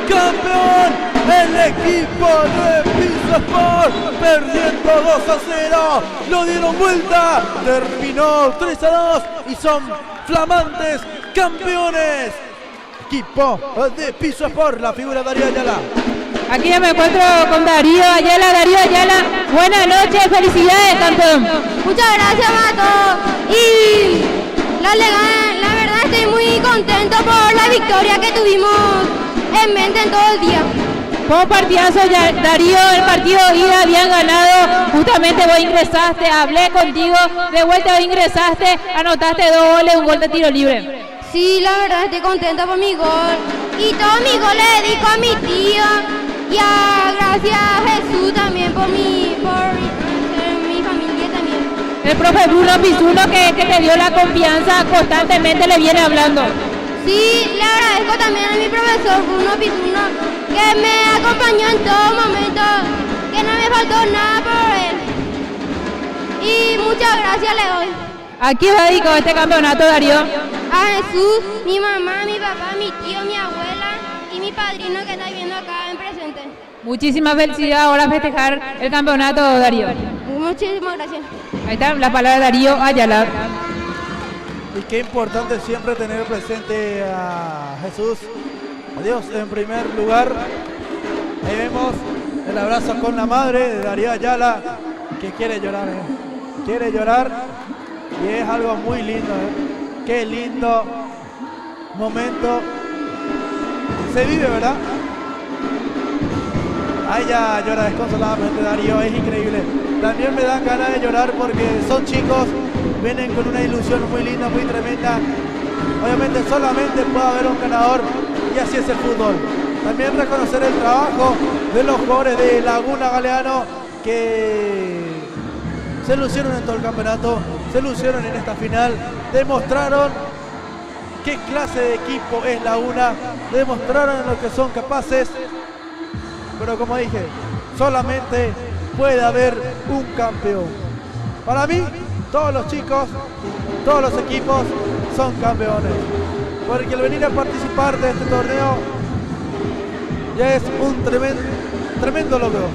Campeón el equipo de Pisu Sport, perdiendo 2-0, lo dieron vuelta, terminó 3-2 y son flamantes campeones. Equipo de Piso Sport, la figura de Darío Ayala. Aquí ya me encuentro con Darío Ayala. Darío Ayala, buenas noches, felicidades, campeón. Muchas gracias, Mato. Y la verdad estoy muy contento por la victoria que tuvimos en mente en todo el día. Fue un partidazo, Darío, el partido ida habían ganado, justamente vos ingresaste, hablé contigo, de vuelta vos ingresaste, anotaste 2 goles, un gol de tiro libre. Sí, la verdad estoy contenta por mi gol. Y todos mis goles le dedico a mi tío y gracias a Jesús también por mi familia también. El profe Bruno Pisuno que te dio la confianza, constantemente le viene hablando. Sí, le agradezco también a mi profesor Bruno Pisuno, que me acompañó en todo momento, que no me faltó nada por él. Y muchas gracias le doy. ¿A quién va dedicado este campeonato, Darío? A Jesús, mi mamá, mi papá, mi tío, mi abuela y mi padrino que está viendo acá en presente. Muchísimas felicidades ahora a festejar el campeonato, Darío. Muchísimas gracias. Ahí está la palabra de Darío Ayala. Y qué importante siempre tener presente a Jesús, a Dios en primer lugar. Ahí vemos el abrazo con la madre de Darío Ayala, que quiere llorar, quiere llorar, y es algo muy lindo, qué lindo momento se vive, ¿verdad? Ahí ya llora desconsoladamente Darío, es increíble. También me dan ganas de llorar porque son chicos, vienen con una ilusión muy linda, muy tremenda. Obviamente solamente puede haber un ganador y así es el fútbol. También reconocer el trabajo de los jugadores de Laguna Galeano que se lucieron en todo el campeonato, se lucieron en esta final, demostraron qué clase de equipo es Laguna, demostraron en lo que son capaces, pero como dije, solamente puede haber un campeón. Para mí, todos los chicos, todos los equipos son campeones, porque el venir a participar de este torneo ya es un tremendo logro.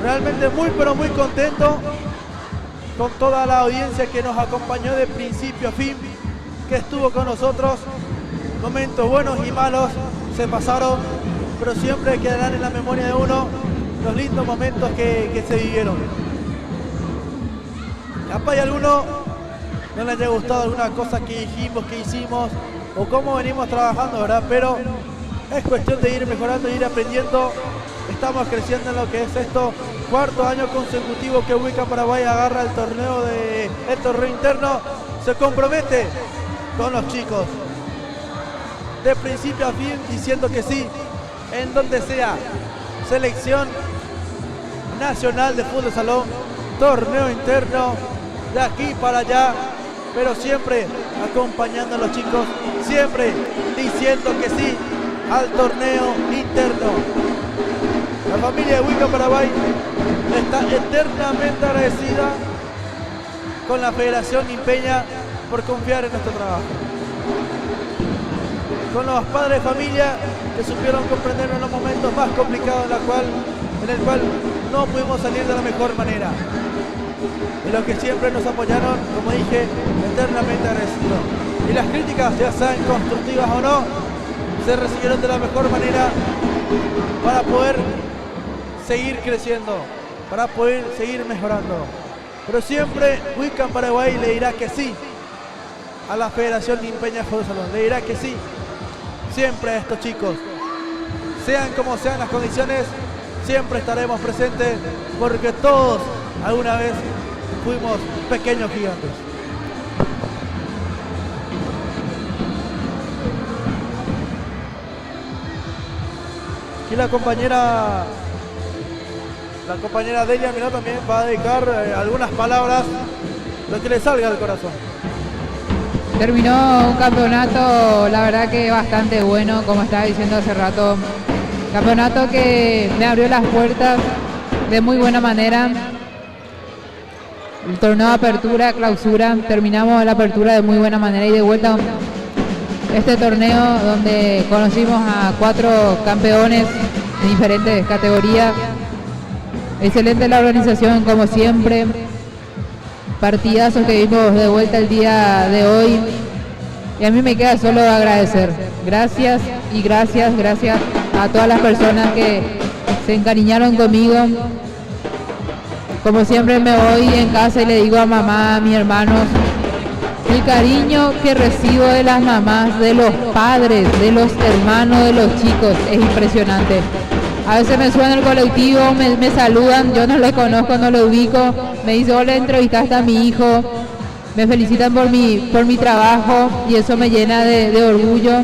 Realmente muy pero muy contento con toda la audiencia que nos acompañó de principio a fin, que estuvo con nosotros. Momentos buenos y malos se pasaron, pero siempre quedarán en la memoria de uno los lindos momentos que se vivieron. Capaz hay alguno no le haya gustado alguna cosa que dijimos, que hicimos o cómo venimos trabajando, ¿verdad? Pero es cuestión de ir mejorando, ir aprendiendo. Estamos creciendo en lo que es esto, 4º año consecutivo que Wicca Paraguay agarra el torneo interno, se compromete con los chicos de principio a fin diciendo que sí, en donde sea, selección nacional de fútbol salón, torneo interno, de aquí para allá, pero siempre acompañando a los chicos, siempre diciendo que sí al torneo interno. La familia de Wicca Paraguay está eternamente agradecida con la Federación Impeña por confiar en nuestro trabajo. Con los padres de familia que supieron comprender en los momentos más complicados en el cual no pudimos salir de la mejor manera. Y los que siempre nos apoyaron, como dije, eternamente agradecidos. Y las críticas, ya sean constructivas o no, se recibieron de la mejor manera para poder seguir creciendo, para poder seguir mejorando. Pero siempre Wicca Paraguay le dirá que sí a la Federación de Impeña Fútbol Salón, le dirá que sí siempre a estos chicos. Sean como sean las condiciones, siempre estaremos presentes porque todos alguna vez fuimos pequeños gigantes. Aquí la compañera Delia Miró también va a dedicar algunas palabras, lo que le salga del corazón. Terminó un campeonato, la verdad que bastante bueno, como estaba diciendo hace rato. Campeonato que me abrió las puertas de muy buena manera. El torneo de apertura, clausura, terminamos la apertura de muy buena manera y de vuelta este torneo donde conocimos a 4 campeones en diferentes categorías. Excelente la organización, como siempre. Partidazos que vimos de vuelta el día de hoy. Y a mí me queda solo agradecer. Gracias y gracias a todas las personas que se encariñaron conmigo. Como siempre me voy en casa y le digo a mamá, a mis hermanos, el cariño que recibo de las mamás, de los padres, de los hermanos, de los chicos, es impresionante. A veces me suben el colectivo, me saludan, yo no lo conozco, no lo ubico, me dice, hola, entrevistaste a mi hijo, me felicitan por mi trabajo y eso me llena de orgullo.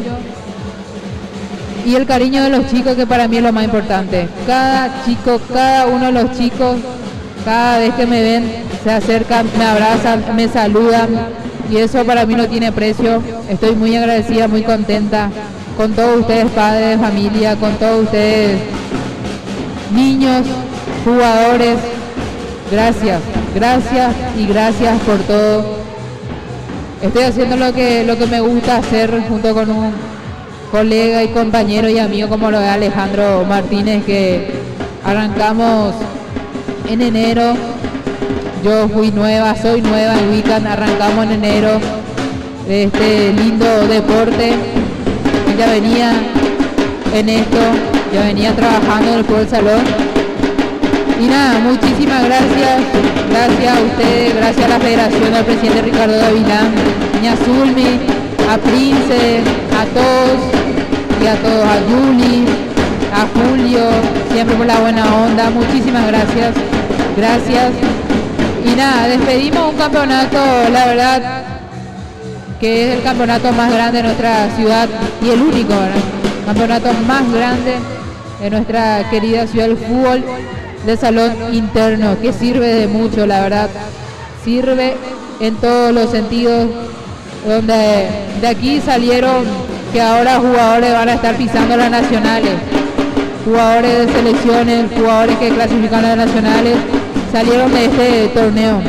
Y el cariño de los chicos, que para mí es lo más importante. Cada chico, cada uno de los chicos, cada vez que me ven, se acercan, me abrazan, me saludan y eso para mí no tiene precio. Estoy muy agradecida, muy contenta con todos ustedes, padres, familia, con todos ustedes, niños, jugadores. Gracias y gracias por todo. Estoy haciendo lo que me gusta hacer junto con un colega y compañero y amigo como lo es Alejandro Martínez, que arrancamos en enero. Yo soy nueva en Wiccan, arrancamos en enero de este lindo deporte. Ya venía en esto, ya venía trabajando en el Fútbol Salón. Y nada, muchísimas gracias a ustedes, gracias a la federación, al presidente Ricardo Gavilán, a Zulmi, a Prince, a todos, a Juli, a Julio, siempre por la buena onda. Muchísimas gracias. Y nada, despedimos un campeonato, la verdad, que es el campeonato más grande de nuestra ciudad y el único, ¿verdad? Campeonato más grande de nuestra querida ciudad del fútbol de salón interno, que sirve de mucho, la verdad, sirve en todos los sentidos, donde de aquí salieron que ahora jugadores van a estar pisando las nacionales, jugadores de selecciones, jugadores que clasifican a las nacionales, salieron de este torneo.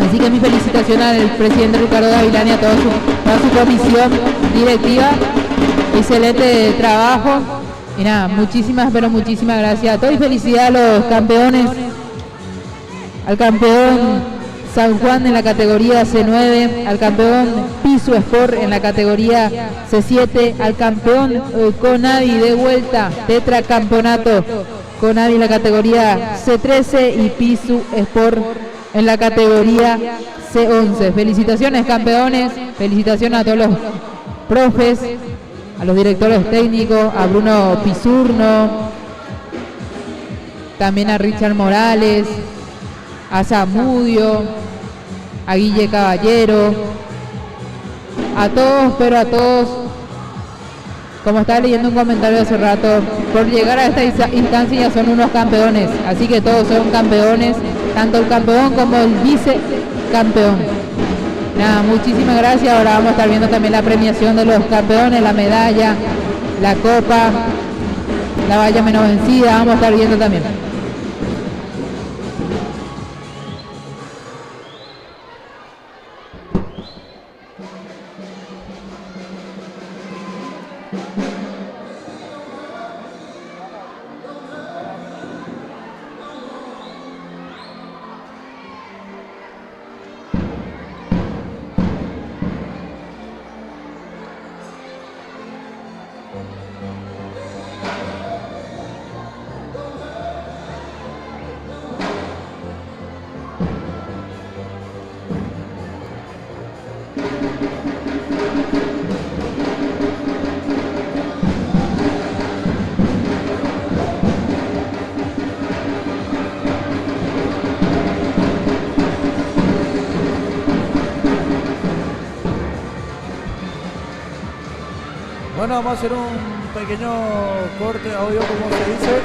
Así que mi felicitación al presidente Ricardo Gavilán y a toda su comisión directiva. Excelente trabajo. Y nada, muchísimas gracias a todos y felicidad a los campeones. Al campeón San Juan en la categoría C9, al campeón Pisu Sport en la categoría C7, al campeón Conavi de vuelta, tetracampeonato Conavi en la categoría C13 y Pisu Sport en la categoría C11. Felicitaciones, campeones, felicitaciones a todos los profes, a los directores técnicos, a Bruno Pisurno, también a Richard Morales, a Zamudio, a Guille Caballero, a todos, como estaba leyendo un comentario hace rato, por llegar a esta instancia ya son unos campeones, así que todos son campeones, tanto el campeón como el vicecampeón. Nada, muchísimas gracias. Ahora vamos a estar viendo también la premiación de los campeones, la medalla, la copa, la valla menos vencida, vamos a estar viendo también. Bueno, vamos a hacer un pequeño corte audio, como se dice.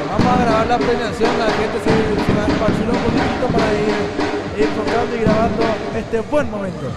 Vamos a grabar la premiación, la gente se va a esparcir un poquitito para ir enfocando y grabando este buen momento.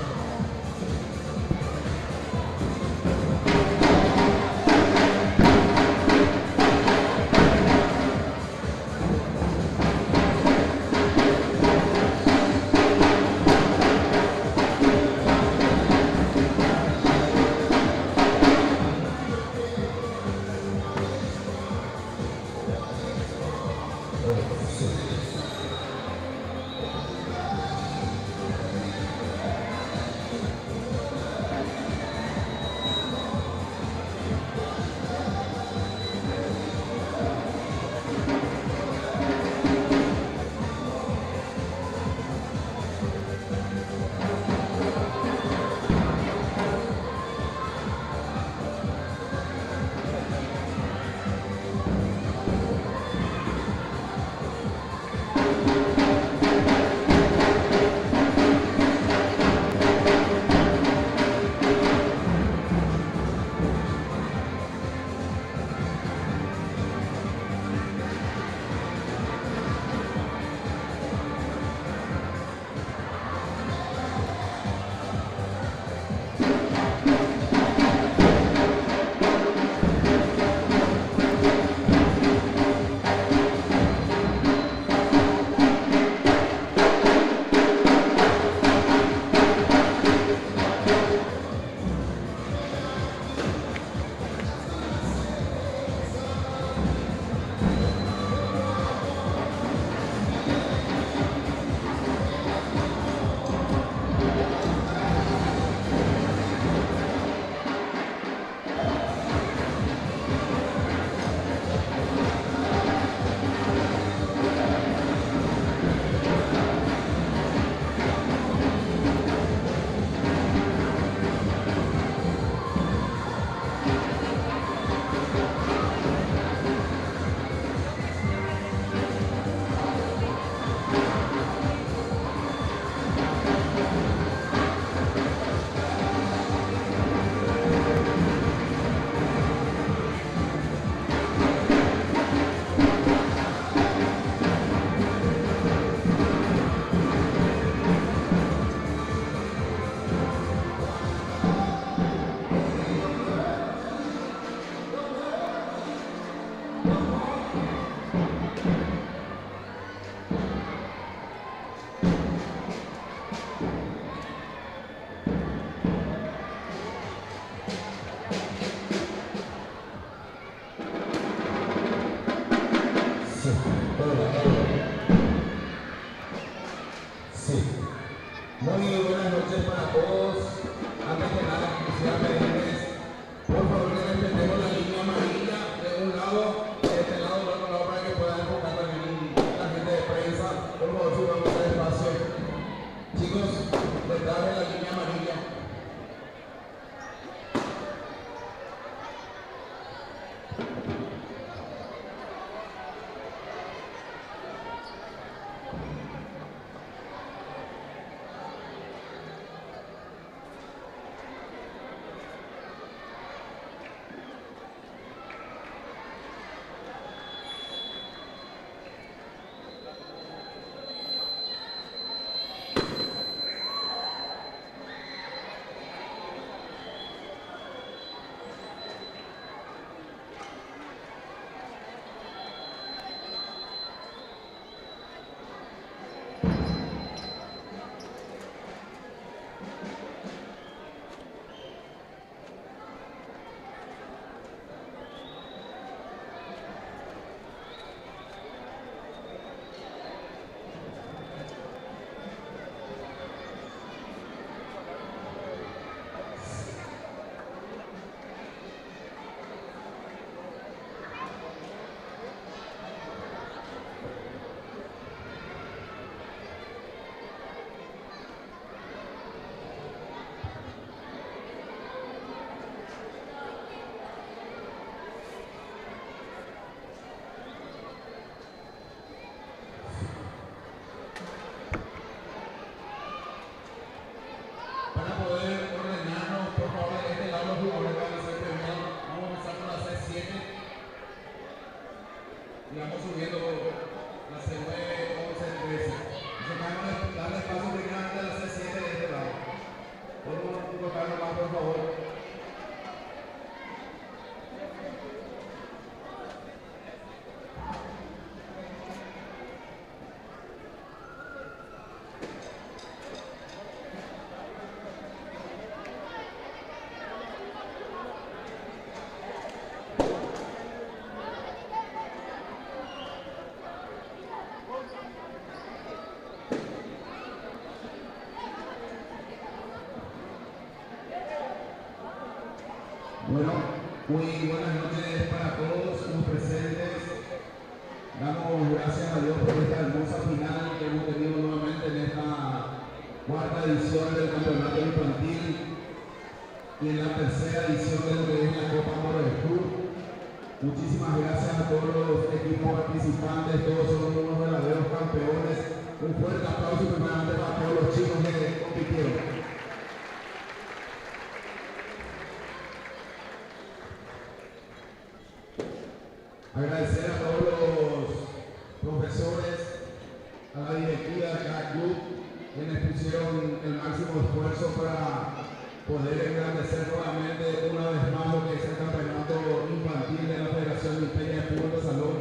y vamos subiendo la C9, 11, 13. Entonces vamos a darle espacio primeramente a la C7 de este lado. Podemos colocarlo más, por favor. Bueno, muy buenas noches para todos los presentes. Damos gracias a Dios por esta hermosa final que hemos tenido nuevamente en esta cuarta edición del campeonato infantil y en la tercera edición de lo que es la Copa Morejú. Muchísimas gracias a todos los equipos participantes, todos son unos verdaderos campeones. Un fuerte aplauso primeramente para todos los chicos que compitieron. Agradecer a todos los profesores, a la directiva de cada club, quienes pusieron el máximo esfuerzo para poder engrandecer nuevamente una vez más lo que es el campeonato infantil de la Federación Mixteca de Fútbol de Salón.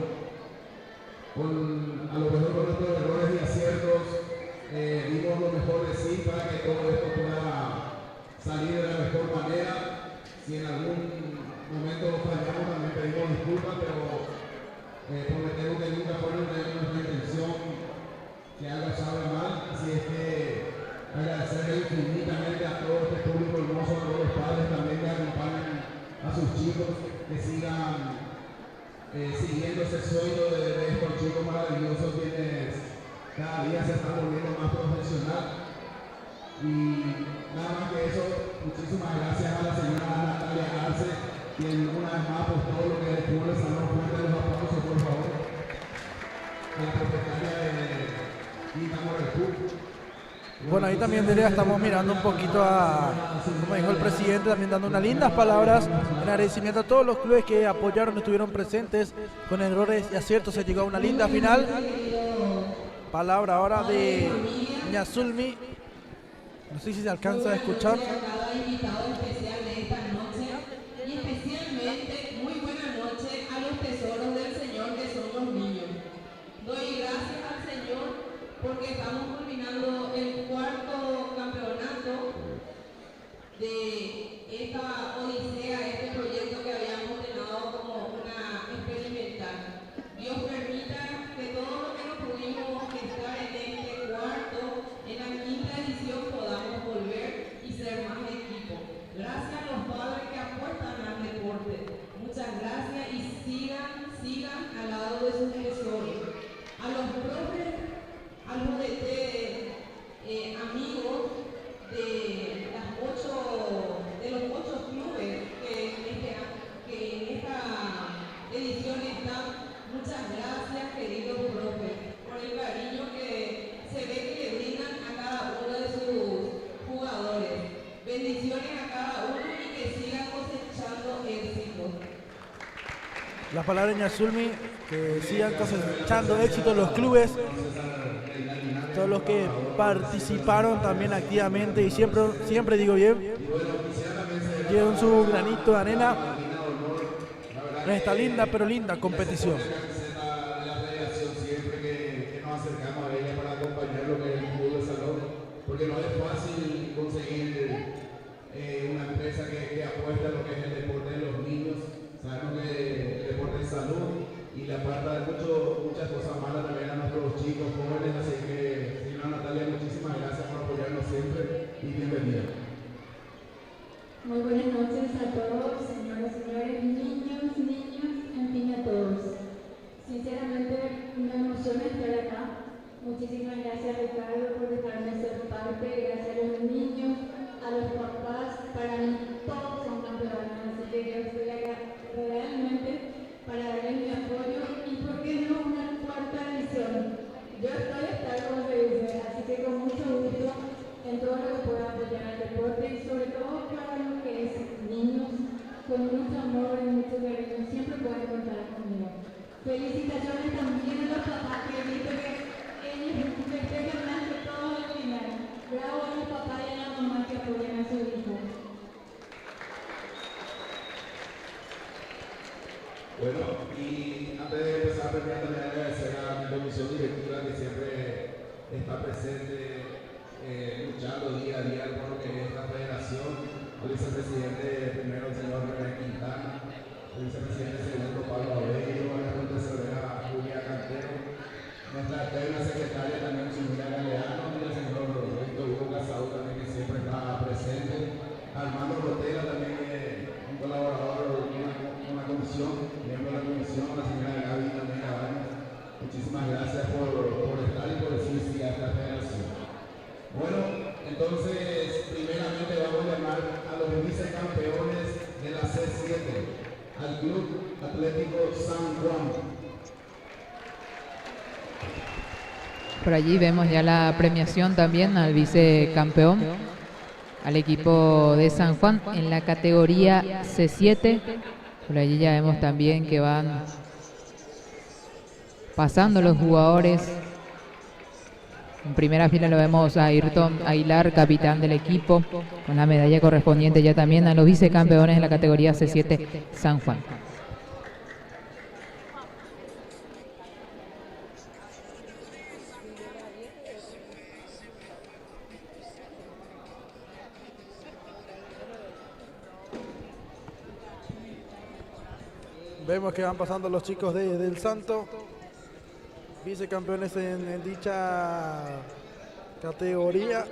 A lo mejor con nuestros errores y aciertos dimos lo mejor de sí para que todo esto pueda salir de la mejor manera. Si en algún momento fallamos también pedimos disculpas, pero prometemos que nunca fue nuestra intención que algo salga mal. Así es que agradecerle infinitamente a todo este público hermoso, a todos los padres también que acompañan a sus chicos, que sigan siguiendo ese sueño de estos chicos maravillosos quienes cada día se están volviendo más profesional. Y nada más que eso, muchísimas gracias a la señora Natalia Arce, quien una vez más por todo lo que es el fútbol de Salón. Fuerte los aplausos, por favor. A la propietaria de Quinta Morejú. Bueno, ahí también Delia, estamos mirando un poquito a, como dijo el presidente, también dando unas lindas palabras en agradecimiento a todos los clubes que apoyaron, estuvieron presentes, con errores y aciertos se llegó a una linda final. Palabra ahora de Ñazulmi, no sé si se alcanza a escuchar. Cada invitado especial de esta noche y especialmente muy buena noche a los tesoros del Señor que son los niños. Doy gracias al Señor porque estamos culminando el cuarto campeonato de esta odisea, este proyecto que habíamos tenido como una experimental. Dios permita que todo lo que no pudimos estar en este cuarto, en la quinta edición, podamos volver y ser más equipo. Gracias a los padres que apuestan al deporte. Muchas gracias y sigan al lado de sus tesoros. A los profes, a los amigos de los 8 clubes que en esta edición están, muchas gracias, queridos profes, por el cariño que se ve que le brindan a cada uno de sus jugadores. Bendiciones a cada uno y que sigan cosechando éxitos. Las palabras de Ñazulmi, que sigan cosechando éxito los clubes, todos los que participaron también activamente y siempre digo bien, dieron su granito de arena en esta linda pero linda competición. Porque no es fácil conseguir una empresa que apuesta a lo que es el deporte de los niños. Sabemos que el deporte es salud y le aparta de muchas cosas malas también a nuestros chicos jóvenes. Así que, señora Natalia, muchísimas gracias por apoyarnos siempre y bienvenida. Muy buenas noches a todos, señoras y señores, niños, en fin a todos. Sinceramente me emociona estar acá. Muchísimas gracias, Ricardo, por dejarme ser parte. Gracias a los niños, a los papás. Para mí todos son campeones, así que yo estoy acá realmente para darles mi apoyo y por qué no una cuarta edición. Yo estoy a estar, como se dice, así que con mucho gusto en todo lo que pueda apoyar al deporte y sobre todo para lo que es niños, con mucho amor y mucho Felicitaciones también a los papás que he visto que ellos festejan más que todo al final. Bravo a los papás y a la mamá que apoyan a su hijo. Bueno, y antes de empezar, también agradecer a mi comisión directiva que siempre está presente, luchando día a día por lo que es esta federación. Al vicepresidente primero, el señor René Quintana, el vicepresidente segundo, Pablo Abello, la tesorera Julia Cantero, nuestra eterna secretaria también, Julia Galeano, y el señor Roberto Hugo Casado también, que siempre está presente. Armando Rotela también, un colaborador con la comisión, miembro de la comisión, la señora Gaby también Cabañas. Muchísimas gracias por estar y por decir sí a esta federación. Bueno, entonces, primeramente vamos a llamar a los vicecampeones de la C7, al Club Atlético San Juan. Por allí vemos ya la premiación también al vicecampeón, al equipo de San Juan en la categoría C7. Por allí ya vemos también que van pasando los jugadores. En primera fila lo vemos a Ayrton Aguilar, capitán del equipo, con la medalla correspondiente ya también a los vicecampeones en la categoría C7 San Juan. Vemos que van pasando los chicos del Santo, vicecampeones en dicha categoría.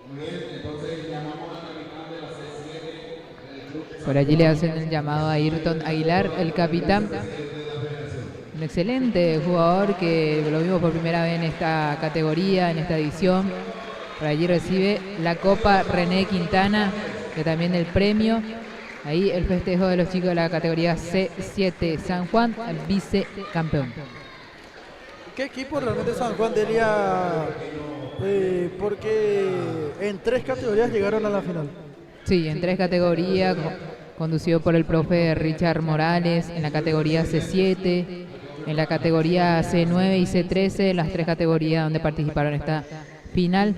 Muy bien, entonces llamamos al capitán de la C7 del club. Por allí le hacen el llamado a Ayrton Aguilar, el capitán. Un excelente jugador que lo vimos por primera vez en esta categoría, en esta edición. Por allí recibe la Copa René Quintana, que también el premio. Ahí el festejo de los chicos de la categoría C7 San Juan, el vicecampeón. ¿Qué equipo realmente San Juan Delia? Porque en 3 categorías llegaron a la final. Sí, en 3 categorías, conducido por el profe Richard Morales, en la categoría C7, en la categoría C9 y C13, las 3 categorías donde participaron en esta final.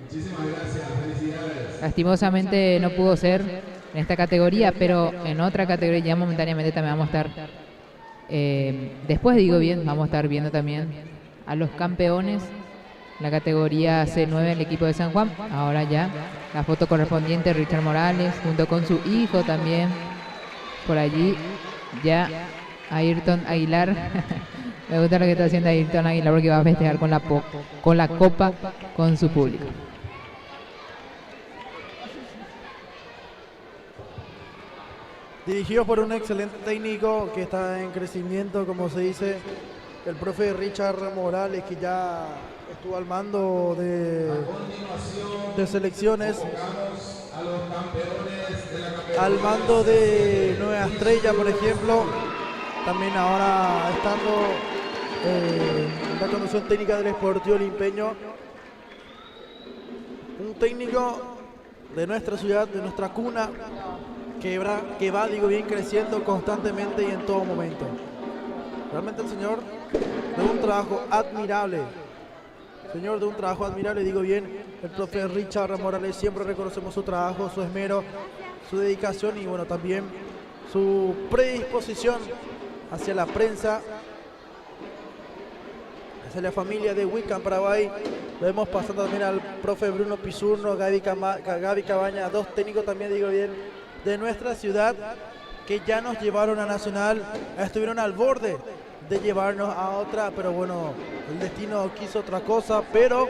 Muchísimas gracias, felicidades. Lastimosamente no pudo ser en esta categoría, pero en otra categoría ya momentáneamente también vamos a estar, después digo bien, vamos a estar viendo también a los campeones. La categoría C9 el equipo de San Juan. Ahora ya la foto correspondiente, Richard Morales junto con su hijo también. Por allí ya Ayrton Aguilar. Me gusta lo que está haciendo Ayrton Aguilar porque va a festejar con la copa con su público. Dirigido por un excelente técnico que está en crecimiento, como se dice, el profe Richard Morales, que ya estuvo al mando de selecciones, al mando de Nueva Estrella, por ejemplo, también ahora estando en la conducción técnica del Sportivo Limpeño, un técnico de nuestra ciudad, de nuestra cuna, que va, digo bien, creciendo constantemente y en todo momento. Realmente el señor de un trabajo admirable. Señor de un trabajo admirable, digo bien, el profe Richard Morales, siempre reconocemos su trabajo, su esmero, su dedicación y bueno, también su predisposición hacia la prensa, hacia la familia de Wiccan Paraguay. Lo vemos pasando también al profe Bruno Pizurno, Gaby Cabaña, 2 técnicos también, digo bien, de nuestra ciudad, que ya nos llevaron a Nacional, estuvieron al borde de llevarnos a otra, pero bueno, el destino quiso otra cosa, pero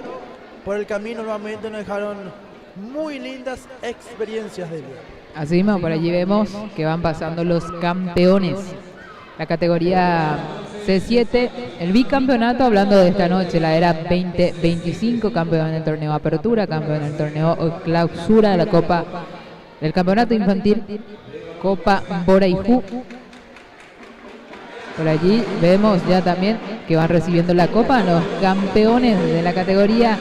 por el camino nuevamente nos dejaron muy lindas experiencias de vida. Así mismo, por allí vemos que van pasando los campeones. La categoría C7, el bicampeonato, hablando de esta noche, la era 2025, campeón del torneo Apertura, campeón del torneo Clausura de la Copa del Campeonato Infantil Copa Boraiju. Por allí vemos ya también que van recibiendo la copa los campeones de la categoría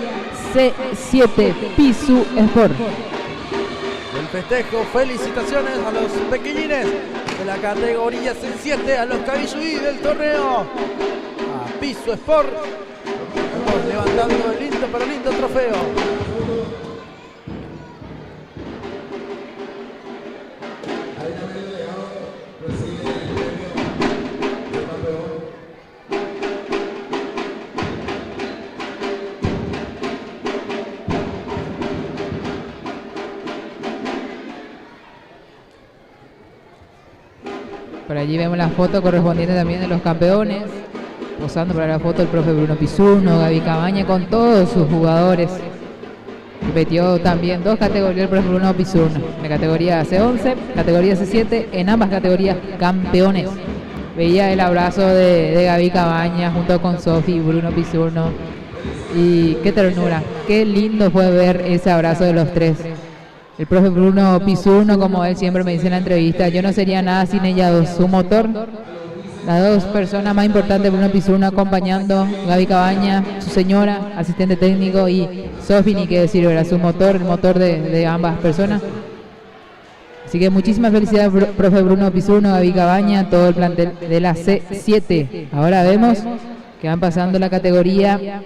C7 Pisu Sport. El festejo, felicitaciones a los pequeñines de la categoría C7, a los Cabisuí del torneo, a Pisu Sport. Estamos levantando el lindo pero lindo trofeo. Por allí vemos la foto correspondiente también de los campeones. Posando para la foto el profe Bruno Pisuno, Gaby Cabaña con todos sus jugadores. Metió también 2 categorías el profe Bruno Pisuno. En la categoría C11, categoría C7, en ambas categorías campeones. Veía el abrazo de Gaby Cabaña junto con Sofi y Bruno Pisuno. Y qué ternura, qué lindo fue ver ese abrazo de los tres. El profe Bruno Pisuno, como él siempre me dice en la entrevista, yo no sería nada sin ella dos. Su motor, las 2 personas más importantes, Bruno Pisuno acompañando, Gaby Cabaña, su señora, asistente técnico, y Sofi, ni qué decir, era su motor, el motor de ambas personas. Así que muchísimas felicidades, profe Bruno Pisuno, Gaby Cabaña, todo el plantel de la C7. Ahora vemos que van pasando la categoría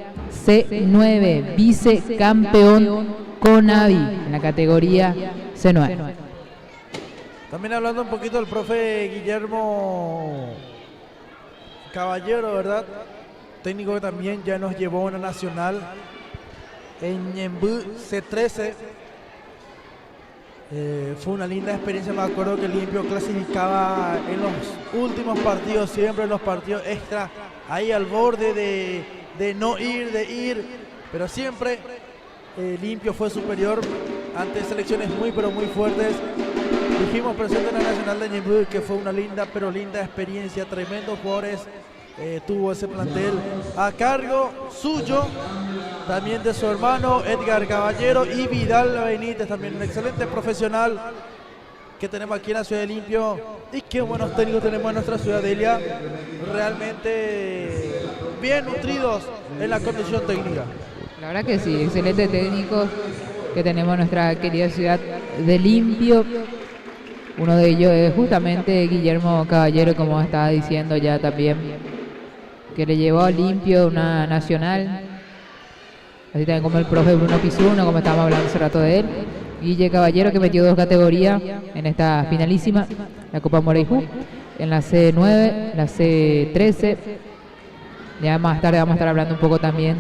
C9, vicecampeón Conavi en la categoría C9. También hablando un poquito del profe Guillermo Caballero, ¿verdad? Técnico que también ya nos llevó a una nacional en Ñemby C13. Fue una linda experiencia. Me acuerdo que Limpio clasificaba en los últimos partidos, siempre en los partidos extra, ahí al borde de no ir, de ir, pero siempre Limpio fue superior ante selecciones muy pero muy fuertes. Dijimos presente en la Nacional de Ñemby que fue una linda pero linda experiencia, tremendos jugadores tuvo ese plantel a cargo suyo, también de su hermano Edgar Caballero y Vidal Benítez, también un excelente profesional que tenemos aquí en la ciudad de Limpio. Y qué buenos técnicos tenemos en nuestra ciudad de Ilia, realmente bien nutridos en la condición técnica. La verdad que sí, excelentes técnicos que tenemos en nuestra querida ciudad de Limpio. Uno de ellos es justamente Guillermo Caballero, como estaba diciendo ya también, que le llevó a Limpio una nacional. Así también como el profe Bruno Pisuno, como estábamos hablando hace rato de él. Guille Caballero, que metió 2 categorías en esta finalísima, la Copa Boraiju, en la C9, la C13. Ya más tarde vamos a estar hablando un poco también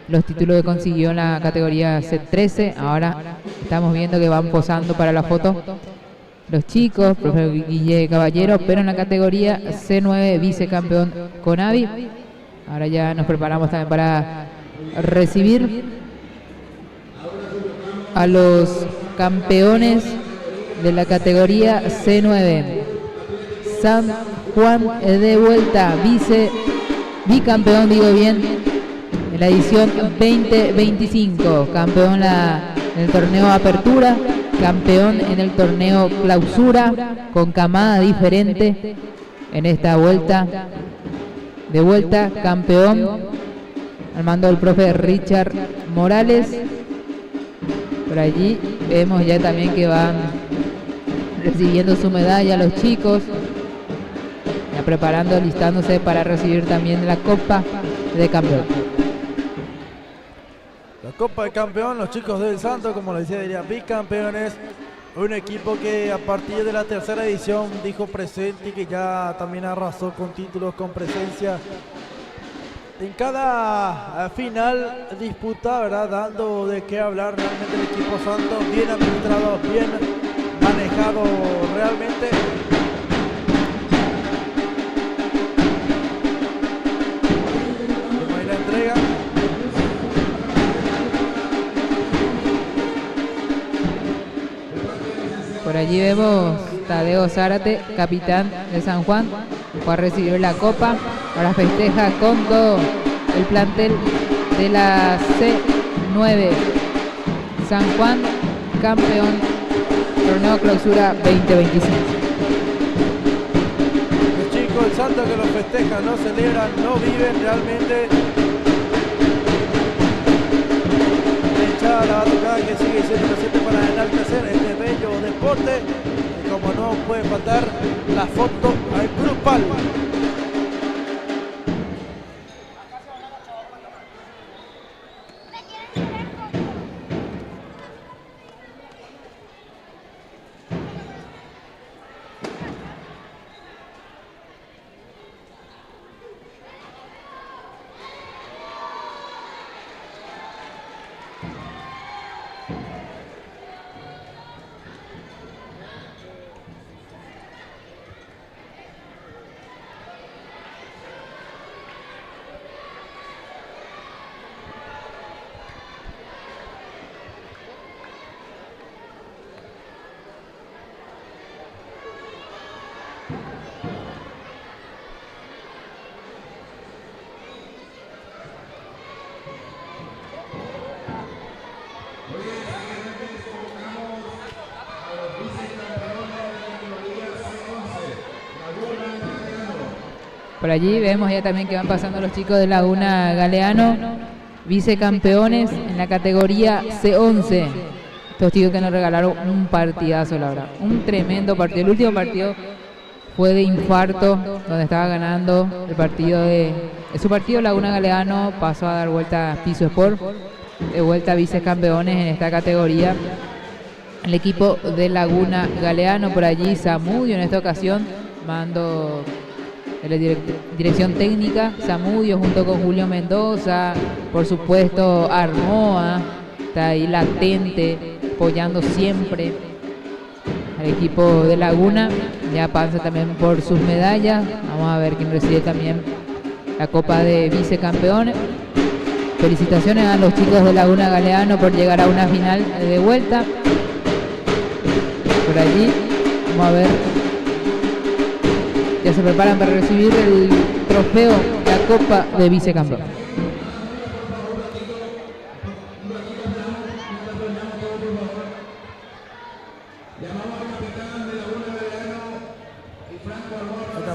los títulos que consiguió en la categoría C13. Ahora estamos viendo que van posando para la foto los chicos, profe Guille Caballero, pero en la categoría C9, vicecampeón Conavi. Ahora ya nos preparamos también para recibir a los campeones de la categoría C9. San Juan de vuelta, bicampeón, digo bien, en la edición 2025, campeón en el torneo Apertura, campeón en el torneo Clausura, con camada diferente en esta vuelta. De vuelta, campeón al mando del profe Richard Morales. Por allí vemos ya también que van recibiendo su medalla los chicos, ya preparando, listándose para recibir también la Copa de Campeón. La Copa de Campeón, los chicos del Santo, como les decía, diría bicampeones. Un equipo que a partir de la 3ª edición dijo presente y que ya también arrasó con títulos, con presencia en cada final disputa, ¿verdad? Dando de qué hablar realmente el equipo Santo, bien administrado, bien manejado realmente. Vemos ahí la entrega. Por allí vemos Tadeo Zárate, capitán de San Juan, fue a recibir la copa. Ahora festeja con todo el plantel de la C9. San Juan, campeón, torneo Clausura 2025. Santos que lo festejan, lo celebran, lo viven realmente. La hinchada, la batucada que sigue siendo presente para enaltecer este bello deporte. Y como no puede faltar la foto grupal. Por allí vemos ya también que van pasando los chicos de Laguna Galeano, vicecampeones en la categoría C11. Estos chicos que nos regalaron un partidazo, la verdad. Un tremendo partido. El último partido fue de infarto, donde estaba ganando el partido de su partido. Laguna Galeano pasó a dar vuelta a Piso Sport, de vuelta a vicecampeones en esta categoría. El equipo de Laguna Galeano, por allí Zamudio en esta ocasión, mando de la dirección técnica, Zamudio junto con Julio Mendoza, por supuesto Armoa, está ahí latente, apoyando siempre al equipo de Laguna. Ya pasa también por sus medallas. Vamos a ver quién recibe también la Copa de Vicecampeones. Felicitaciones a los chicos de Laguna Galeano por llegar a una final de vuelta. Por allí, vamos a ver. Ya se preparan para recibir el trofeo, la Copa de Vicecampeón.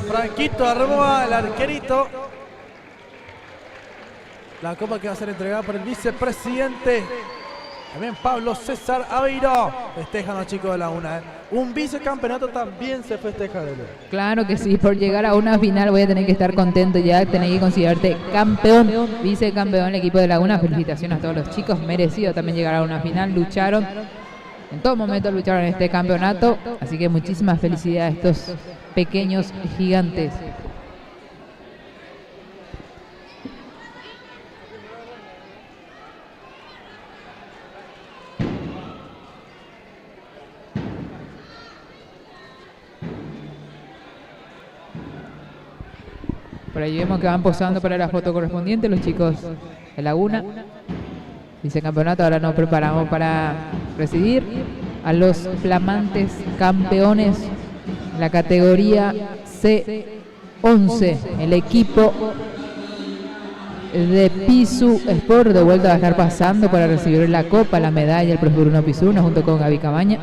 Franquito Armoa, el arquerito. La copa que va a ser entregada por el vicepresidente. También Pablo César Aveiro. Festejan los chicos de Laguna. Un vicecampeonato también se festeja de él. Claro que sí, por llegar a una final voy a tener que estar contento ya, tener que considerarte campeón, vicecampeón del equipo de Laguna. Felicitaciones a todos los chicos, merecido también llegar a una final, lucharon, en todo momento lucharon en este campeonato, así que muchísimas felicidades a estos pequeños gigantes. Por ahí vemos que van posando para la foto correspondiente los chicos de Laguna. Vicecampeonato, ahora nos preparamos para recibir a los flamantes campeones en la categoría C11. El equipo de Pisu Sport de vuelta va a estar pasando para recibir la copa, la medalla, el profe Bruno Pizurno junto con Gaby Cabaña.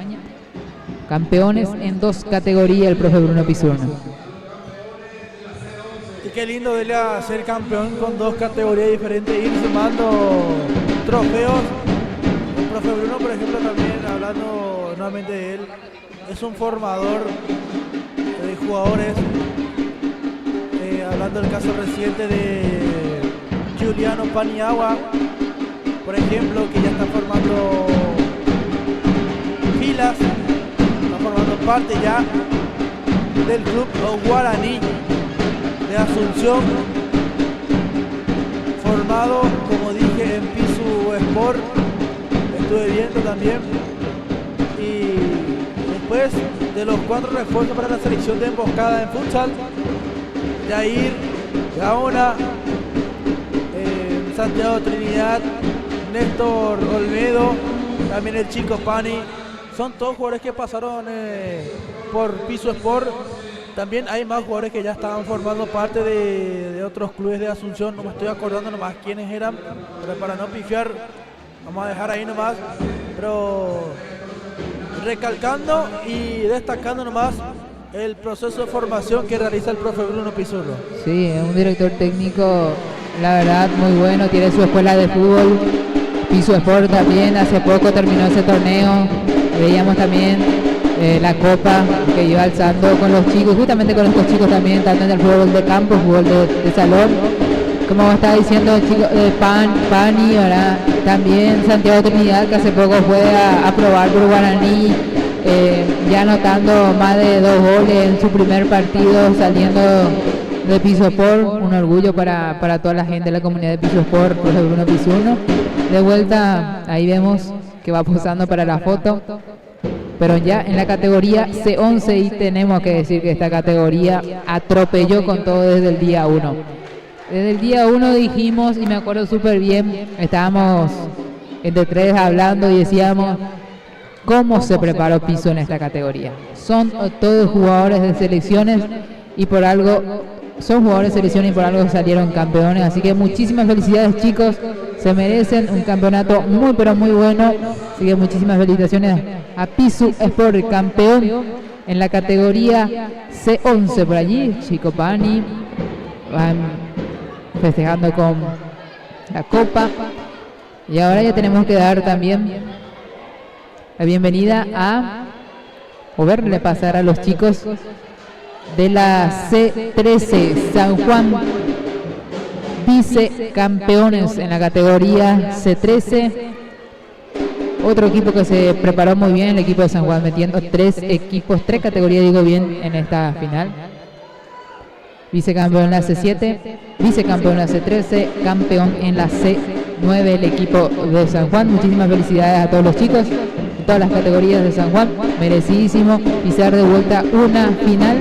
Campeones en dos categorías el profe Bruno Pizurno. Y qué lindo de ser campeón con dos categorías diferentes, ir sumando trofeos. El profe Bruno, por ejemplo, también hablando nuevamente de él, es un formador de jugadores. Hablando del caso reciente de Juliano Paniagua, por ejemplo, que ya está formando filas, está formando parte ya del club Guaraní de Asunción, formado, como dije, en Pisu Sport, estuve viendo también, y después de los 4 refuerzos para la selección de emboscada en futsal, Jair, Gaona, Santiago Trinidad, Néstor Olmedo, también el chico Pani, son todos jugadores que pasaron por Pisu Sport. También hay más jugadores que ya estaban formando parte de otros clubes de Asunción, no me estoy acordando nomás quiénes eran, pero para no pifiar, vamos a dejar ahí nomás, pero recalcando y destacando nomás el proceso de formación que realiza el profe Bruno Pizurro. Sí, es un director técnico, la verdad, muy bueno. Tiene su escuela de fútbol, Piso Sport también. Hace poco terminó ese torneo. Veíamos también la copa que iba alzando con los chicos, justamente con estos chicos también, tanto en el fútbol de campo, fútbol de salón. Como estaba diciendo el chico de Pani, ¿verdad? También Santiago Trinidad, que hace poco fue a probar por Guaraní, ya anotando más de 2 goles en su primer partido saliendo de Piso Sport. Un orgullo para toda la gente de la comunidad de Piso Sport, por Bruno Pizurro. De vuelta, ahí vemos que va posando para la foto, pero ya en la categoría C11, y tenemos que decir que esta categoría atropelló con todo desde el día 1. Desde el día 1 dijimos, y me acuerdo súper bien, estábamos entre tres hablando y decíamos cómo se preparó Piso en esta categoría. Son todos jugadores de selecciones y por algo, son jugadores de selecciones y por algo salieron campeones. Así que muchísimas felicidades, chicos, se merecen un campeonato muy pero muy bueno. Así que muchísimas felicitaciones a Piso Sport, campeón en la categoría C11 por allí. Chico Pani van festejando con la copa, y ahora ya tenemos que dar también la bienvenida o verle pasar a los chicos de la C13 San Juan, vicecampeones en la categoría C13. Otro equipo que se preparó muy bien, el equipo de San Juan, metiendo 3 categorías, digo bien, en esta final. Vicecampeón en la C7, vicecampeón en la C13, campeón en la C9 el equipo de San Juan. Muchísimas felicidades a todos los chicos de todas las categorías de San Juan, merecidísimo pisar de vuelta una final.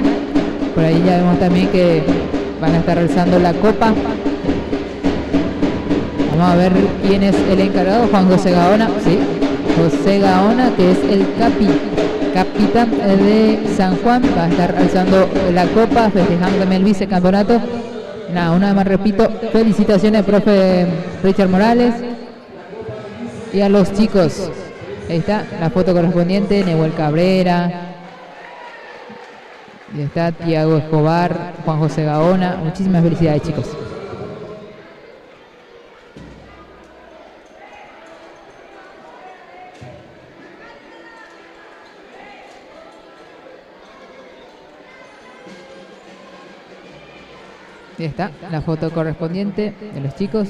Por ahí ya vemos también que van a estar realizando la copa. Vamos a ver quién es el encargado. Juan José Gaona, sí, José Gaona, que es el capitán de San Juan, va a estar alzando la copa, festejando también el vicecampeonato. Nada, una vez más repito, felicitaciones, profe Richard Morales, y a los chicos. Ahí está la foto correspondiente, Nehuel Cabrera, y está Tiago Escobar, Juan José Gaona. Muchísimas felicidades, chicos. Ahí está la foto correspondiente de los chicos.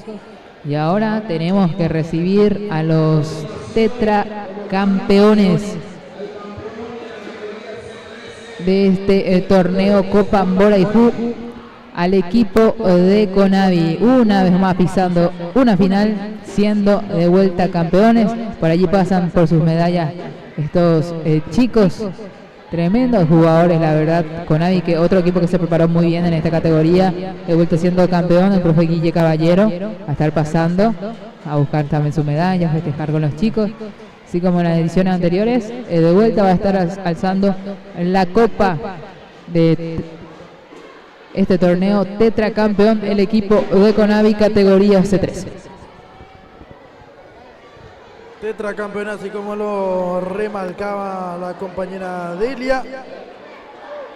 Y ahora tenemos que recibir a los tetracampeones de este torneo Copa Mboraipú, al equipo de Conavi, una vez más pisando una final, siendo de vuelta campeones. Por allí pasan por sus medallas estos chicos. Tremendos jugadores, la verdad. Conavi, que otro equipo que se preparó muy bien en esta categoría, de vuelta siendo campeón, el profe Guille Caballero, a estar pasando, a buscar también su medalla, a festejar con los chicos. Así como en las ediciones anteriores, de vuelta va a estar alzando la copa de este torneo tetracampeón, el equipo de Conavi, categoría C13. Tetracampeón, así como lo remarcaba la compañera Delia.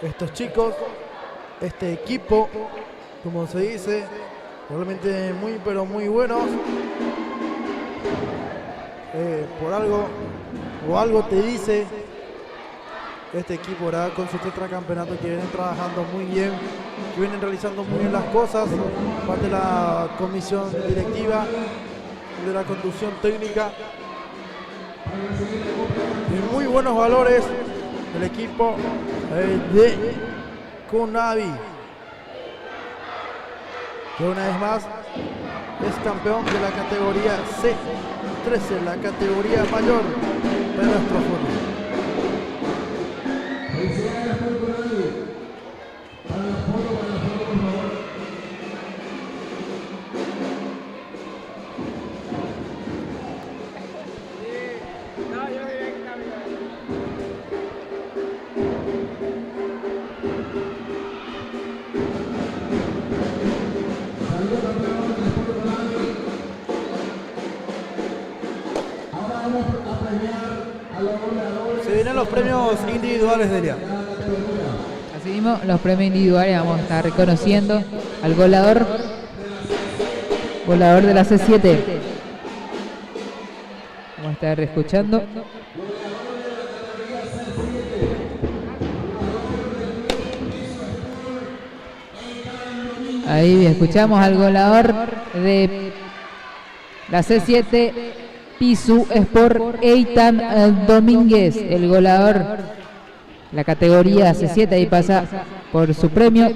Estos chicos, este equipo, como se dice, realmente muy pero muy buenos. Por algo o algo te dice este equipo, ¿verdad? Con su tetracampeonato, que vienen trabajando muy bien, que vienen realizando muy bien las cosas, parte de la comisión directiva, de la conducción técnica. Y muy buenos valores del equipo de Conavi, que una vez más es campeón de la categoría C13, la categoría mayor de nuestro fútbol. Se vienen los premios individuales de Delia. Así mismo, los premios individuales vamos a estar reconociendo al goleador de la C7. Vamos a estar escuchando. Ahí escuchamos al goleador de la C7 Pisu Sport, Eitan Domínguez, el goleador, la categoría C7, ahí pasa por su premio.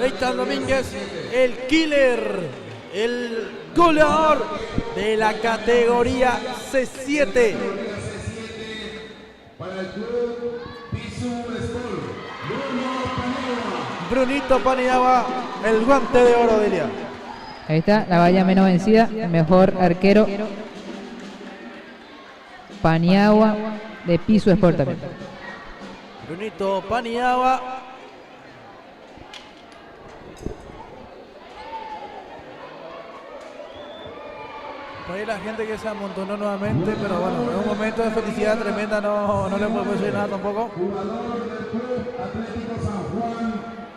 Eitan Domínguez, el killer, el goleador de la categoría C7. Para el club Pisu Sport, Brunito Paniagua, el guante de oro de Elia. Ahí está, la valla menos vencida, el mejor arquero, Paniagua de Pisu Sport también. Brunito Paniagua. Por ahí la gente que se amontonó nuevamente, pero bueno, en un momento de felicidad tremenda no le puedo decir nada tampoco. jugador del club Atlético San Juan,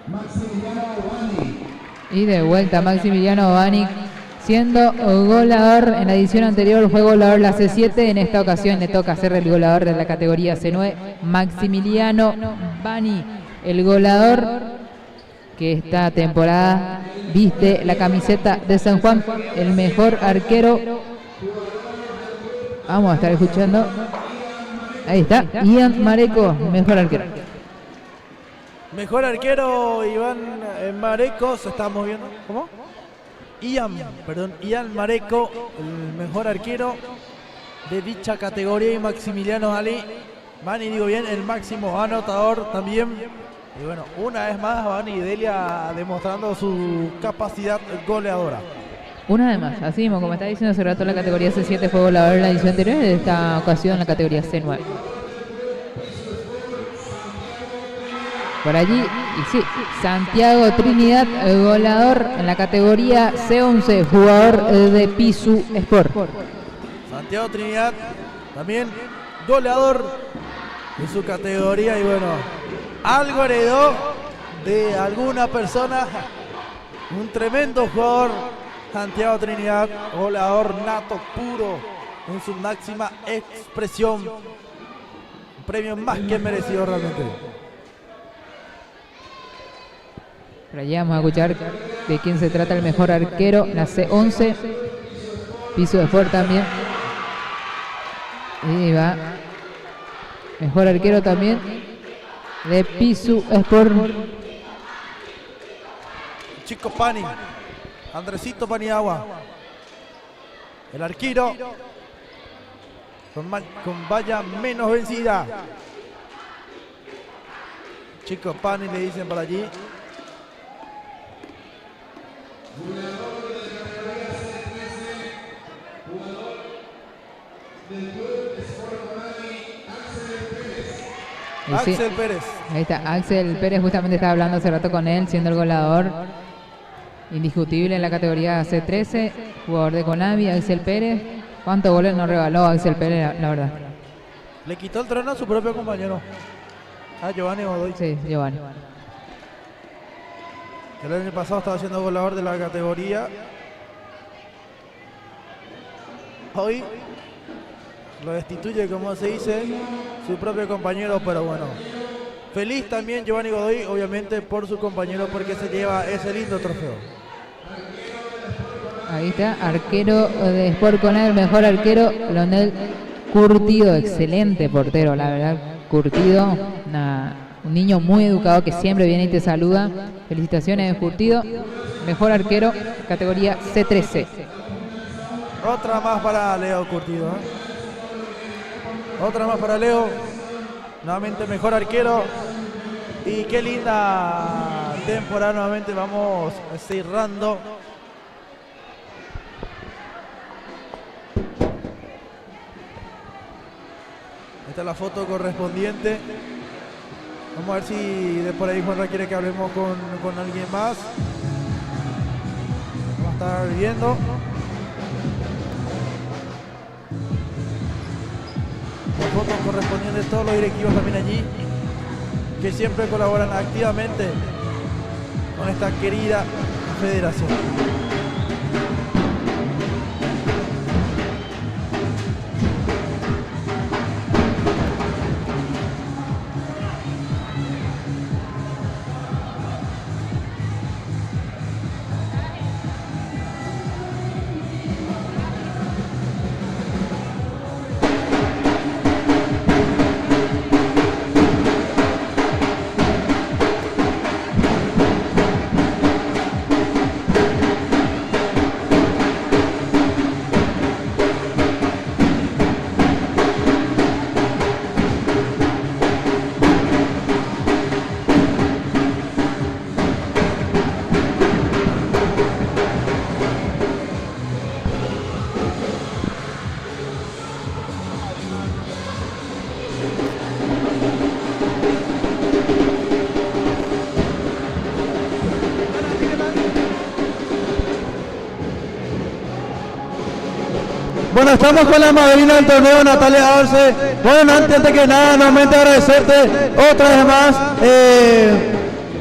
Maximiliano Bani. Y de vuelta Maximiliano Bani, siendo goleador. En la edición anterior fue goleador la C7, en esta ocasión le toca ser el goleador de la categoría C9, Maximiliano Bani, el goleador que esta temporada viste la camiseta de San Juan, el mejor arquero. Vamos a estar escuchando. Ahí está, Ian Mareco, mejor arquero. Mejor arquero Iván Mareco, se está moviendo. ¿Cómo? Ian Mareco, el mejor arquero de dicha categoría, y Maximiliano Bani, digo bien, el máximo anotador también. Y bueno, una vez más Bani Delia demostrando su capacidad goleadora. Una vez más, así mismo, como está diciendo hace rato, la categoría C7 fue goleador en la edición anterior, en esta ocasión la categoría C9. Por allí, y sí, Santiago Trinidad, goleador en la categoría C11, jugador de Pisu Sport. Santiago Trinidad también goleador en su categoría, y bueno, algo heredó de alguna persona, un tremendo jugador, Santiago Trinidad, goleador nato puro en su máxima expresión, un premio más que merecido realmente. Por allá vamos a escuchar de quién se trata el mejor arquero, la C11, Pisu Sport también. Y va, mejor arquero también de Pisu Sport. Chico Pani, Andresito Paniagua, el arquero con valla menos vencida. Chico Pani le dicen por allí. Sí, Axel Pérez. Ahí está, Axel Pérez, justamente estaba hablando hace rato con él, siendo el goleador indiscutible en la categoría C13, jugador de Konami, Axel Pérez. ¿Cuántos goles nos regaló Axel Pérez, la verdad? Le quitó el trono a su propio compañero, a Giovanni Godoy. Sí, Giovanni. El año pasado estaba siendo goleador de la categoría. Hoy lo destituye, como se dice, su propio compañero, pero bueno. Feliz también Giovanni Godoy, obviamente, por su compañero, porque se lleva ese lindo trofeo. Ahí está, arquero de Sport Konami, el mejor arquero, Leonel Curtido, excelente portero, la verdad. Curtido, un niño muy educado que siempre viene y te saluda. Felicitaciones, Curtido, mejor arquero, categoría C13. Otra más para Leo Curtido, Otra más para Leo. Nuevamente mejor arquero. Y qué linda temporada nuevamente vamos cerrando. Esta es la foto correspondiente. Vamos a ver si de por ahí Juanra quiere que hablemos con alguien más. Vamos a estar viendo. fotos correspondientes de todos los directivos también allí, que siempre colaboran activamente con esta querida federación. Bueno, estamos con la madrina del torneo, Natalia Arce. Bueno, antes que nada, nuevamente agradecerte otra vez más,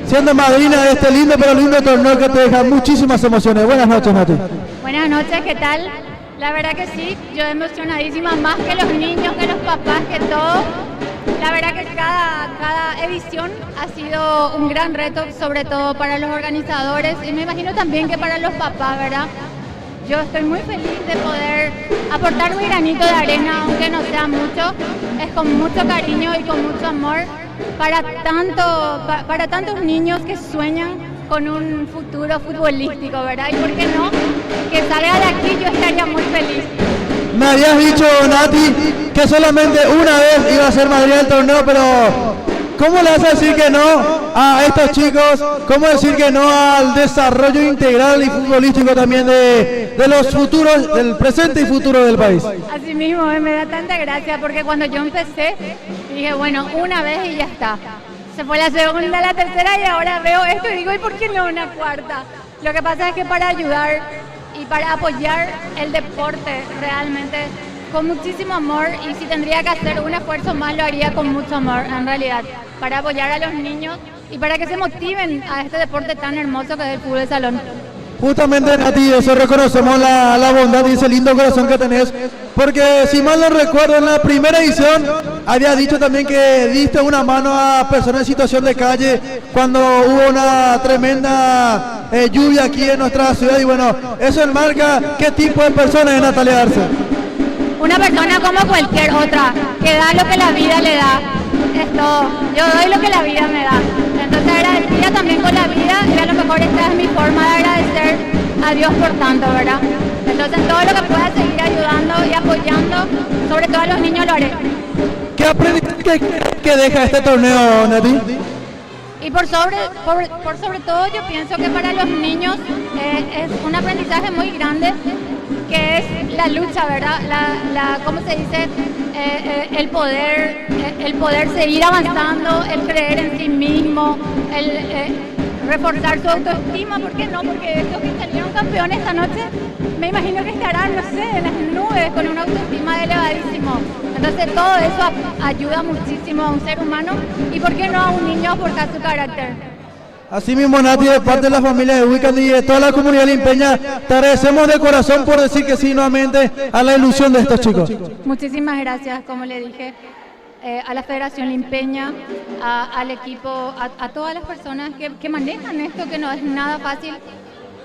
siendo madrina de este lindo pero lindo torneo que te deja muchísimas emociones. Buenas noches, Nati. Buenas noches, ¿qué tal? La verdad que sí, yo emocionadísima, más que los niños, que los papás, que todo. La verdad que cada edición ha sido un gran reto, sobre todo para los organizadores y me imagino también que para los papás, ¿verdad? Yo estoy muy feliz de poder aportar mi granito de arena, aunque no sea mucho. Es con mucho cariño y con mucho amor para tantos niños que sueñan con un futuro futbolístico, ¿verdad? Y por qué no, que salga de aquí, yo estaría muy feliz. Me habías dicho, Nati, que solamente una vez iba a ser madrina del torneo, pero ¿cómo le vas a decir que no a estos chicos? ¿Cómo decir que no al desarrollo integral y futbolístico también de los futuros, del presente y futuro del país? Así mismo, me da tanta gracia porque cuando yo empecé dije, bueno, una vez y ya está. Se fue la segunda, la tercera y ahora veo esto y digo, ¿y por qué no una cuarta? Lo que pasa es que para ayudar y para apoyar el deporte realmente con muchísimo amor, y si tendría que hacer un esfuerzo más lo haría con mucho amor en realidad, para apoyar a los niños y para que se motiven a este deporte tan hermoso que es el fútbol de salón. Justamente, Nati, eso reconocemos la bondad y ese lindo corazón que tenés, porque si mal no recuerdo, en la primera edición había dicho también que diste una mano a personas en situación de calle cuando hubo una tremenda lluvia aquí en nuestra ciudad, y bueno, eso enmarca qué tipo de persona es Natalia Arce. Una persona como cualquier otra, que da lo que la vida le da, es todo. Yo doy lo que la vida me da. Entonces agradecida también con la vida, y a lo mejor esta es mi forma de agradecer a Dios por tanto, ¿verdad? Entonces todo lo que pueda seguir ayudando y apoyando, sobre todo a los niños, lo haré. ¿Qué aprendizaje que deja este torneo, Nati? Y por sobre todo yo pienso que para los niños es un aprendizaje muy grande, que es la lucha, ¿verdad? ¿Cómo se dice? El poder seguir avanzando, el creer en sí mismo, el reforzar su autoestima, ¿por qué no? Porque estos que salieron campeones esta noche, me imagino que estarán, no sé, en las nubes con una autoestima elevadísimo. Entonces todo eso ayuda muchísimo a un ser humano, y ¿por qué no a un niño a forjar su carácter? Así mismo, Nati, de parte de la familia de Weekend y de toda la comunidad limpeña, te agradecemos de corazón por decir que sí nuevamente a la ilusión de estos chicos. Muchísimas gracias, como le dije, a la Federación Limpeña, al equipo, a todas las personas que manejan esto, que no es nada fácil.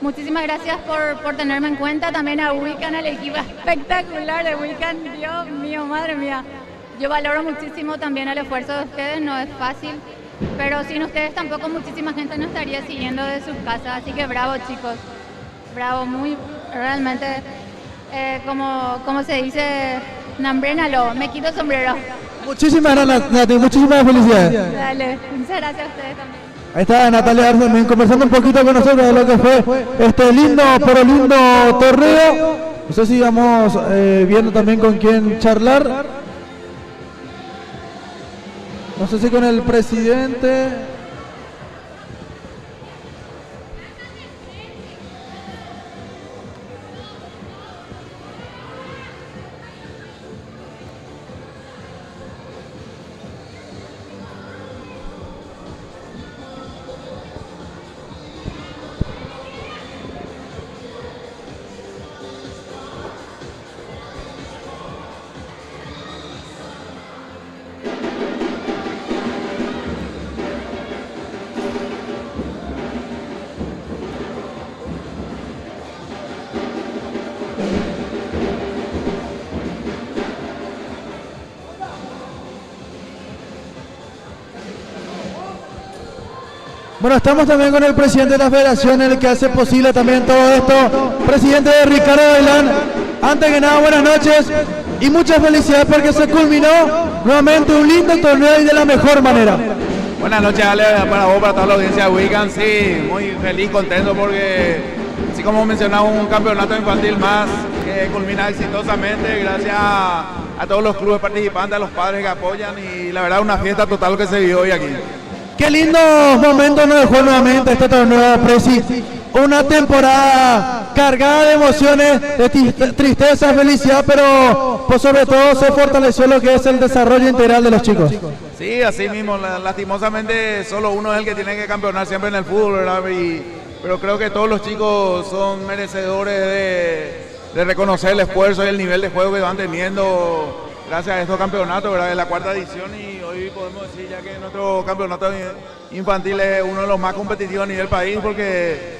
Muchísimas gracias por tenerme en cuenta, también a Weekend, al equipo espectacular de Weekend. Dios mío, madre mía. Yo valoro muchísimo también el esfuerzo de ustedes, no es fácil. Pero sin ustedes tampoco muchísima gente nos estaría siguiendo de sus casas, así que bravo, chicos, bravo, muy, realmente, como se dice, nambrénalo, me quito sombrero. Muchísimas gracias, Nati, muchísimas felicidades. Dale, muchas gracias a ustedes también. Ahí está Natalia Arce también conversando un poquito con nosotros de lo que fue este lindo, pero lindo torneo. No sé si vamos viendo también con quién charlar. No sé si con el presidente. Bueno, estamos también con el presidente de la federación, el que hace posible también todo esto. Presidente Ricardo Bailán, antes que nada, buenas noches y muchas felicidades porque se culminó nuevamente un lindo torneo y de la mejor manera. Buenas noches, Ale, para vos, para toda la audiencia de Weekend. Sí, muy feliz, contento porque, así como mencionaba, un campeonato infantil más que culmina exitosamente gracias a todos los clubes participantes, a los padres que apoyan y la verdad una fiesta total que se vivió hoy aquí. Qué lindo momento nos dejó nuevamente este torneo, Presi. Una temporada cargada de emociones, de tristeza, felicidad, pero por sobre todo se fortaleció lo que es el desarrollo integral de los chicos. Sí, así mismo, lastimosamente solo uno es el que tiene que campeonar siempre en el fútbol, ¿verdad? Pero creo que todos los chicos son merecedores de reconocer el esfuerzo y el nivel de juego que van teniendo gracias a estos campeonatos, ¿verdad? Es la cuarta edición y hoy podemos decir ya que nuestro campeonato infantil es uno de los más competitivos a nivel país porque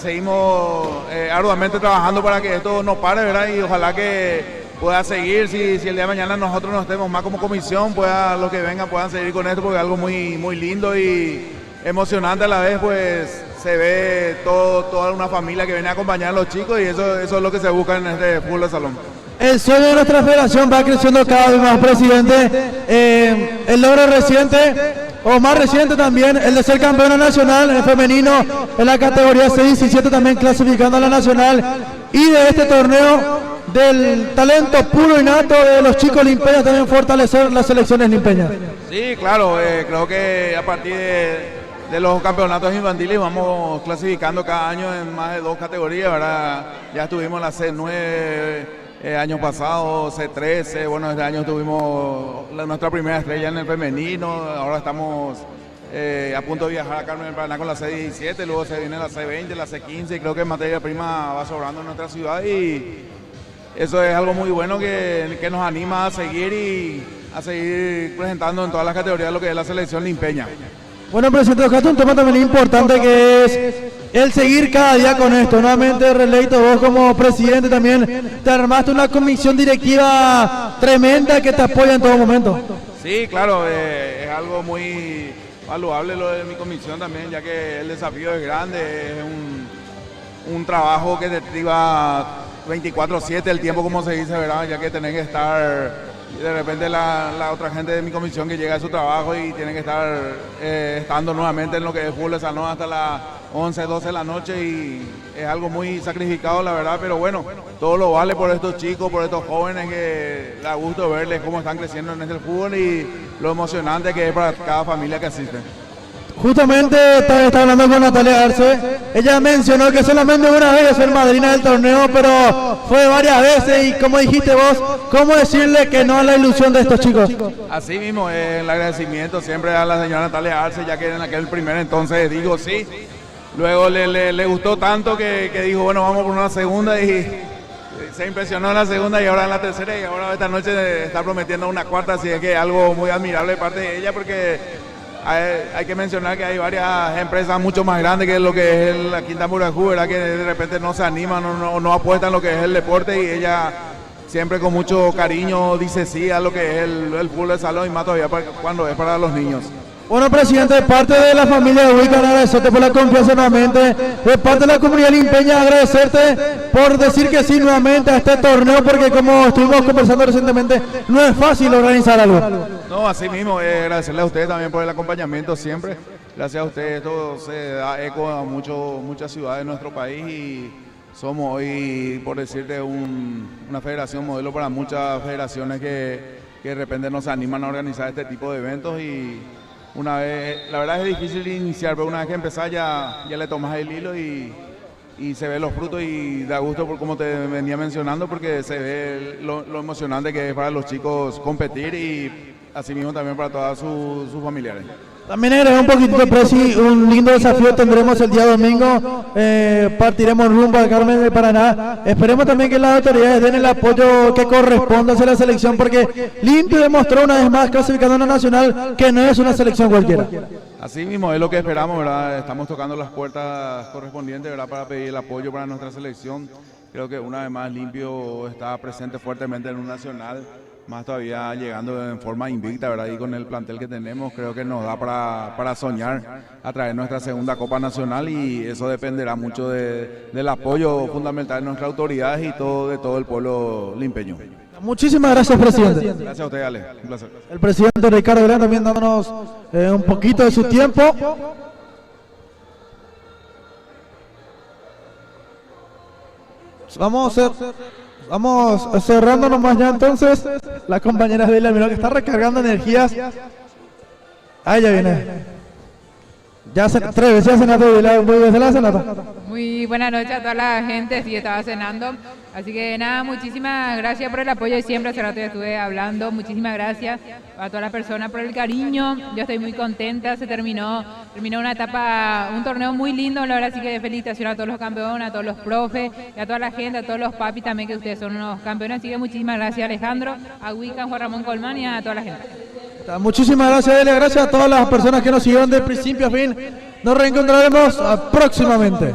seguimos arduamente trabajando para que esto no pare, ¿verdad? Y ojalá que pueda seguir, si el día de mañana nosotros no estemos más como comisión, los que vengan puedan seguir con esto porque es algo muy, muy lindo y emocionante a la vez, pues se ve toda una familia que viene a acompañar a los chicos y eso es lo que se busca en este fútbol de salón. El sueño de nuestra federación va creciendo cada vez más, presidente. El logro reciente, o más reciente también, el de ser campeona nacional en el femenino, en la categoría 6-17 también clasificando a la nacional. Y de este torneo, del talento puro y nato de los chicos limpeños, también fortalecer las selecciones limpeñas. Sí, claro, creo que a partir de los campeonatos infantiles vamos clasificando cada año en más de 2 categorías, ¿verdad? Ya estuvimos en la C9 año pasado, C13, bueno, este año tuvimos nuestra primera estrella en el femenino, ahora estamos a punto de viajar a Carmen del Paraná con la C17, luego se viene la C20, la C15 y creo que en materia prima va sobrando en nuestra ciudad y eso es algo muy bueno que nos anima a seguir y a seguir presentando en todas las categorías lo que es la selección limpeña. Bueno, presidente, tocaste un tema también importante que es el seguir cada día con esto. Nuevamente, Releito, vos como presidente también te armaste una comisión directiva tremenda que te apoya en todo momento. Sí, claro, es algo muy valuable lo de mi comisión también, ya que el desafío es grande, es un trabajo que te activa 24/7 el tiempo, como se dice, ¿verdad? Ya que tenés que estar... Y de repente la otra gente de mi comisión que llega a su trabajo y tiene que estar estando nuevamente en lo que es fútbol de salón hasta las 11, 12 de la noche y es algo muy sacrificado la verdad, pero bueno, todo lo vale por estos chicos, por estos jóvenes que da gusto verles cómo están creciendo en este fútbol y lo emocionante que es para cada familia que asiste. Justamente estaba hablando con Natalia Arce, ella mencionó que solamente una vez es ser madrina del torneo, pero fue varias veces y como dijiste vos, ¿cómo decirle que no a la ilusión de estos chicos? Así mismo, el agradecimiento siempre a la señora Natalia Arce, ya que en aquel primer entonces digo sí, luego le gustó tanto que dijo bueno vamos por una segunda y se impresionó en la segunda y ahora en la tercera y ahora esta noche está prometiendo una cuarta, así es que algo muy admirable de parte de ella porque... Hay que mencionar que hay varias empresas mucho más grandes que lo que es la Quinta Murajú, ¿verdad? Que de repente no se animan o no apuestan en lo que es el deporte y ella siempre con mucho cariño dice sí a lo que es el fútbol de salón y más todavía cuando es para los niños. Bueno, presidente, de parte de la familia de Weekend, agradecerte por la confianza nuevamente. De parte de la comunidad limpeña, agradecerte por decir que sí nuevamente a este torneo, porque como estuvimos conversando recientemente, no es fácil organizar algo. No, así mismo, agradecerle a ustedes también por el acompañamiento siempre. Gracias a ustedes, esto se da eco a muchas ciudades de nuestro país y somos hoy, por decirte, una federación modelo para muchas federaciones que de repente nos animan a organizar este tipo de eventos y una vez, la verdad es difícil iniciar, pero una vez que empezás ya le tomas el hilo y se ven los frutos y da gusto por como te venía mencionando porque se ve lo emocionante que es para los chicos competir y así mismo también para todas sus familiares. También agregar un poquitito, Presi, un lindo desafío tendremos el día domingo, partiremos rumbo a Carmen del Paraná. Esperemos también que las autoridades den el apoyo que corresponda hacia la selección, porque Limpio demostró una vez más clasificando a una nacional que no es una selección cualquiera. Así mismo es lo que esperamos, ¿verdad? Estamos tocando las puertas correspondientes, ¿verdad? Para pedir el apoyo para nuestra selección. Creo que una vez más Limpio está presente fuertemente en un nacional. más todavía llegando en forma invicta, ¿verdad? Y con el plantel que tenemos, creo que nos da para soñar a traer nuestra segunda Copa Nacional, y eso dependerá mucho del apoyo fundamental de nuestras autoridades y de todo el pueblo limpeño. Muchísimas gracias, presidente. Gracias a usted, Ale. Un placer. El presidente Ricardo Belén también dándonos un poquito de su tiempo. Vamos cerrando nomás ya entonces. La compañera de la miró que está recargando energías. Ahí ya viene. Ya se atreve, ya cenando muy desde la cenata. Muy buenas noches a toda la gente, sí, estaba cenando. Así que nada, muchísimas gracias por el apoyo de siempre. Hace rato ya estuve hablando. Muchísimas gracias a todas las personas por el cariño. Yo estoy muy contenta. Se terminó una etapa, un torneo muy lindo. La verdad, así que felicitaciones a todos los campeones, a todos los profes, y a toda la gente, a todos los papis también, que ustedes son unos campeones. Así que muchísimas gracias, Alejandro, a Wiccan, Juan Ramón Colmán y a toda la gente. Muchísimas gracias, Delia. Gracias a todas las personas que nos siguieron de principio a fin. Nos reencontraremos próximamente.